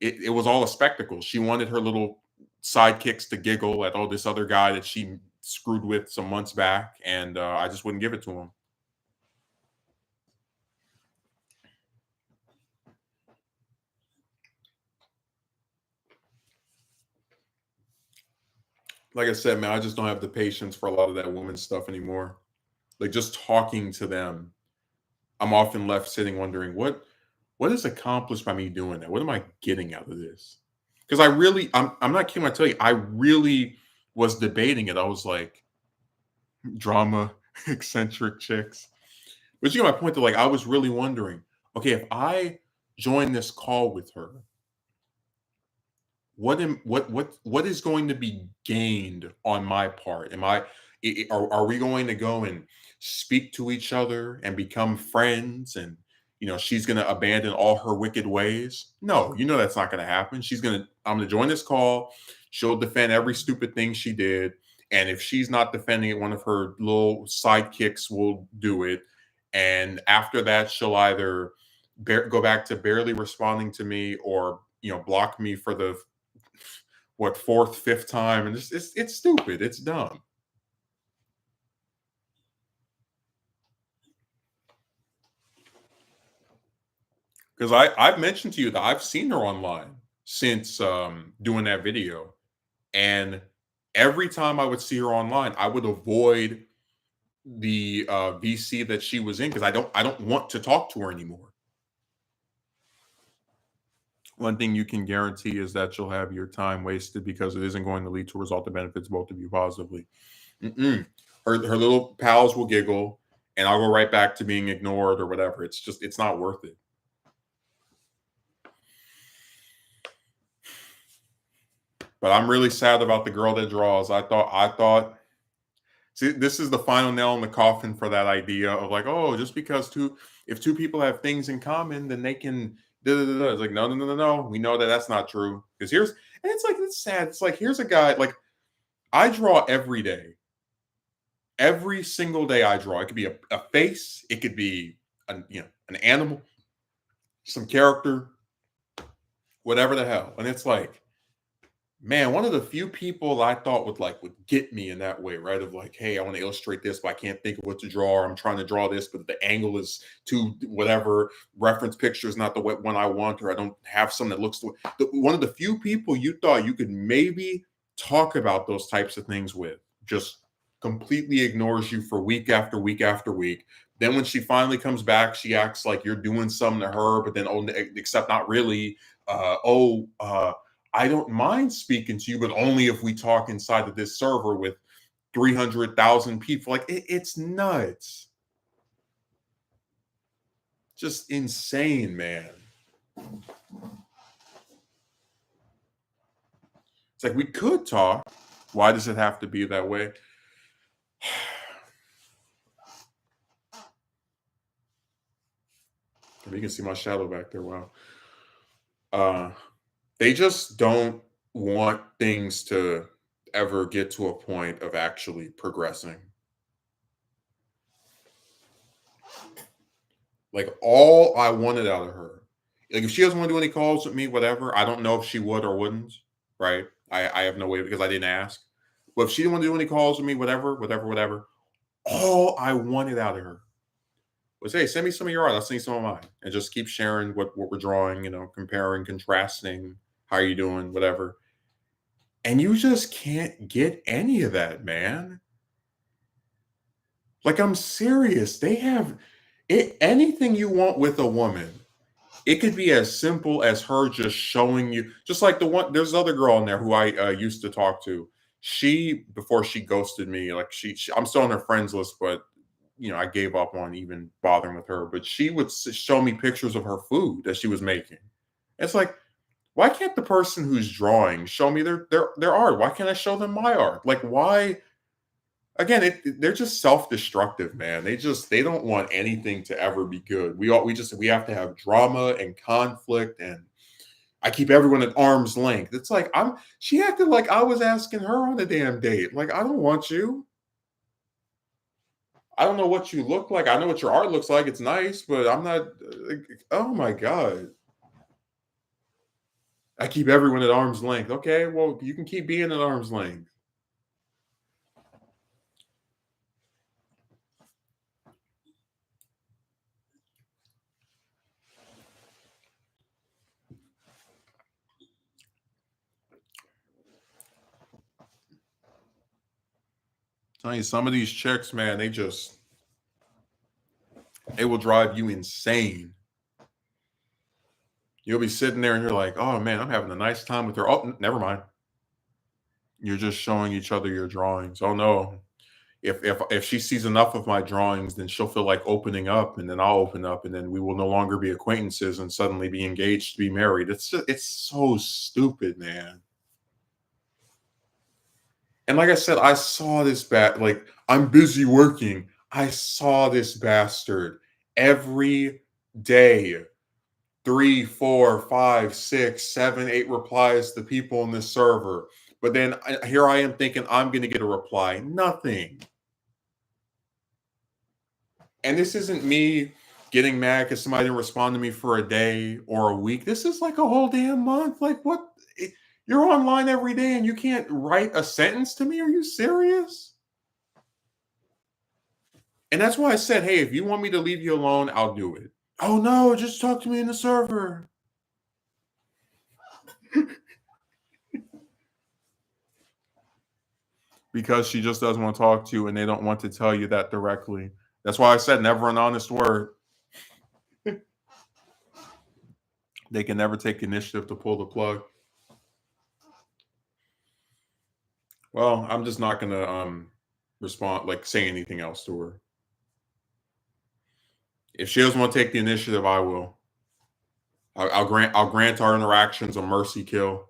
it was all a spectacle. She wanted her little sidekicks to giggle at, oh, this other guy that she screwed with some months back, and I just wouldn't give it to him. Like I said, man, I just don't have the patience for a lot of that woman stuff anymore. Like just talking to them, I'm often left sitting wondering what is accomplished by me doing that? What am I getting out of this? Because I'm not kidding when I tell you, I really was debating it. I was like, drama, eccentric chicks. But you get my point that like I was really wondering, okay, if I join this call with her, what is going to be gained on my part? Are we going to go and speak to each other and become friends, and she's going to abandon all her wicked ways? No, that's not going to happen. I'm going to join this call. She'll defend every stupid thing she did, and if she's not defending it, one of her little sidekicks will do it. And after that, she'll either go back to barely responding to me, or block me for the fourth, fifth time, and it's stupid. It's dumb. Because I've mentioned to you that I've seen her online since doing that video, and every time I would see her online, I would avoid the VC that she was in, because I don't want to talk to her anymore. One thing you can guarantee is that you'll have your time wasted, because it isn't going to lead to a result that benefits both of you positively. Mm-mm. Her little pals will giggle, and I'll go right back to being ignored or whatever. It's not worth it. But I'm really sad about the girl that draws. I thought see, this is the final nail in the coffin for that idea of like, oh, just because if two people have things in common, then they can da da da. It's like, no, no, no, no, no. We know that that's not true. Because and it's like, it's sad. It's like, here's a guy, like, I draw every day. Every single day I draw. It could be a face, it could be an animal, some character, whatever the hell. And it's like, man, one of the few people I thought would get me in that way, right? Of like, hey, I want to illustrate this, but I can't think of what to draw. Or I'm trying to draw this, but the angle is too whatever. Reference picture is not the one I want, or I don't have something that looks one of the few people you thought you could maybe talk about those types of things with, just completely ignores you for week after week after week. Then when she finally comes back, she acts like you're doing something to her, but then, oh, except not really. I don't mind speaking to you, but only if we talk inside of this server with 300,000 people. Like, it's nuts. Just insane, man. It's like, we could talk. Why does it have to be that way? You can see my shadow back there. Wow. They just don't want things to ever get to a point of actually progressing. Like, all I wanted out of her, like, if she doesn't want to do any calls with me, whatever, I don't know if she would or wouldn't, right? I have no way, because I didn't ask. But if she didn't want to do any calls with me, whatever, whatever, whatever, all I wanted out of her was, hey, send me some of your art. I'll send you some of mine. And just keep sharing what we're drawing, comparing, contrasting, how are you doing, whatever. And you just can't get any of that, man. Like, I'm serious. They have anything you want with a woman. It could be as simple as her just showing you, just like there's another girl in there who I used to talk to. She, before she ghosted me, like I'm still on her friends list, but I gave up on even bothering with her. But she would show me pictures of her food that she was making. It's like, why can't the person who's drawing show me their art? Why can't I show them my art? Like, why? Again, they're just self-destructive, man. They don't want anything to ever be good. We have to have drama and conflict, and I keep everyone at arm's length. It's like, she acted like I was asking her on a damn date. Like, I don't want you. I don't know what you look like. I know what your art looks like. It's nice, but I'm not. Oh my god. I keep everyone at arm's length. Okay, well, you can keep being at arm's length. Tell you, some of these chicks, man, they will drive you insane. You'll be sitting there and you're like, oh man, I'm having a nice time with her. Oh, never mind. You're just showing each other your drawings. Oh no. If she sees enough of my drawings, then she'll feel like opening up, and then I'll open up, and then we will no longer be acquaintances and suddenly be engaged to be married. It's so stupid, man. And like I said, I saw this like I'm busy working. I saw this bastard every day. 3, 4, 5, 6, 7, 8 replies to people in this server. But then here I am thinking I'm going to get a reply. Nothing. And this isn't me getting mad because somebody didn't respond to me for a day or a week. This is like a whole damn month. Like, what? You're online every day and you can't write a sentence to me? Are you serious? And that's why I said, hey, if you want me to leave you alone, I'll do it. Oh, no, just talk to me in the server. Because she just doesn't want to talk to you and they don't want to tell you that directly. That's why I said never an honest word. They can never take initiative to pull the plug. Well, I'm just not going to respond, like say anything else to her. If she doesn't want to take the initiative, I will. I'll grant our interactions a mercy kill.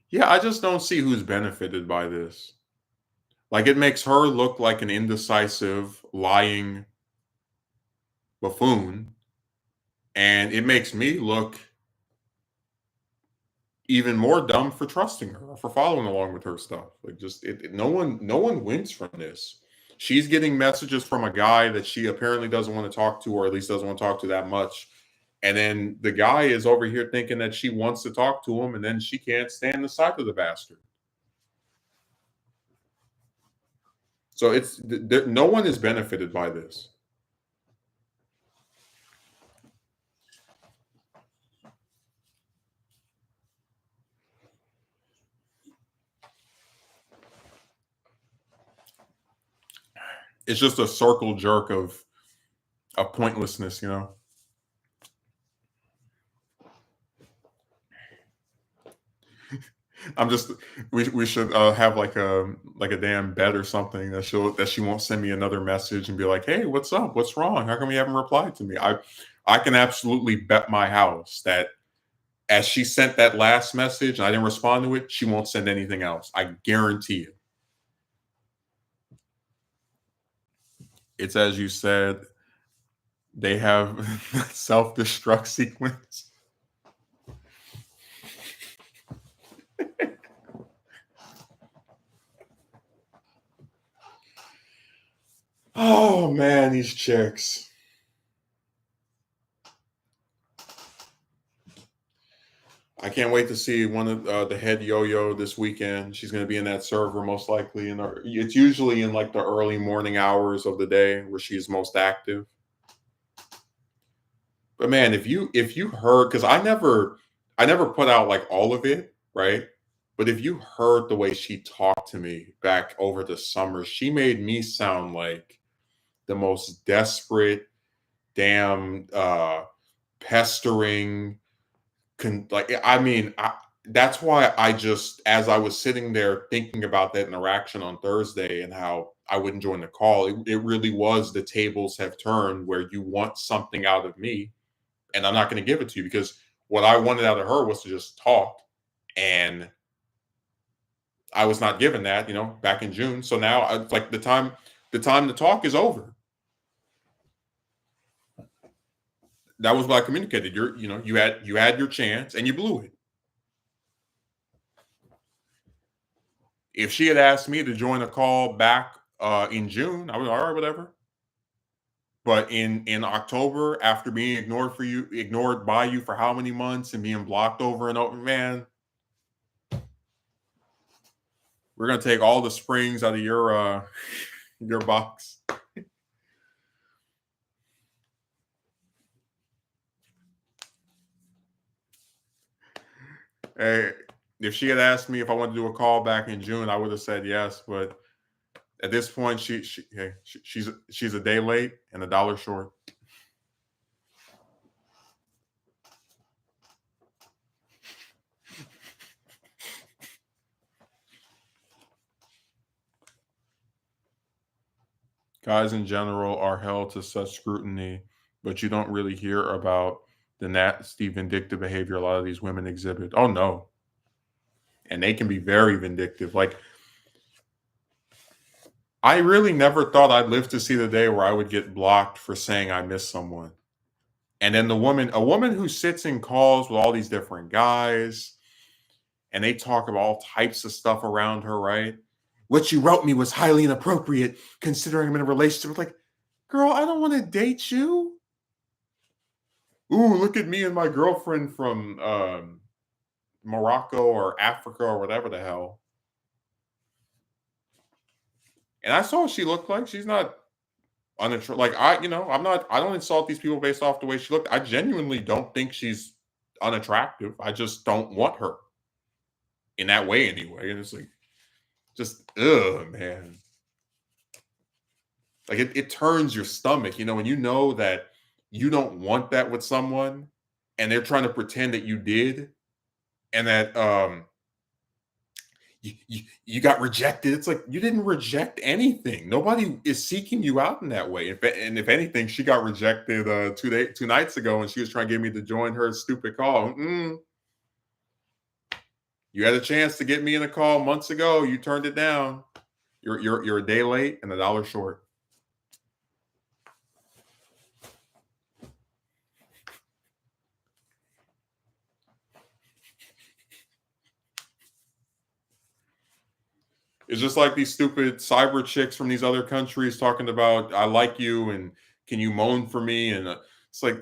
Yeah, I just don't see who's benefited by this. Like it makes her look like an indecisive, lying buffoon, and it makes me look even more dumb for trusting her, for following along with her stuff. Like just no one wins from this. She's getting messages from a guy that she apparently doesn't want to talk to, or at least doesn't want to talk to that much. And then the guy is over here thinking that she wants to talk to him, and then she can't stand the sight of the bastard. So no one is benefited by this. It's just a circle jerk of pointlessness, you know. I'm just we should have like a damn bet or something that she won't send me another message and be like, hey, what's up? What's wrong? How come you haven't replied to me? I can absolutely bet my house that as she sent that last message and I didn't respond to it, she won't send anything else. I guarantee it. It's as you said, they have self-destruct sequence. Oh man, these chicks. I can't wait to see one of the head Yo-Yo this weekend. She's going to be in that server most likely, and it's usually in like the early morning hours of the day where she's most active. But man, if you heard, because I never put out like all of it, right? But if you heard the way she talked to me back over the summer, she made me sound like the most desperate, damn pestering that's why I just, as I was sitting there thinking about that interaction on Thursday and how I wouldn't join the call, it really was the tables have turned where you want something out of me and I'm not going to give it to you because what I wanted out of her was to just talk, and I was not given that, back in June. So now it's like the time to talk is over. That was what I communicated. You had your chance and you blew it. If she had asked me to join a call back in June, I was all right, whatever. But in October, after being ignored by you for how many months and being blocked over and over, man, we're gonna take all the springs out of your box. Hey, if she had asked me if I wanted to do a call back in June, I would have said yes. But at this point, she's a day late and a dollar short. Guys in general are held to such scrutiny, but you don't really hear about the nasty, vindictive behavior a lot of these women exhibit. Oh no, and they can be very vindictive. Like I really never thought I'd live to see the day where I would get blocked for saying I miss someone. And then a woman who sits in calls with all these different guys, and they talk about all types of stuff around her, right? What you wrote me was highly inappropriate considering I'm in a relationship. It's like, girl, I don't want to date you. Ooh, look at me and my girlfriend from Morocco or Africa or whatever the hell. And I saw what she looked like. She's not unattractive. Like I don't insult these people based off the way she looked. I genuinely don't think she's unattractive. I just don't want her in that way anyway. And it's like, just, ugh, man. Like it turns your stomach, when you know that you don't want that with someone and they're trying to pretend that you did and that you got rejected. It's like you didn't reject anything. Nobody is seeking you out in that way. And if anything, she got rejected 2 nights ago, and she was trying to get me to join her stupid call. You had a chance to get me in a call months ago. You turned it down. You're a day late and $1 short. It's just like these stupid cyber chicks from these other countries talking about I like you and can you moan for me? And it's like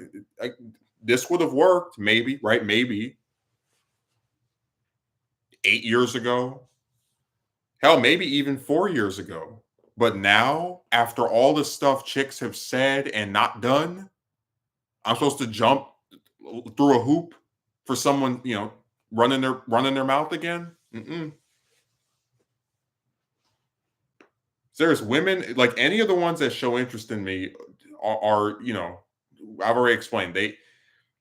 this would have worked maybe, right? Maybe 8 years ago, hell, maybe even 4 years ago. But now, after all the stuff chicks have said and not done, I'm supposed to jump through a hoop for someone, running their mouth again. There's women like any of the ones that show interest in me are I've already explained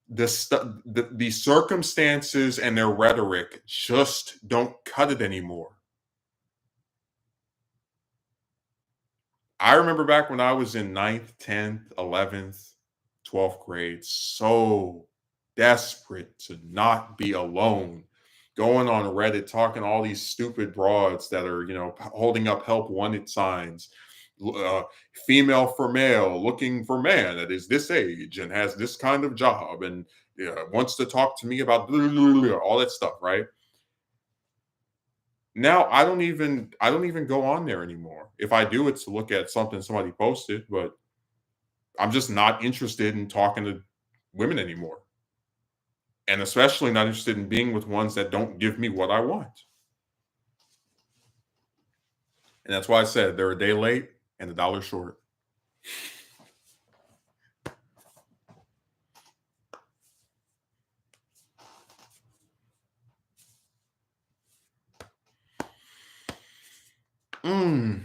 the circumstances and their rhetoric just don't cut it anymore. I remember back when I was in 9th, 10th, 11th, 12th grade, so desperate to not be alone, going on Reddit, talking to all these stupid broads that are, holding up help wanted signs, uh, female for male, looking for man that is this age and has this kind of job and wants to talk to me about all that stuff, right? Now I don't even go on there anymore. If I do, it's to look at something somebody posted, but I'm just not interested in talking to women anymore. And especially not interested in being with ones that don't give me what I want. And that's why I said they're a day late and $1 short. Mm.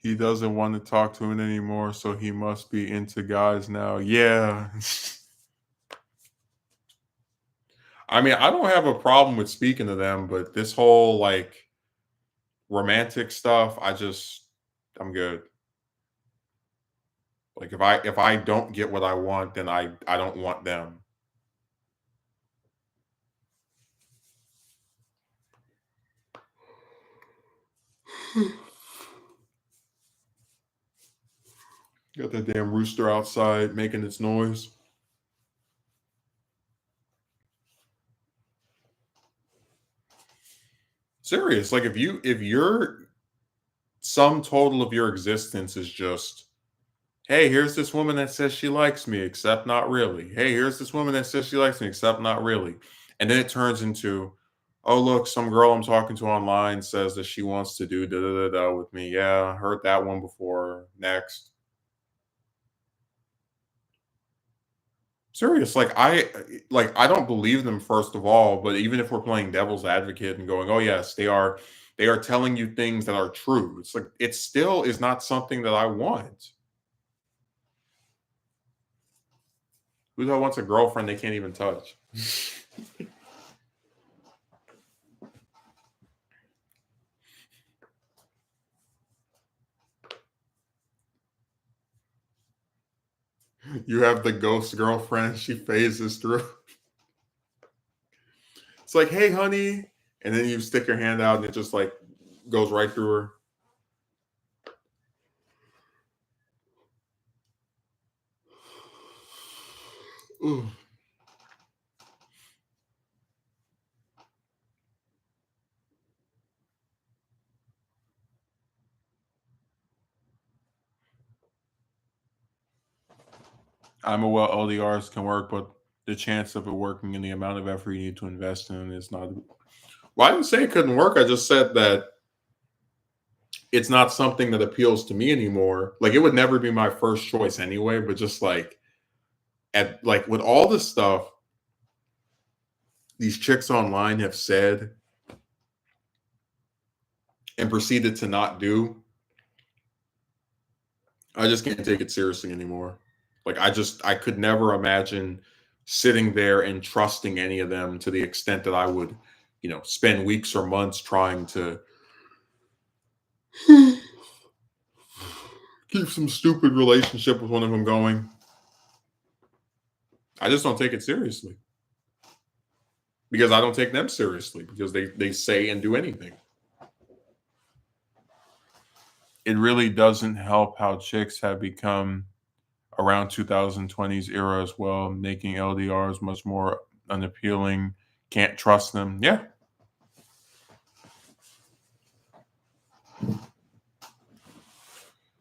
He doesn't want to talk to him anymore, so he must be into guys now. Yeah. I mean, I don't have a problem with speaking to them, but this whole like romantic stuff, I'm good. Like if I don't get what I want, then I don't want them. Got that damn rooster outside making its noise. Serious. Like if your sum total of your existence is just, hey, here's this woman that says she likes me, except not really. Hey, here's this woman that says she likes me, except not really. And then it turns into, oh look, some girl I'm talking to online says that she wants to do da da da da with me. Yeah, heard that one before. Next. Serious. Like I don't believe them first of all, but even if we're playing devil's advocate and going, oh yes, they are They are telling you things that are true. It's like it still is not something that I want. Who the hell wants a girlfriend they can't even touch? You have the ghost girlfriend, she phases through. It's like, hey, honey. And then you stick your hand out and it just like goes right through her. Ooh. I'm aware LDRs can work, but the chance of it working and the amount of effort you need to invest in is not. Well, I didn't say it couldn't work. I just said that it's not something that appeals to me anymore. Like it would never be my first choice anyway, but just like at like with all the stuff these chicks online have said and proceeded to not do, I just can't take it seriously anymore. Like I could never imagine sitting there and trusting any of them to the extent that I would, spend weeks or months trying to keep some stupid relationship with one of them going. I just don't take it seriously because I don't take them seriously because they say and do anything. It really doesn't help how chicks have become around 2020s era as well, making LDRs much more unappealing. Can't trust them. Yeah.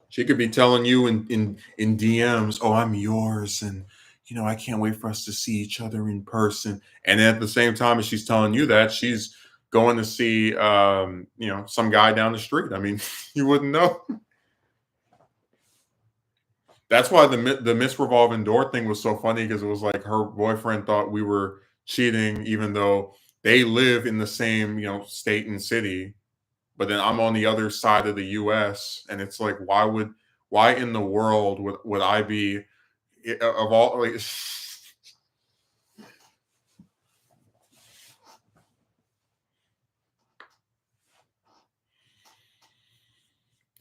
She could be telling you in DMs, "Oh, I'm yours," and I can't wait for us to see each other in person. And at the same time as she's telling you that, she's going to see some guy down the street. I mean, you wouldn't know. That's why the Miss Revolving Door thing was so funny because it was like her boyfriend thought we were cheating, even though they live in the same state and city. But then I'm on the other side of the U.S. and it's like, why in the world would I be of all like?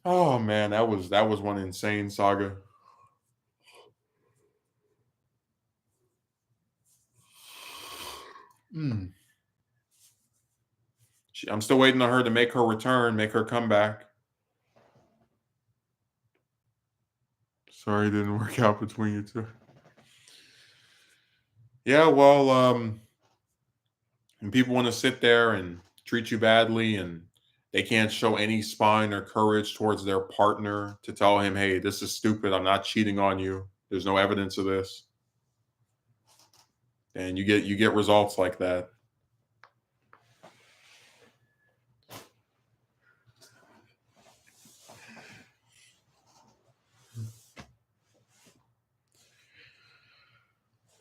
Oh man, that was one insane saga. Mm. I'm still waiting on her to make her return, make her come back. Sorry, it didn't work out between you two. Yeah, well, and people want to sit there and treat you badly, and they can't show any spine or courage towards their partner to tell him, "Hey, this is stupid. I'm not cheating on you. There's no evidence of this." And you get results like that.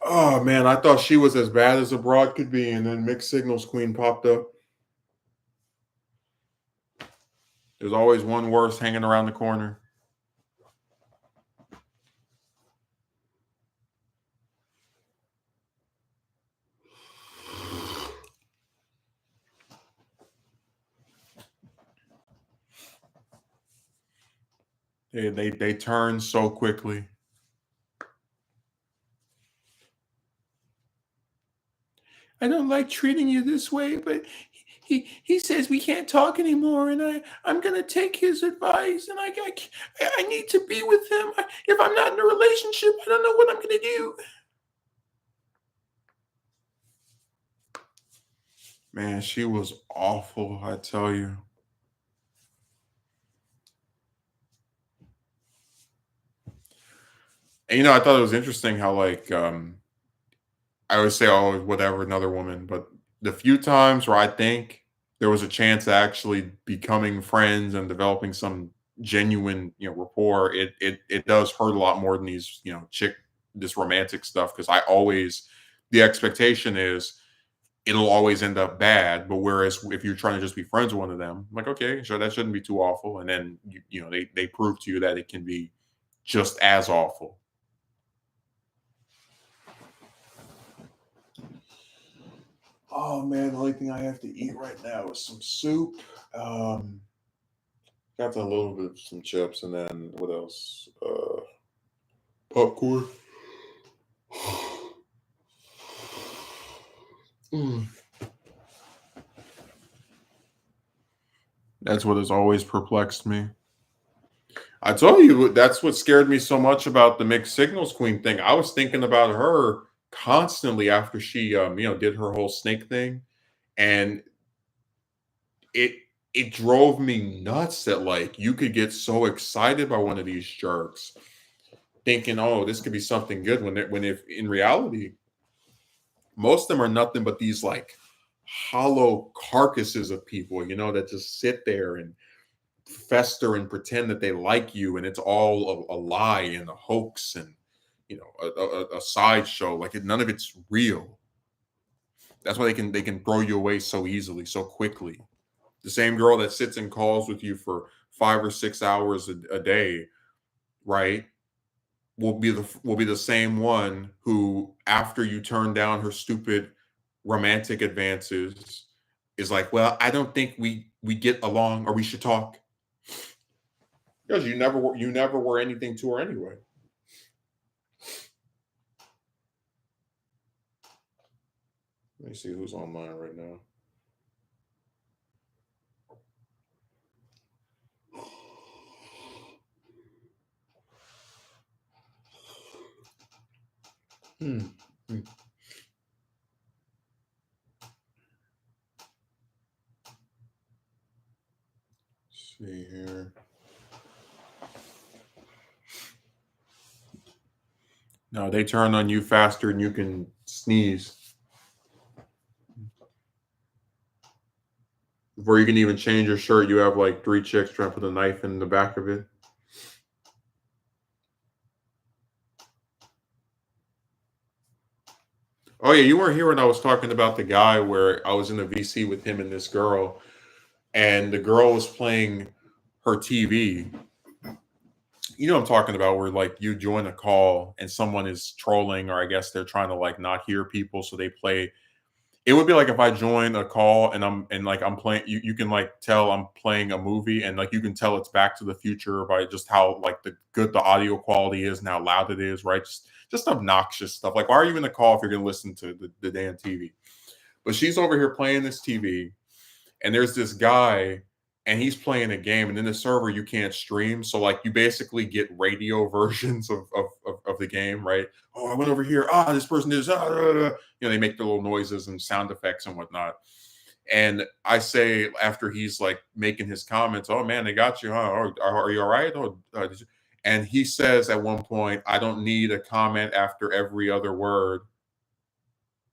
Oh man, I thought she was as bad as a broad could be, and then Mixed Signals Queen popped up. There's always one worse hanging around the corner. They turn so quickly. I don't like treating you this way, but he says we can't talk anymore, and I'm gonna take his advice, and I need to be with him. If I'm not in a relationship, I don't know what I'm gonna do. Man, she was awful, I tell you. And I thought it was interesting how like I always say, "Oh, whatever, another woman," but the few times where I think there was a chance of actually becoming friends and developing some genuine, rapport, it does hurt a lot more than these, this romantic stuff. Because I always, the expectation is it'll always end up bad. But whereas if you're trying to just be friends with one of them, I'm like, okay, sure, that shouldn't be too awful. And then they prove to you that it can be just as awful. Oh man, the only thing I have to eat right now is some soup. Um, got a little bit of some chips, and then what else? Popcorn. Mm. That's what has always perplexed me. I told you that's what scared me so much about the mixed signals queen thing. I was thinking about her constantly after she did her whole snake thing, and it it drove me nuts that like you could get so excited by one of these jerks thinking, oh, this could be something good when if in reality most of them are nothing but these like hollow carcasses of people, that just sit there and fester and pretend that they like you, and it's all a lie and a hoax and a sideshow. Like none of it's real. That's why they can throw you away so easily, so quickly. The same girl that sits and calls with you for 5 or 6 hours a day, right? Will be the same one who, after you turn down her stupid romantic advances, is like, well, I don't think we get along or we should talk. Because you never were anything to her anyway. Let me see who's online right now. Hmm. Hmm. See here. No, they turn on you faster than you can sneeze. Before you can even change your shirt, you have like three chicks trying to put a knife in the back of it. Oh yeah, you weren't here when I was talking about the guy where I was in the VC with him and this girl, and the girl was playing her TV. You know what I'm talking about, where like you join a call and someone is trolling, or I guess they're trying to like not hear people, so they play. It would be like if I join a call and like I'm playing. You can like tell I'm playing a movie, and like you can tell it's Back to the Future by just how like the good the audio quality is and how loud it is, right? Just obnoxious stuff. Like, why are you in the call if you're gonna listen to the damn TV? But she's over here playing this TV, and there's this guy, and he's playing a game, and in the server you can't stream, so like you basically get radio versions of the game, right? Oh, I went over here, this person is they make the little noises and sound effects and whatnot. And I say, after he's like making his comments, oh man, they got you, huh? Are you all right? And he says at one point, I don't need a comment after every other word.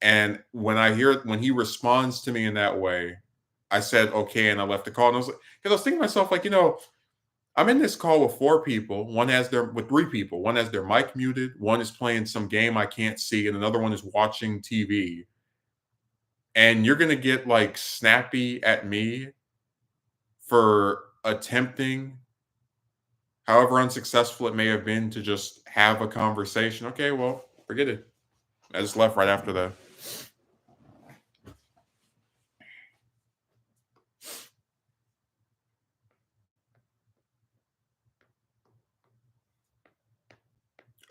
And when he responds to me in that way, I said, okay. And I left the call. And I was like, because I was thinking to myself, like, I'm in this call with four people. With three people. One has their mic muted. One is playing some game I can't see. And another one is watching TV. And you're going to get like snappy at me for attempting, however unsuccessful it may have been, to just have a conversation. Okay, well, forget it. I just left right after that.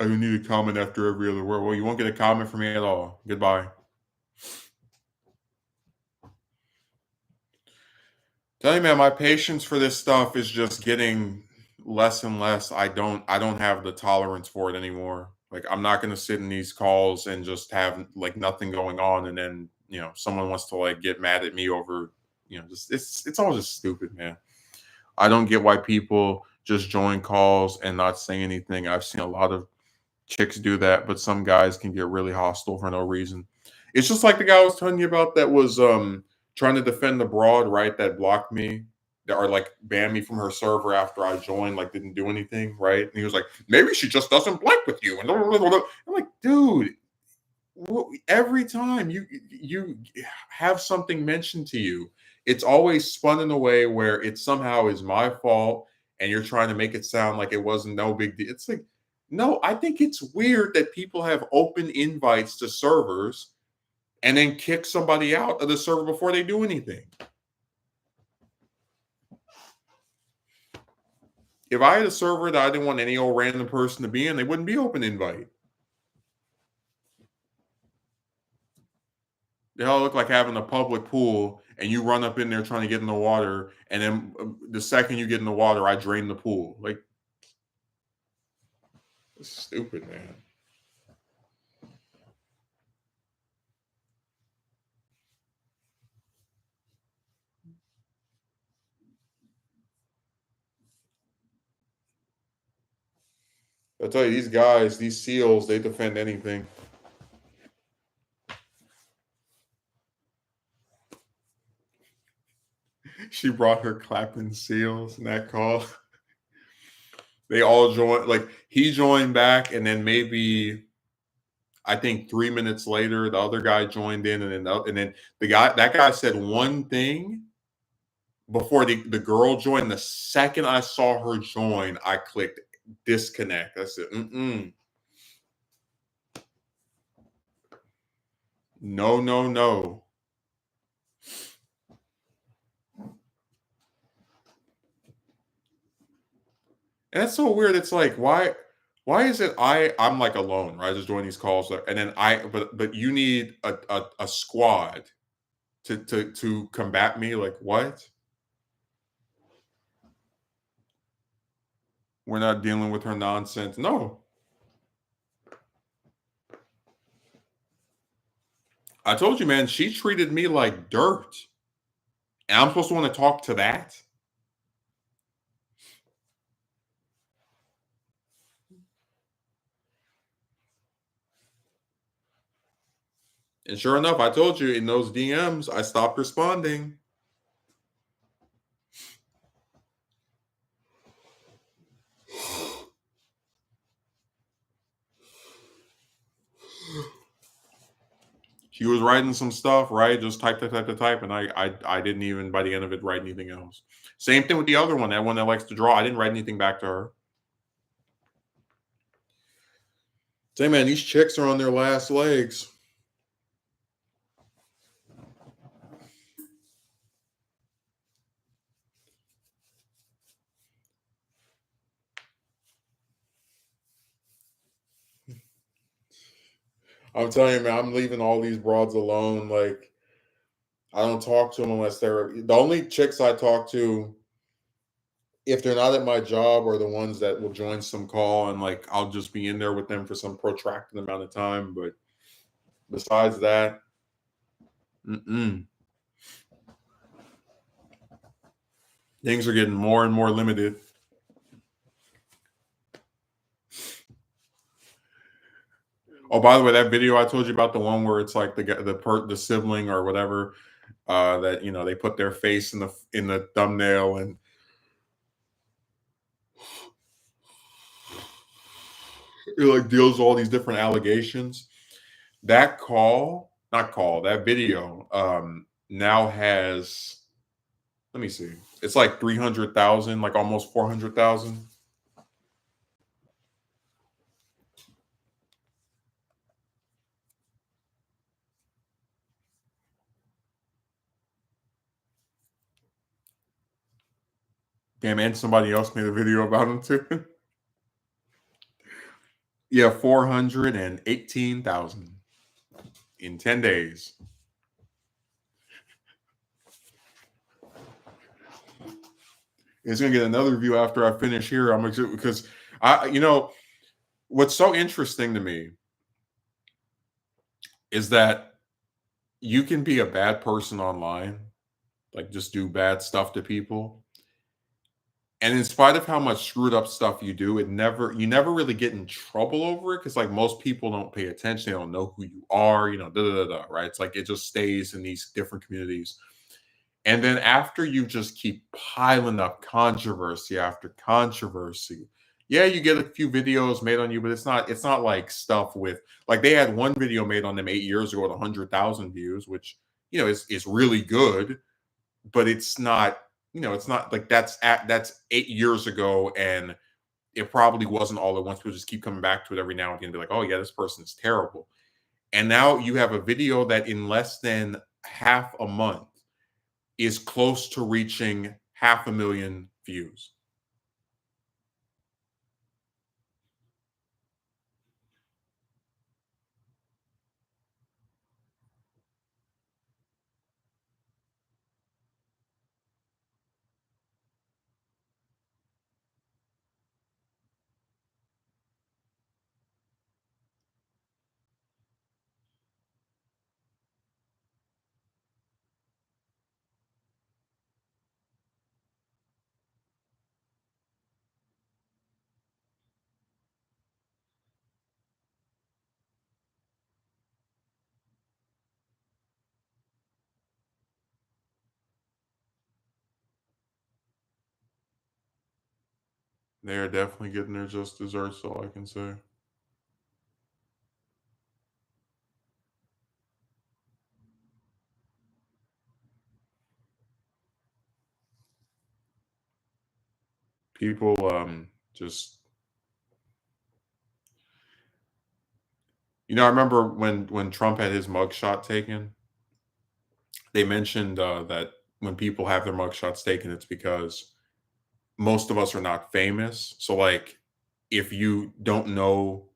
I don't need a comment after every other word. Well, you won't get a comment from me at all. Goodbye. Tell you, man, my patience for this stuff is just getting less and less. I don't have the tolerance for it anymore. Like, I'm not gonna sit in these calls and just have like nothing going on, and then someone wants to like get mad at me over just it's all just stupid, man. I don't get why people just join calls and not say anything. I've seen a lot of chicks do that, but some guys can get really hostile for no reason. It's just like the guy I was telling you about that was trying to defend the broad, right? That blocked me, that or like banned me from her server after I joined, like didn't do anything, right? And he was like, maybe she just doesn't blink with you. And I'm like, dude, Every time you have something mentioned to you, it's always spun in a way where it somehow is my fault, and you're trying to make it sound like it wasn't no big deal. It's like, no, I think it's weird that people have open invites to servers and then kick somebody out of the server before they do anything. If I had a server that I didn't want any old random person to be in, they wouldn't be open invite. They all look like having a public pool, and you run up in there trying to get in the water, and then the second you get in the water, I drain the pool. Like, it's stupid, man. I tell you, these guys, these SEALs, they defend anything. She brought her clapping SEALs in that call. They all joined, like he joined back, and then maybe I think 3 minutes later, the other guy joined in, and then that guy said one thing before the girl joined. The second I saw her join, I clicked disconnect. I said, no, no, no. And that's so weird. It's like, why is it I'm like alone, right? Just doing these calls, and then but you need a squad to combat me? Like, what? We're not dealing with her nonsense. No. I told you, man, she treated me like dirt. And I'm supposed to want to talk to that? And sure enough, I told you in those DMs, I stopped responding. She was writing some stuff, right? Just type, and I didn't even by the end of it write anything else. Same thing with the other one, that one that likes to draw. I didn't write anything back to her. Say, man, these chicks are on their last legs. I'm telling you, man, I'm leaving all these broads alone. Like, I don't talk to them unless they're the only chicks I talk to. If they're not at my job, or the ones that will join some call, and like I'll just be in there with them for some protracted amount of time. But besides that, things are getting more and more limited. Oh, by the way, that video I told you about, the one where it's like the sibling or whatever, that they put their face in the thumbnail, and it like deals with all these different allegations. That that video now has, let me see, it's like 300,000, like almost 400,000. Damn, and somebody else made a video about him too. Yeah, 418,000 in 10 days. It's gonna get another view after I finish here. I'm excited because what's so interesting to me is that you can be a bad person online, like just do bad stuff to people. And in spite of how much screwed up stuff you do, you never really get in trouble over it, because like most people don't pay attention, they don't know who you are, right? It's like it just stays in these different communities. And then after you just keep piling up controversy after controversy, Yeah, you get a few videos made on you, but it's not like stuff with like they had one video made on them 8 years ago with 100,000 views, which is really good, but it's not like that's 8 years ago, and it probably wasn't all at once. People just keep coming back to it every now and again and be like, oh yeah, this person is terrible. And now you have a video that in less than half a month is close to reaching 500,000 views. They are definitely getting their just desserts, all I can say. People just I remember when Trump had his mugshot taken, they mentioned that when people have their mugshots taken, it's because most of us are not famous. So like if you don't know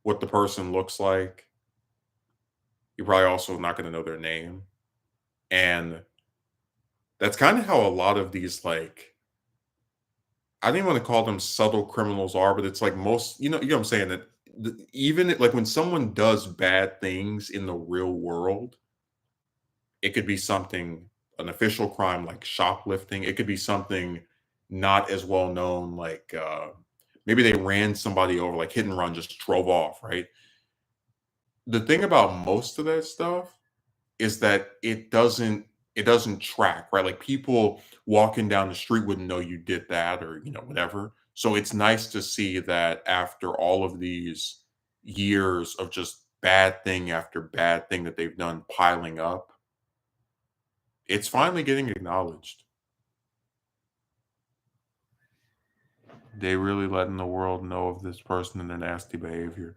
what the person looks like, you're probably also not going to know their name. And that's kind of how a lot of these like I don't even want to call them subtle criminals are, but it's like most, you know what I'm saying that even like when someone does bad things in the real world, it could be something an official crime like shoplifting. It could be something not as well known like maybe they ran somebody over like hit and run just drove off, right? The thing about most of that stuff is that it doesn't track, right? Like people walking down the street wouldn't know you did that or whatever. So it's nice to see that after all of these years of just bad thing after bad thing that they've done piling up, it's finally getting acknowledged. They really letting the world know of this person and their nasty behavior.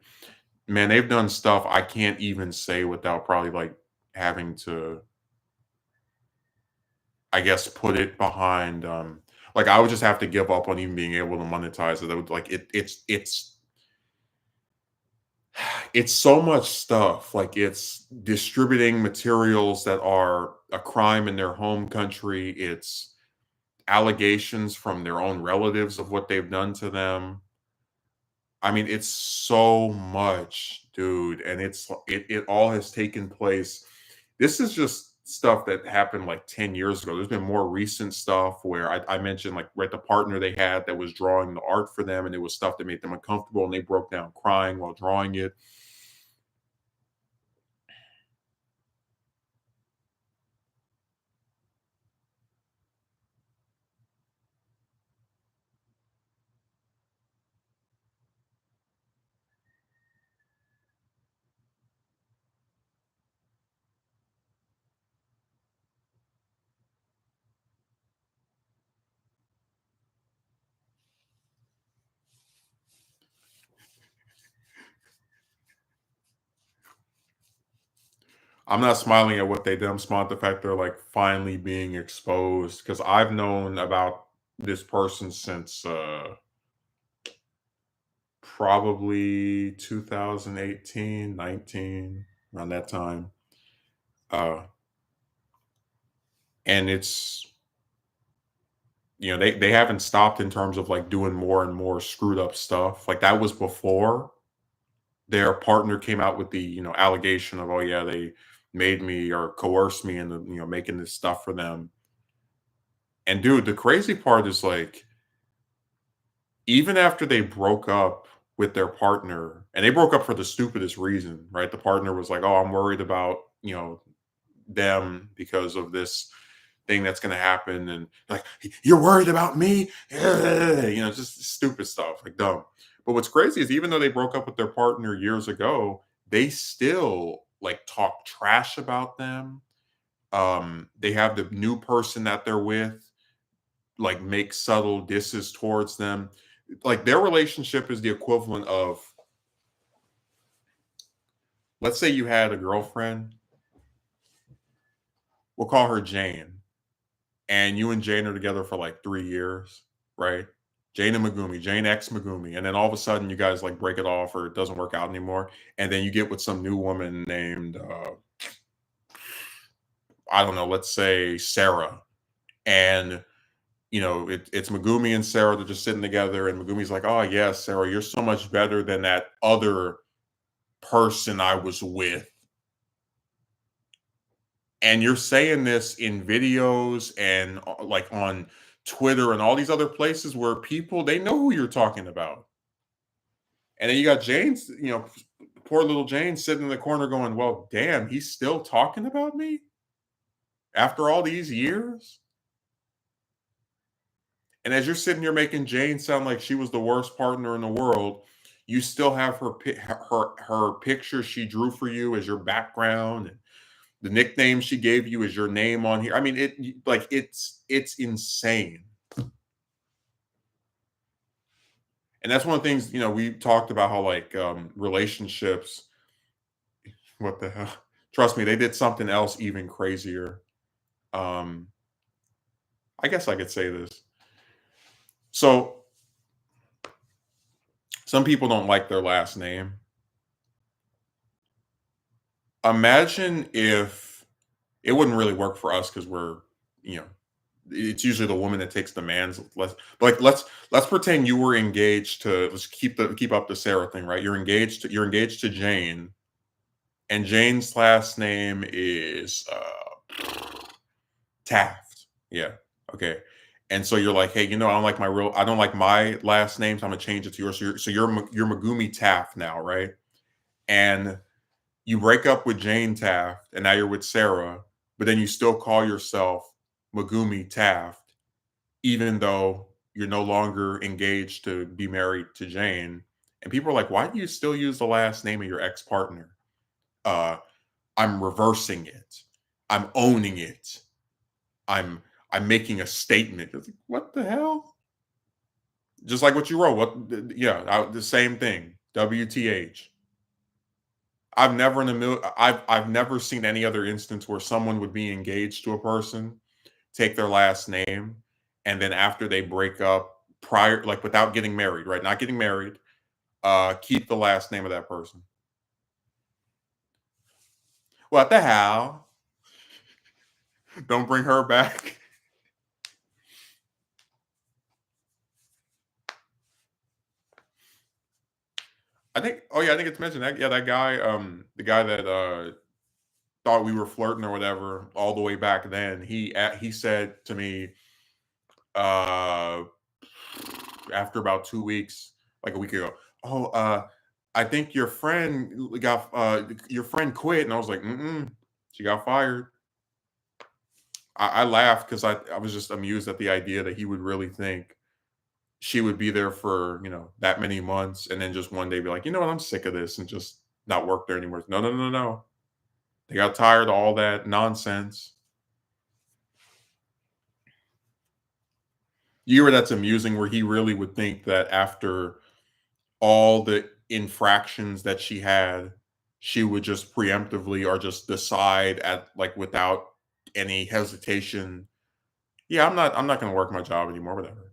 Man, they've done stuff I can't even say without probably like having to, I guess, put it behind. Like I would just have to give up on even being able to monetize it. I would like it's so much stuff. Like it's distributing materials that are a crime in their home country. It's allegations from their own relatives of what they've done to them. I mean, it's so much, dude, and it all has taken place. This is just stuff that happened like 10 years ago. There's been more recent stuff where I mentioned like right the partner they had that was drawing the art for them, and it was stuff that made them uncomfortable, and they broke down crying while drawing it. I'm not smiling at what they did. I'm smiling at the fact they're like finally being exposed because I've known about this person since probably 2018, 19, around that time. Uh, and it's they haven't stopped in terms of like doing more and more screwed up stuff. Like that was before their partner came out with the allegation of, oh yeah, they made me or coerced me into making this stuff for them. And dude, the crazy part is like even after they broke up with their partner, and they broke up for the stupidest reason, right? The partner was like, oh, I'm worried about them because of this thing that's going to happen. And like, you're worried about me? Just stupid stuff, like dumb. But what's crazy is even though they broke up with their partner years ago, they still like talk trash about them. They have the new person that they're with, like make subtle disses towards them. Like their relationship is the equivalent of, let's say you had a girlfriend, we'll call her Jane, and you and Jane are together for like 3 years, right? Jane and Megumi, Jane X Megumi, and then all of a sudden you guys like break it off or it doesn't work out anymore, and then you get with some new woman named I don't know, let's say Sarah, and it's Megumi and Sarah. They're just sitting together, and Megumi's like, "Oh yes, Sarah, you're so much better than that other person I was with." And you're saying this in videos and like on Twitter and all these other places where people they know who you're talking about. And then you got Jane's, poor little Jane sitting in the corner going, "Well, damn, he's still talking about me after all these years." And as you're sitting here making Jane sound like she was the worst partner in the world, you still have her picture she drew for you as your background, and the nickname she gave you as your name on here. I mean, it's insane. And that's one of the things, we talked about how like relationships, what the hell? Trust me, they did something else even crazier. Um, I guess I could say this. So some people don't like their last name. Imagine if it wouldn't really work for us because we're, you know, it's usually the woman that takes the man's less. But like, let's pretend you were engaged to let's keep up the Sarah thing, right? You're engaged to Jane, and Jane's last name is Taft. Yeah. Okay. And so you're like, hey, I don't like my last name, so I'm gonna change it to yours. So you're Megumi Taft now, right? And you break up with Jane Taft, and now you're with Sarah, but then you still call yourself Megumi Taft, even though you're no longer engaged to be married to Jane. And people are like, why do you still use the last name of your ex partner? Uh, I'm reversing it. I'm owning it. I'm I'm making a statement. It's like, what the hell? Just like what you wrote. Yeah, the same thing. WTH. I've never seen any other instance where someone would be engaged to a person, take their last name, and then after they break up, prior like without getting married, right? Not getting married, keep the last name of that person. What the hell? Don't bring her back. I think it's mentioned that yeah, that guy, the guy that thought we were flirting or whatever all the way back then, he said to me, uh after about 2 weeks, like a week ago, oh, I think your friend quit. And I was like, mm-mm, she got fired. I laughed because I was just amused at the idea that he would really think she would be there for, that many months and then just one day be like, you know what, I'm sick of this and just not work there anymore. No, no, no, no. They got tired of all that nonsense. You hear that's amusing where he really would think that after all the infractions that she had, she would just preemptively or just decide at like without any hesitation, yeah, I'm not gonna work my job anymore, whatever.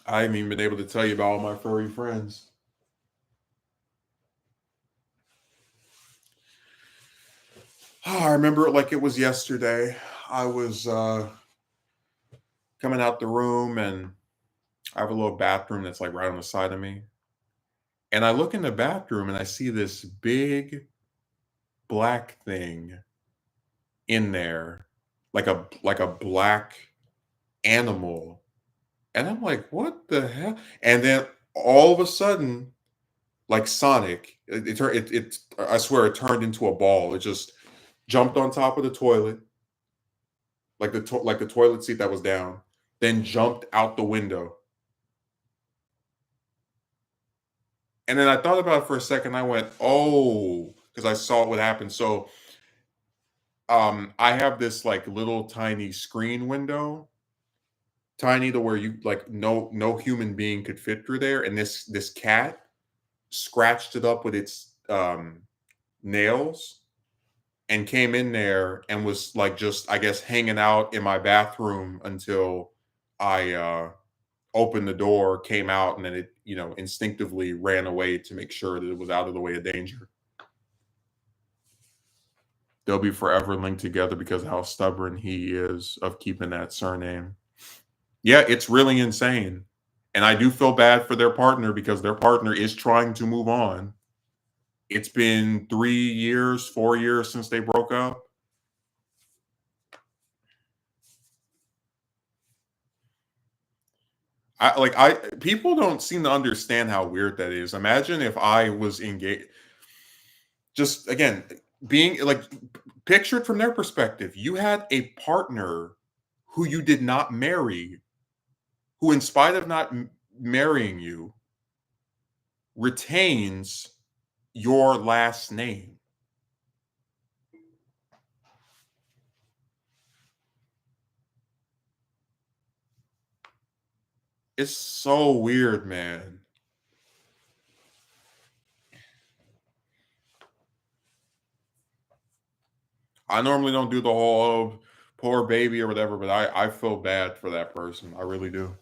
I haven't even been able to tell you about all my furry friends. Oh, I remember it like it was yesterday. I was coming out the room and I have a little bathroom that's like right on the side of me. And I look in the bathroom and I see this big black thing in there, like a black animal. And I'm like, what the hell? And then all of a sudden, like Sonic, I swear it turned into a ball. It just jumped on top of the toilet, like the toilet seat that was down, then jumped out the window. And then I thought about it for a second. I went, oh, because I saw what happened. So I have this like little tiny screen window, tiny to where you like no human being could fit through there. And this cat scratched it up with its nails and came in there and was like just I guess hanging out in my bathroom until I opened the door, came out, and then it instinctively ran away to make sure that it was out of the way of danger. They'll be forever linked together because of how stubborn he is of keeping that surname. Yeah, it's really insane. And I do feel bad for their partner because their partner is trying to move on. It's been 3 years, 4 years since they broke up. I people don't seem to understand how weird that is. Imagine if I was engaged. Just again, being like pictured from their perspective, you had a partner who you did not marry, who, in spite of not marrying you, retains your last name. It's so weird, man. I normally don't do the whole poor baby or whatever, but I feel bad for that person. I really do.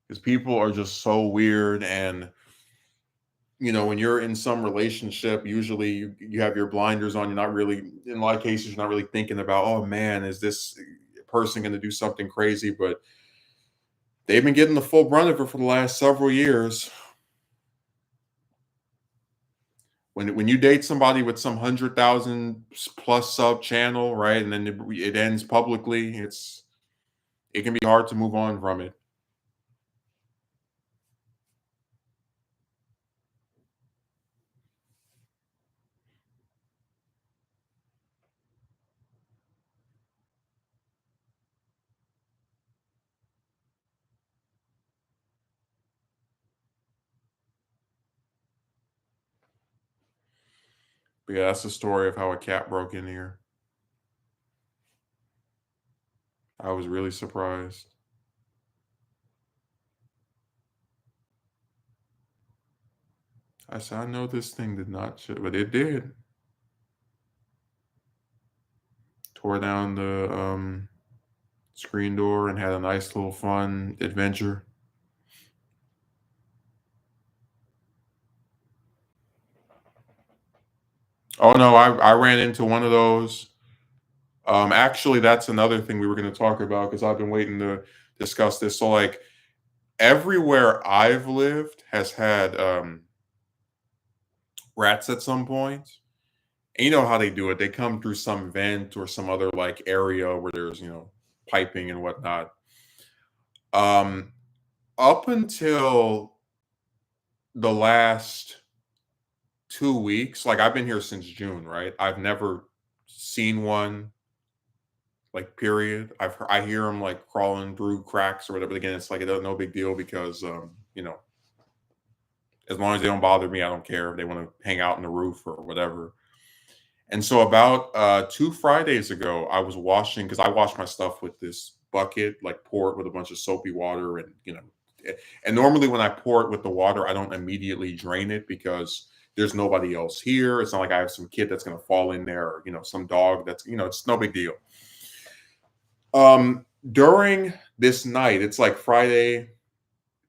Because people are just so weird. And, when you're in some relationship, usually you have your blinders on. You're not really, in a lot of cases, you're not really thinking about, oh man, is this person going to do something crazy? But they've been getting the full brunt of it for the last several years. When you date somebody with some 100,000 plus sub channel, right, and then it ends publicly, it can be hard to move on from it. But yeah, that's the story of how a cat broke in here. I was really surprised. I said, I know this thing did not shit, but it did. Tore down the screen door and had a nice little fun adventure. Oh no, I ran into one of those. Actually, that's another thing we were going to talk about because I've been waiting to discuss this. So, like, everywhere I've lived has had rats at some point. And you know how they do it. They come through some vent or some other like area where there's, piping and whatnot. Um, Up until the last 2 weeks, like I've been here since June, right? I've never seen one, like period. I hear them like crawling through cracks or whatever. But again, it's like no big deal because as long as they don't bother me, I don't care if they want to hang out in the roof or whatever. And so about 2 Fridays ago, I was washing because I wash my stuff with this bucket, like pour it with a bunch of soapy water, and and normally when I pour it with the water, I don't immediately drain it because there's nobody else here. It's not like I have some kid that's going to fall in there, or some dog that's it's no big deal. During this night, it's like Friday,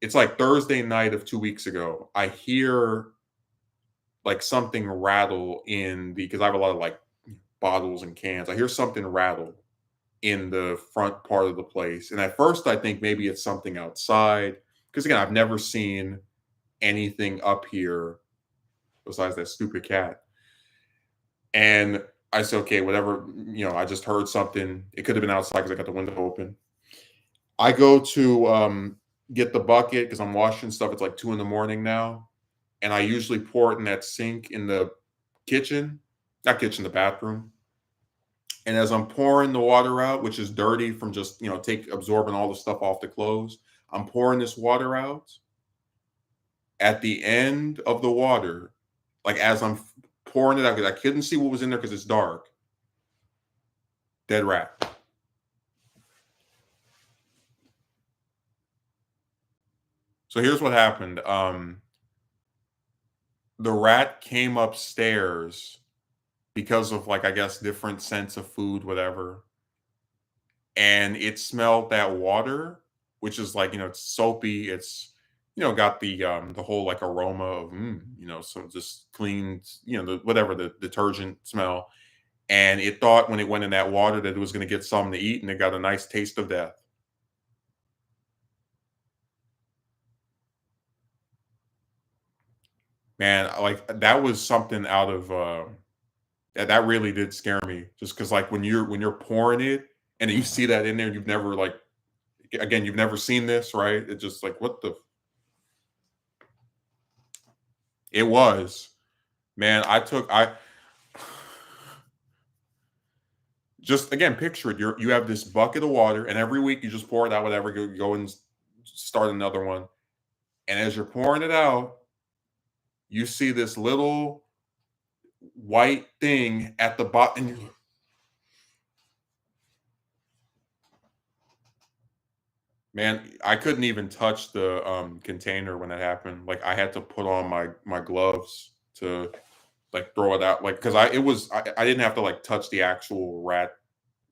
it's like Thursday night of 2 weeks ago. I hear like something rattle because I have a lot of like bottles and cans. I hear something rattle in the front part of the place. And at first I think maybe it's something outside. Because again, I've never seen anything up here besides that stupid cat. And I said, okay, whatever, I just heard something. It could have been outside because I got the window open. I go to get the bucket because I'm washing stuff. It's like 2 in the morning now. And I usually pour it in that sink in the kitchen, not kitchen, the bathroom. And as I'm pouring the water out, which is dirty from just, absorbing all the stuff off the clothes, I'm pouring this water out. At the end of the water, like as I'm pouring it out, because I couldn't see what was in there because it's dark. Dead rat. So here's what happened. The rat came upstairs because of, like, I guess, different scents of food, whatever. And it smelled that water, which is like, it's soapy. It's, got the whole like aroma of, so just clean, whatever the detergent smell. And it thought when it went in that water that it was going to get something to eat, and it got a nice taste of death. Man, like that was something out of that really did scare me. Just because like when you're pouring it and then you see that in there, you've never like again, you've never seen this, right? It's just like what the it was. Man, I just again picture it. You have this bucket of water, and every week you just pour it out, whatever, go and start another one. And as you're pouring it out, you see this little white thing at the bottom. And man, I couldn't even touch the container when that happened. Like I had to put on my gloves to like throw it out, like because I didn't have to like touch the actual rat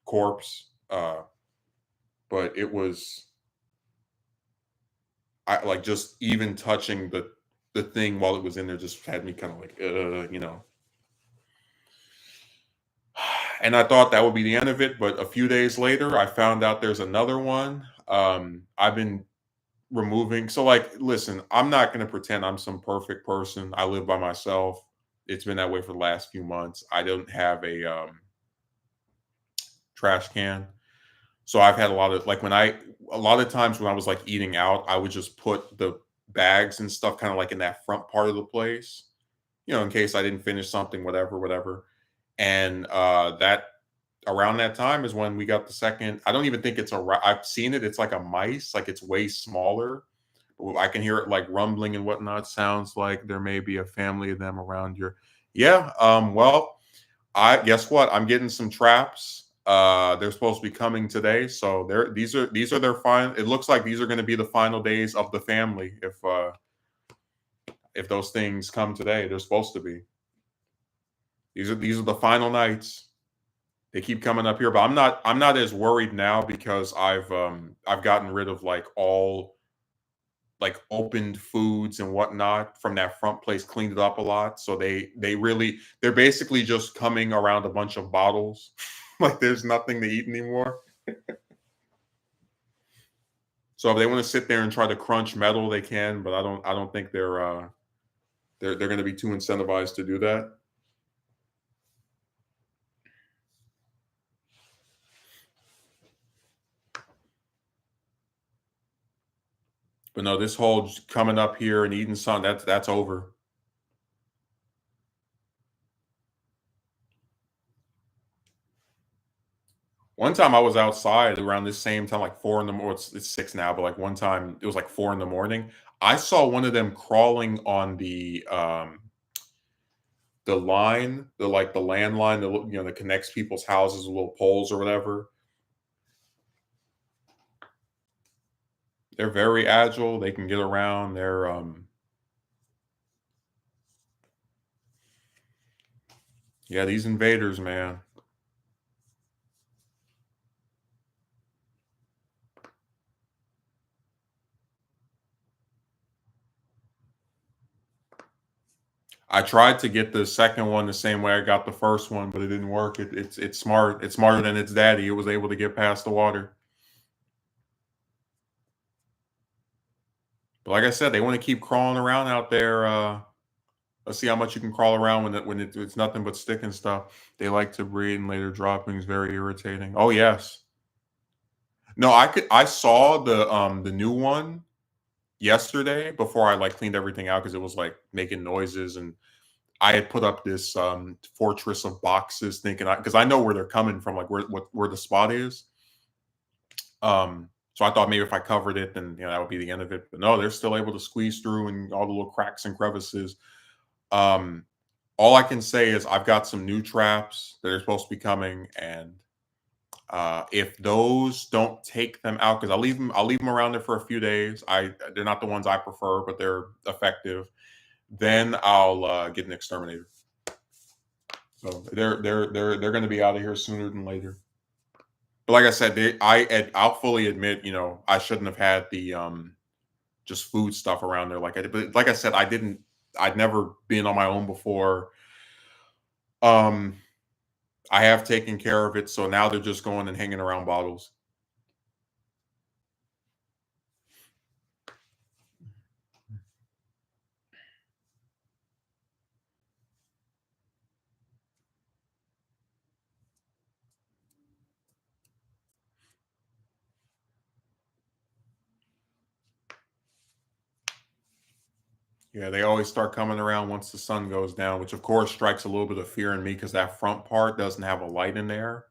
corpse, but it was I like just even touching the thing while it was in there just had me kind of like And I thought that would be the end of it, but a few days later, I found out there's another one. I've been removing. So, like, listen, I'm not going to pretend I'm some perfect person. I live by myself. It's been that way for the last few months. I don't have a trash can. So I've had a lot of like a lot of times when I was like eating out, I would just put the bags and stuff kind of like in that front part of the place, in case I didn't finish something, whatever, whatever. And that around that time is when we got the second. I don't even think it's I've seen it. It's like a mice, like it's way smaller. I can hear it like rumbling and whatnot. Sounds like there may be a family of them around your. Yeah. Well, I guess what? I'm getting some traps. They're supposed to be coming today, so these are their final. It looks like these are going to be the final days of the family. If those things come today, they're supposed to be. These are the final nights. They keep coming up here, but I'm not as worried now because I've gotten rid of like all like opened foods and whatnot from that front place, cleaned it up a lot. So they're basically just coming around a bunch of bottles. Like there's nothing to eat anymore. So if they want to sit there and try to crunch metal, they can, but I don't think they're going to be too incentivized to do that. But no, this whole coming up here and eating something, that's over. One time I was outside around this same time, like 4 in the morning. It's 6 now, but like one time it was like 4 in the morning. I saw one of them crawling on the line, the landline, that connects people's houses with little poles or whatever. They're very agile. They can get around. Yeah, these invaders, man. I tried to get the second one the same way I got the first one, but it didn't work. It's smart. It's smarter than its daddy. It was able to get past the water. But like I said, they want to keep crawling around out there. Let's see how much you can crawl around it's nothing but stick and stuff. They like to breed and later droppings. Very irritating. Oh yes. No, I saw the new one yesterday before I like cleaned everything out because it was like making noises, and I had put up this fortress of boxes thinking because I know where they're coming from, like where the spot is. So I thought maybe if I covered it, then that would be the end of it. But no, they're still able to squeeze through and all the little cracks and crevices. Um, all I can say is I've got some new traps that are supposed to be coming, and if those don't take them out, because I'll leave them around there for a few days. They're not the ones I prefer, but they're effective. Then I'll get an exterminator. So they're going to be out of here sooner than later. But like I said, I'll fully admit, I shouldn't have had the just food stuff around there like I did. But like I said, I'd never been on my own before. Um, I have taken care of it, so now they're just going and hanging around bottles. Yeah, they always start coming around once the sun goes down, which of course strikes a little bit of fear in me because that front part doesn't have a light in there.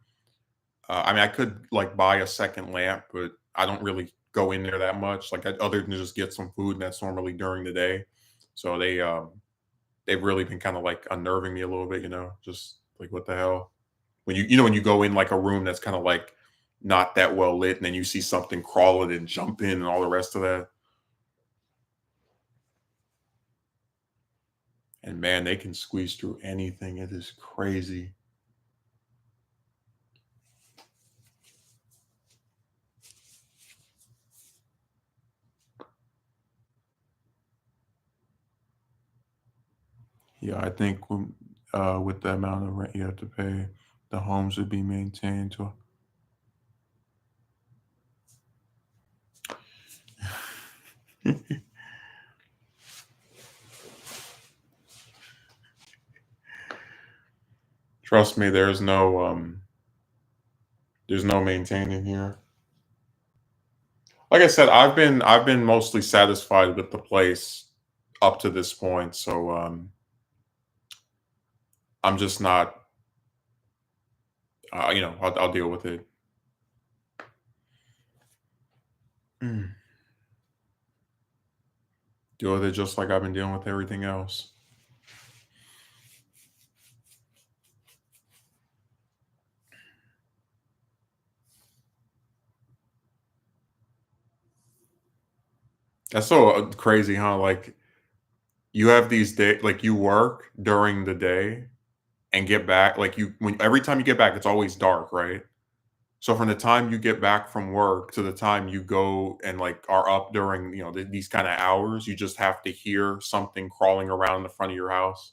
I mean, I could like buy a second lamp, but I don't really go in there that much. Like other than just get some food, and that's normally during the day. So they've really been kind of like unnerving me a little bit. Just like what the hell when when you go in like a room that's kind of like not that well lit, and then you see something crawling and jump in and all the rest of that. And man, they can squeeze through anything. It is crazy. Yeah, I think with the amount of rent you have to pay, the homes would be maintained to. Trust me, there's no maintaining here. Like I said, I've been mostly satisfied with the place up to this point, so I'm just not I'll deal with it. Mm. Deal with it just like I've been dealing with everything else. That's so crazy, huh? Like you have these days, like you work during the day and get back, like when every time you get back, it's always dark, right? So from the time you get back from work to the time you go and like are up during, these kind of hours, you just have to hear something crawling around in the front of your house.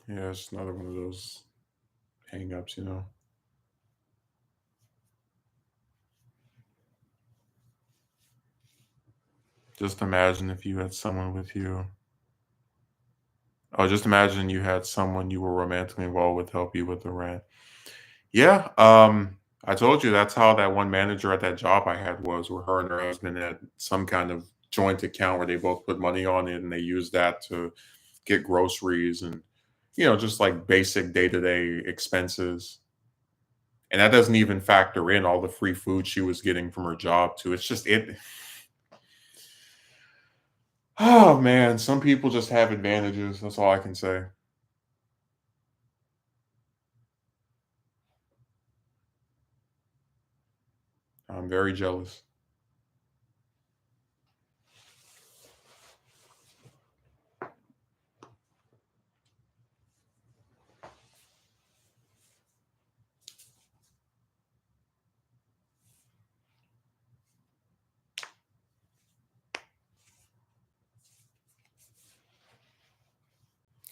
Yeah, it's another one of those hang-ups. Just imagine if you had someone with you. Oh, just imagine you had someone you were romantically involved with help you with the rent. Yeah, I told you that's how that one manager at that job I had was, where her and her husband had some kind of joint account where they both put money on it and they used that to get groceries and just like basic day-to-day expenses. And that doesn't even factor in all the free food she was getting from her job too. It's just it. Oh man, some people just have advantages. That's all I can say. I'm very jealous.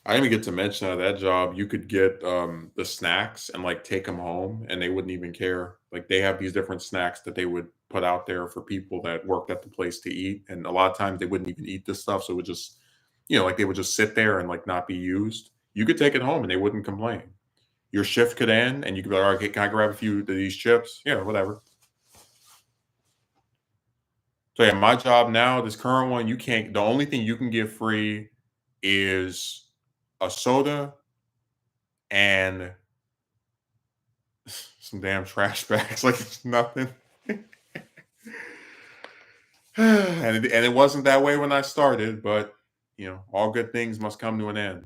I didn't even get to mention at that job, you could get the snacks and like take them home and they wouldn't even care. Like they have these different snacks that they would put out there for people that worked at the place to eat. And a lot of times they wouldn't even eat this stuff. So it would just, like they would just sit there and like not be used. You could take it home and they wouldn't complain. Your shift could end and you could be like, all right, can I grab a few of these chips? Yeah, whatever. So yeah, my job now, this current one, you can't, the only thing you can get free is a soda and some damn trash bags. Like it's nothing. And it wasn't that way when I started, but all good things must come to an end.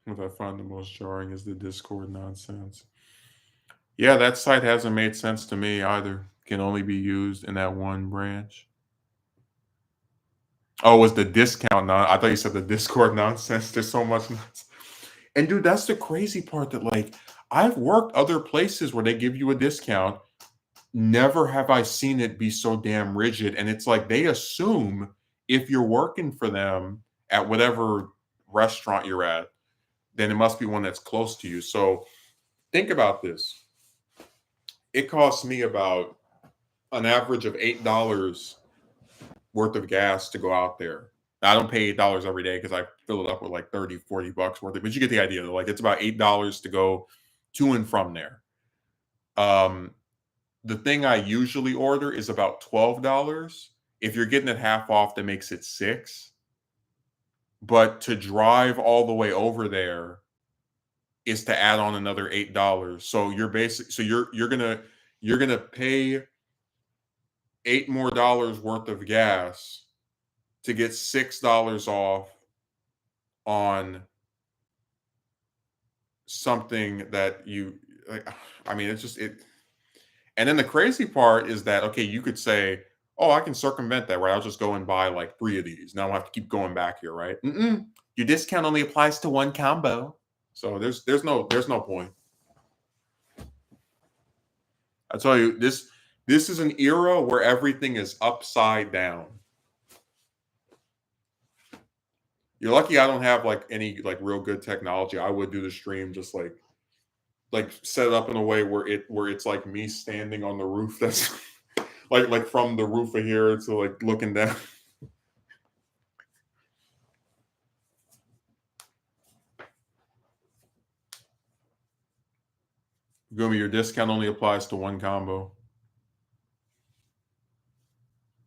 What I find the most jarring is the Discord nonsense. Yeah, that site hasn't made sense to me either. Can only be used in that one branch. Oh, it was the discount? I thought you said the Discord nonsense. There's so much nonsense. And dude, that's the crazy part that like I've worked other places where they give you a discount. Never have I seen it be so damn rigid. And it's like they assume if you're working for them at whatever restaurant you're at, then it must be one that's close to you. So think about this. It costs me about an average of $8 worth of gas to go out there. Now, I don't pay $8 every day because I fill it up with like 30, $40 worth of, but you get the idea. Like it's about $8 to go to and from there. Um, the thing I usually order is about $12. If you're getting it half off, that makes it 6. But to drive all the way over there is to add on another $8. So you're gonna pay $8 more worth of gas to get $6 off on something that you like. I mean, it's just it. And then the crazy part is that okay, you could say, "Oh, I can circumvent that, right? I'll just go and buy like 3 of these. Now I have to keep going back here, right?" Mm-mm. Your discount only applies to one combo, so there's no point. I tell you, this is an era where everything is upside down. You're lucky I don't have like any like real good technology. I would do the stream just like set it up in a way where it's like me standing on the roof. That's like from the roof of here to like looking down. Gumi, your discount only applies to one combo,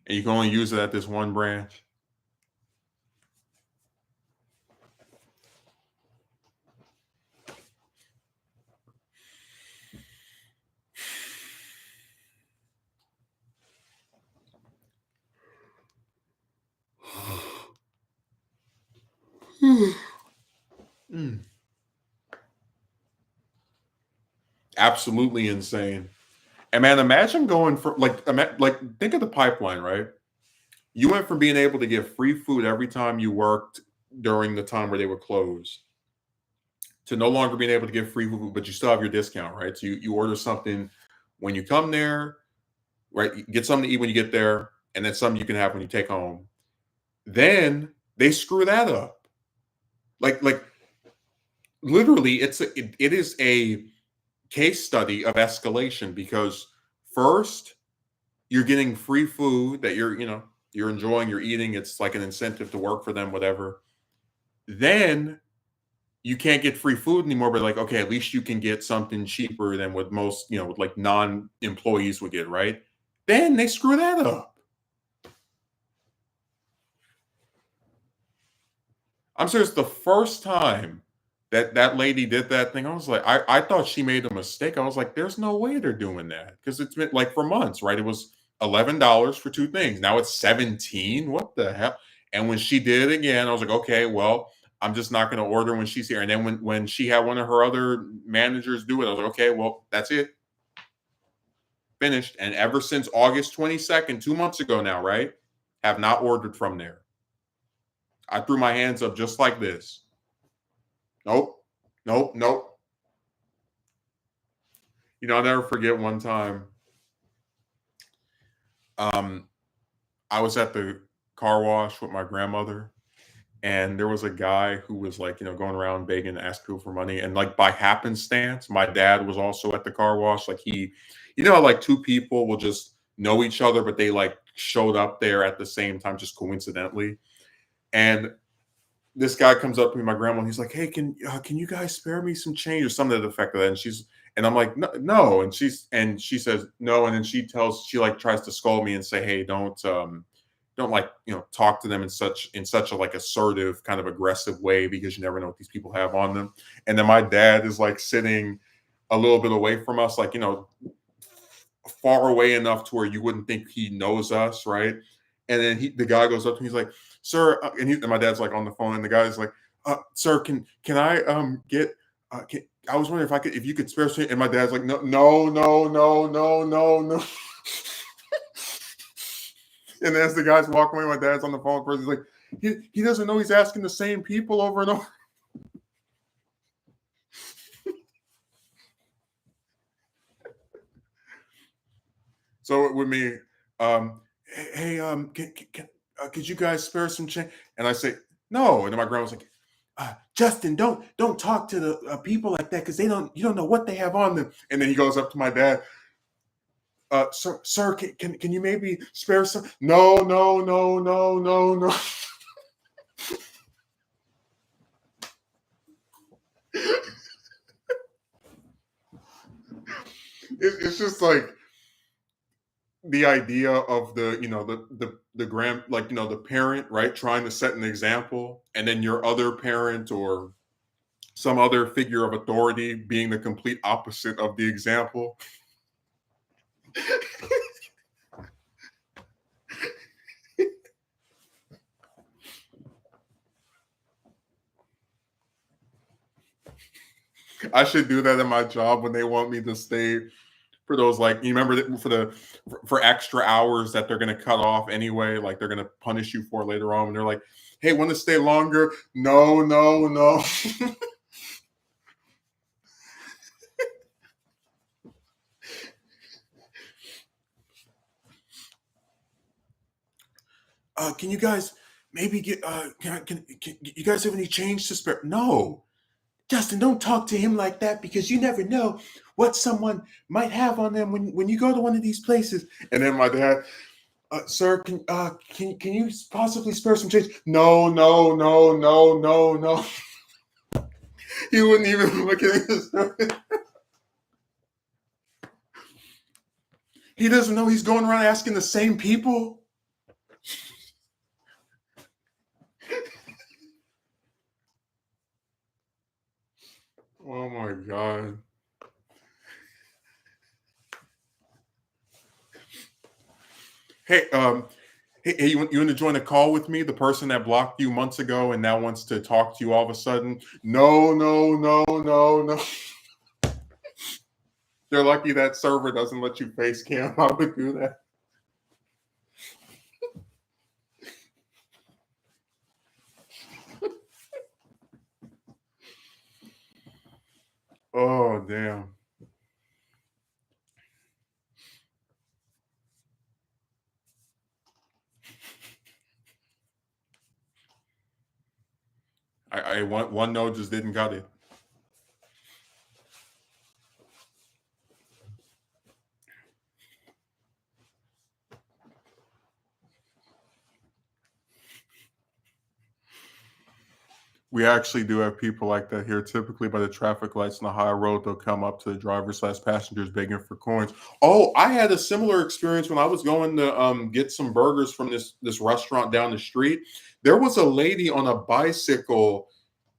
and you can only use it at this one branch. Mm. Absolutely insane. And man, imagine going for like think of the pipeline, right? You went from being able to get free food every time you worked during the time where they were closed to no longer being able to get free food, but you still have your discount, right? So you order something when you come there, right? You get something to eat when you get there, and then something you can have when you take home. Then they screw that up. Like literally, it is a case study of escalation because first you're getting free food that you're enjoying, you're eating. It's like an incentive to work for them, whatever. Then you can't get free food anymore, but like, okay, at least you can get something cheaper than what most, like non-employees would get, right? Then they screw that up. I'm serious. The first time that lady did that thing. I was like, I thought she made a mistake. I was like, there's no way they're doing that because it's been like for months, right? It was $11 for two things. Now it's 17. What the hell? And when she did it again, I was like, okay, well, I'm just not going to order when she's here. And then when she had one of her other managers do it, I was like, okay, well, that's it, finished. And ever since August 22nd, 2 months ago now, right, have not ordered from there. I threw my hands up just like this. Nope, nope, nope. I'll never forget one time. Um, I was at the car wash with my grandmother, and there was a guy who was like, going around begging to ask people for money. And like by happenstance, my dad was also at the car wash. Like like two people will just know each other, but they like showed up there at the same time, just coincidentally. And this guy comes up to me, my grandma, and he's like, "Hey, can you guys spare me some change or something to the effect of that?" And I'm like, "No, no," and she says no, and then she like tries to scold me and say, "Hey, don't like talk to them in such a like assertive kind of aggressive way because you never know what these people have on them." And then my dad is like sitting a little bit away from us, like far away enough to where you wouldn't think he knows us, right? And then the guy goes up to me, he's like, "Sir," and my dad's like on the phone, and the guy's like, "Sir, can I get? I was wondering if you could spare some," and my dad's like, "No, no, no, no, no, no, no." And as the guy's walking away, my dad's on the phone first. He's like, he doesn't know he's asking the same people over and over. So with me, hey, could you guys spare some change? And I say, no. And then my grandma's like, Justin, don't talk to the people like that because you don't know what they have on them. And then he goes up to my dad, sir, can you maybe spare some? No, no, no, no, no, no. It's just like the idea of the parent, right, trying to set an example, and then your other parent or some other figure of authority being the complete opposite of the example. I should do that in my job when they want me to stay for those, like, you remember that for extra hours that they're going to cut off anyway, like they're going to punish you for later on, and they're like, "Hey, want to stay longer?" No, no, no. Can you guys maybe get can you guys have any change to spare? No, Justin, don't talk to him like that because you never know what someone might have on them when you go to one of these places. And then my dad, sir, can you possibly spare some change? No, no, no, no, no, no. He wouldn't even look at his. He doesn't know he's going around asking the same people. Oh my god. Hey, hey, you want to join a call with me? The person that blocked you months ago and now wants to talk to you all of a sudden? No, no, no, no, no. You're lucky that server doesn't let you face cam. I would do that. Oh damn. I one node just didn't cut it. We actually do have people like that here. Typically, by the traffic lights on the high road, they'll come up to the driver/passengers begging for coins. Oh, I had a similar experience when I was going to get some burgers from this restaurant down the street. There was a lady on a bicycle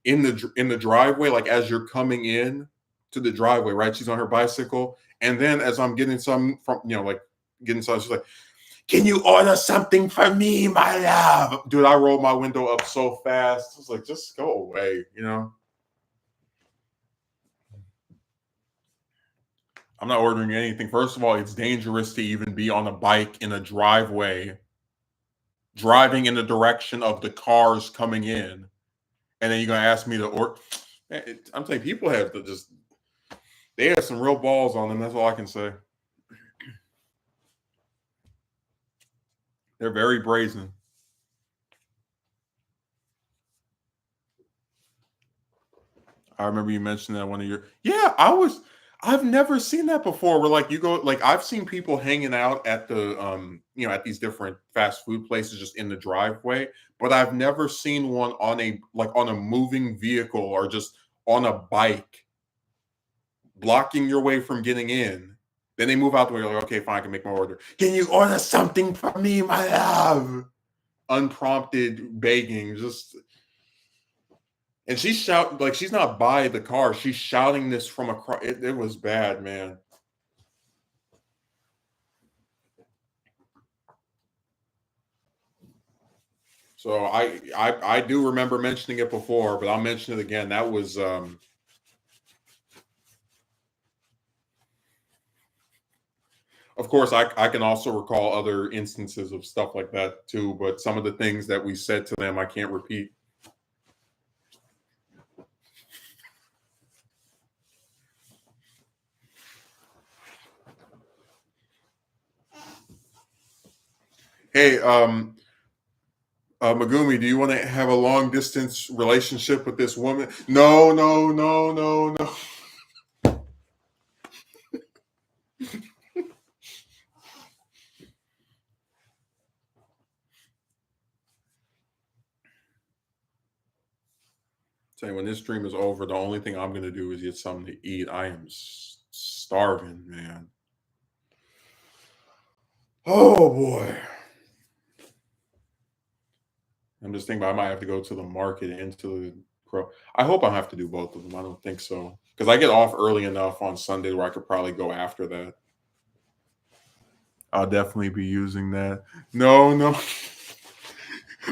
in the driveway, like as you're coming in to the driveway, right? She's on her bicycle, and then as I'm getting some from like getting some, she's like, "Can you order something for me, my love?" Dude, I rolled my window up so fast. I was like, "Just go away." I'm not ordering anything. First of all, it's dangerous to even be on a bike in a driveway, driving in the direction of the cars coming in, and then you're gonna ask me to order. I'm saying people have to just they have some real balls on them. That's all I can say. They're very brazen. I remember you mentioned that one of your yeah. I've never seen that before. Where like you go like I've seen people hanging out at the at these different fast food places just in the driveway, but I've never seen one on a moving vehicle or just on a bike blocking your way from getting in. Then they move out the way. You're like, okay, fine, I can make my order. Can you order something for me, my love? Unprompted begging, just and she's shouting like she's not by the car. She's shouting this from across. It was bad, man. So I do remember mentioning it before, but I'll mention it again. That was of course I can also recall other instances of stuff like that too, but some of the things that we said to them I can't repeat. Hey, Megumi, do you want to have a long distance relationship with this woman? No, no, no, no, no. Tell you when this stream is over, the only thing I'm gonna do is get something to eat. I am starving, man. Oh boy. I'm just thinking about I might have to go to the market and to the pro. I hope I have to do both of them. I don't think so because I get off early enough on Sunday where I could probably go after that. I'll definitely be using that. No, no.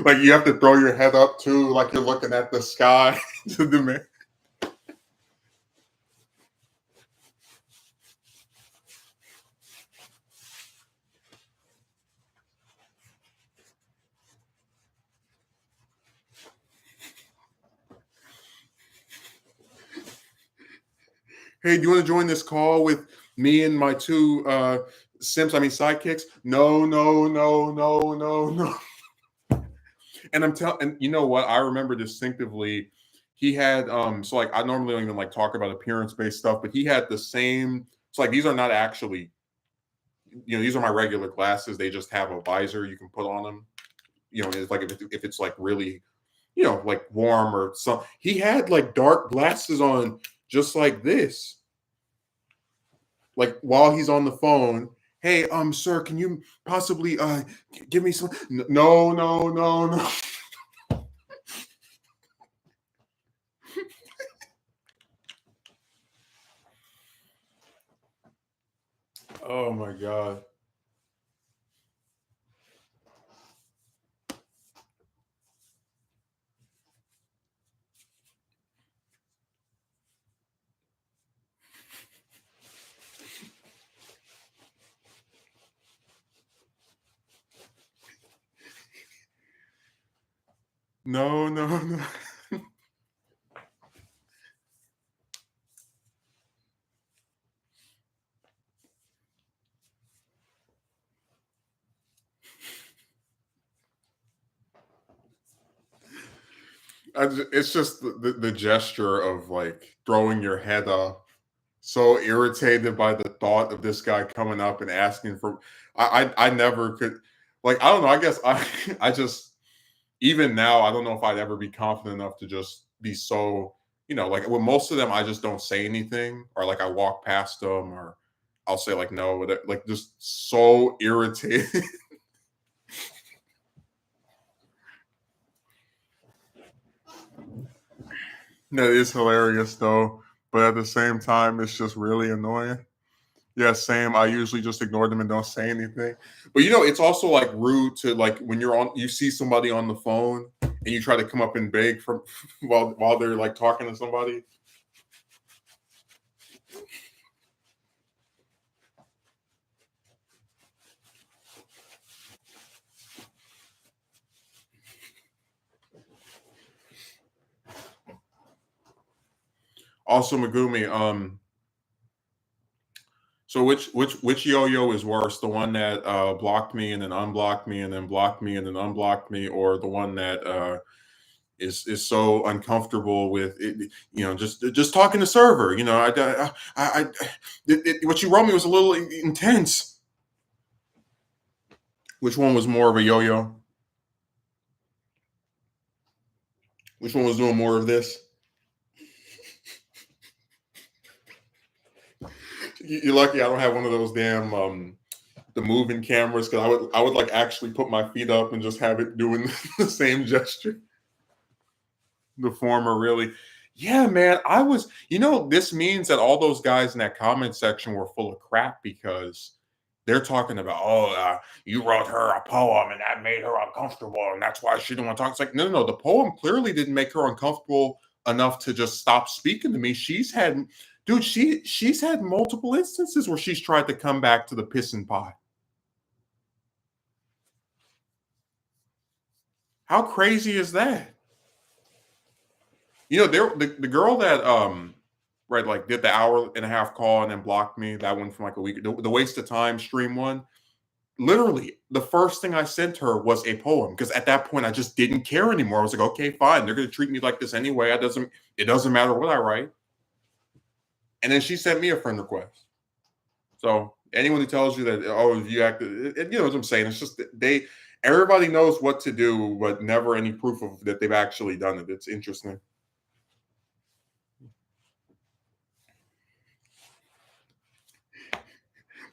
Like you have to throw your head up too, like you're looking at the sky to the man. Hey, do you want to join this call with me and my two sidekicks? No, no, no, no, no, no. And I'm telling, and you know what? I remember distinctively. He had so like I normally don't even like talk about appearance based stuff, but he had the same. So like these are not actually, these are my regular glasses. They just have a visor you can put on them. It's like if it's like really, like warm or something. He had like dark glasses on, just like this. Like while he's on the phone, hey, sir, can you possibly give me some? No, no, no, no. Oh my god. No, no, no. It's just the gesture of like throwing your head up, so irritated by the thought of this guy coming up and asking for. I never could, like, I don't know. I guess I just, even now, I don't know if I'd ever be confident enough to just be so, like with most of them, I just don't say anything, or like I walk past them, or I'll say like no, like just so irritated. That is hilarious though, but at the same time, it's just really annoying. Yeah, same. I usually just ignore them and don't say anything. But it's also like rude to like when you see somebody on the phone and you try to come up and beg from while they're like talking to somebody. Also, Megumi, so which yo-yo is worse? The one that blocked me and then unblocked me and then blocked me and then unblocked me, or the one that is so uncomfortable with it, just talking to server. What you wrote me was a little intense. Which one was more of a yo-yo? Which one was doing more of this? You're lucky I don't have one of those damn the moving cameras, because I would like actually put my feet up and just have it doing the same gesture. The former, really. Yeah, man. This means that all those guys in that comment section were full of crap, because they're talking about, you wrote her a poem and that made her uncomfortable and that's why she didn't want to talk. It's like, no, no, no. The poem clearly didn't make her uncomfortable enough to just stop speaking to me. She's had multiple instances where she's tried to come back to the piss and pot. How crazy is that? The girl that right, like, did the hour and a half call and then blocked me, that one from like a week, the waste of time stream one. Literally, the first thing I sent her was a poem, because at that point I just didn't care anymore. I was like, okay, fine, they're gonna treat me like this anyway. It doesn't matter what I write. And then she sent me a friend request. So anyone who tells you that, you acted, you know what I'm saying? It's just everybody knows what to do, but never any proof of that they've actually done it. It's interesting.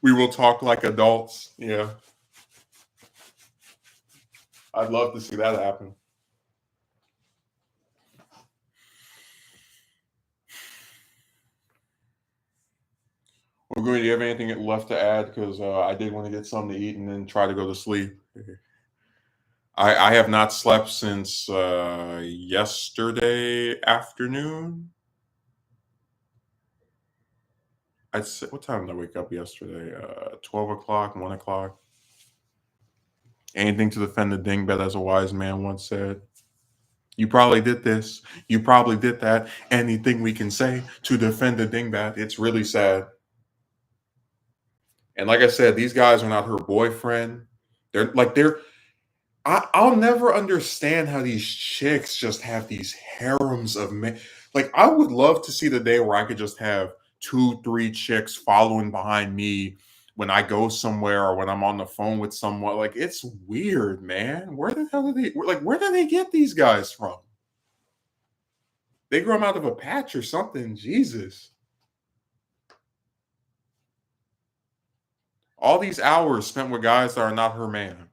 We will talk like adults. Yeah, I'd love to see that happen. Well, Guri, do you have anything left to add? Because I did want to get something to eat and then try to go to sleep. I have not slept since yesterday afternoon. I'd say, what time did I wake up yesterday? 12 o'clock, 1 o'clock. Anything to defend the dingbat, as a wise man once said. You probably did this. You probably did that. Anything we can say to defend the dingbat. It's really sad. And like I said, these guys are not her boyfriend. I'll never understand how these chicks just have these harems of men. Like, I would love to see the day where I could just have two, three chicks following behind me when I go somewhere or when I'm on the phone with someone. Like, it's weird, man. Where the hell where do they get these guys from? They grow them out of a patch or something. Jesus. All these hours spent with guys that are not her man.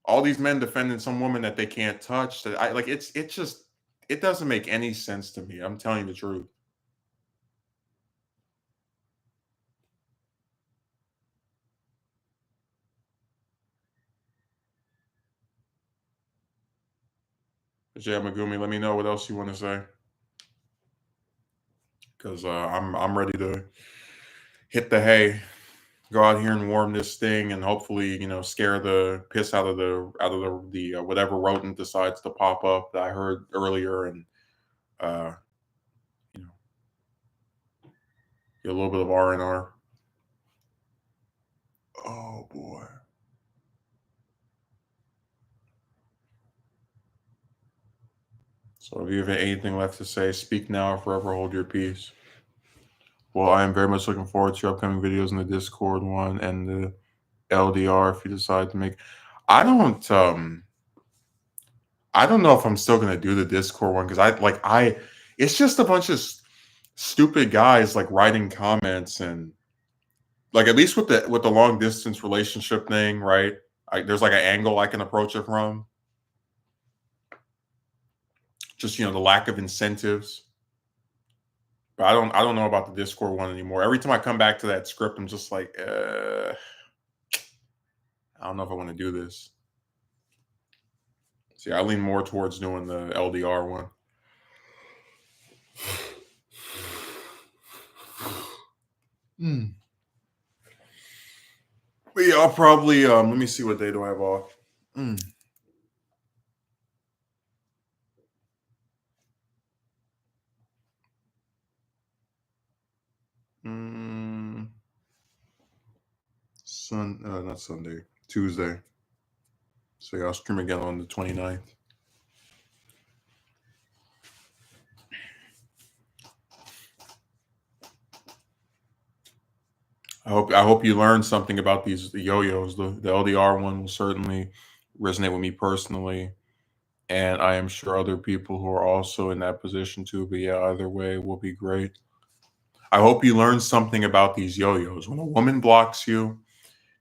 All these men defending some woman that they can't touch. That I like. It's just, it doesn't make any sense to me. I'm telling you the truth. But yeah, Megumi, let me know what else you want to say, because I'm ready to hit the hay, go out here and warm this thing, and hopefully scare the piss out of the whatever rodent decides to pop up that I heard earlier, and uh, you know get a little bit of R&R. Oh boy. So if you have anything left to say, speak now or forever hold your peace. Well, I am very much looking forward to your upcoming videos in the Discord one and the LDR if you decide to make. I don't know if I'm still gonna do the Discord one, because it's just a bunch of stupid guys like writing comments, and like, at least with the long distance relationship thing, right? There's like an angle I can approach it from. just the lack of incentives. But I don't know about the Discord one anymore. Every time I come back to that script, I'm just like, I don't know if I want to do this. See, I lean more towards doing the LDR one. But yeah, I'll probably let me see, what day do I have off? Not Sunday, Tuesday. So yeah, I'll stream again on the 29th. I hope you learned something about the yo-yos. The LDR one will certainly resonate with me personally, and I am sure other people who are also in that position too. But yeah, either way will be great. I hope you learned something about these yo-yos. When a woman blocks you,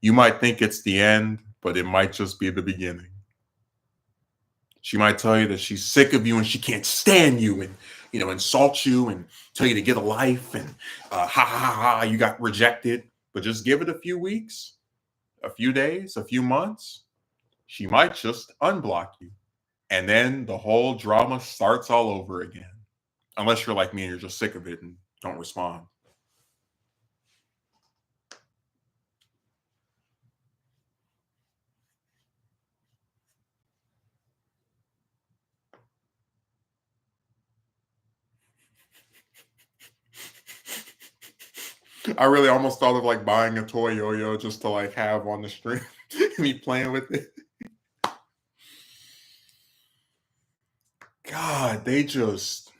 you might think it's the end, but it might just be the beginning. She might tell you that she's sick of you and she can't stand you, and insult you and tell you to get a life, and ha ha ha, you got rejected. But just give it a few weeks, a few days, a few months. She might just unblock you, and then the whole drama starts all over again. Unless you're like me and you're just sick of it and don't respond. I really almost thought of like buying a toy yo-yo just to like have on the stream, me playing with it. God, they just.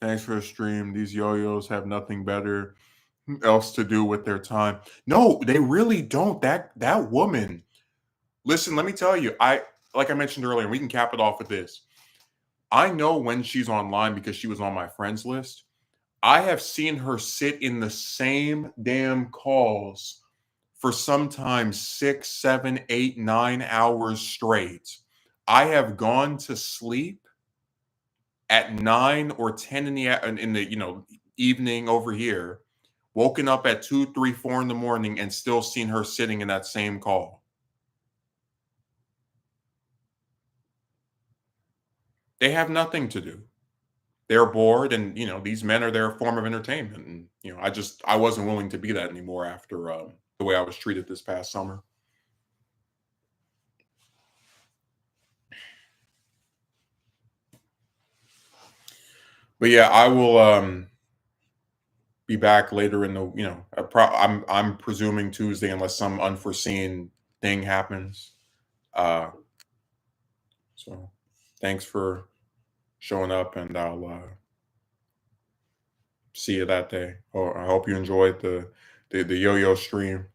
Thanks for the stream. These yo-yos have nothing better else to do with their time. No, they really don't. That woman. Listen, let me tell you. Like I mentioned earlier, we can cap it off with this. I know when she's online because she was on my friends list. I have seen her sit in the same damn calls for sometimes 6, 7, 8, 9 hours straight. I have gone to sleep at 9 or 10 in the evening over here, woken up at 2, 3, 4 in the morning, and still seen her sitting in that same call. They have nothing to do. They're bored, and these men are their form of entertainment. And I wasn't willing to be that anymore after the way I was treated this past summer. But yeah, I will be back later in I'm presuming Tuesday, unless some unforeseen thing happens. So thanks for showing up, and I'll see you that day. Or I hope you enjoyed the yo-yo stream.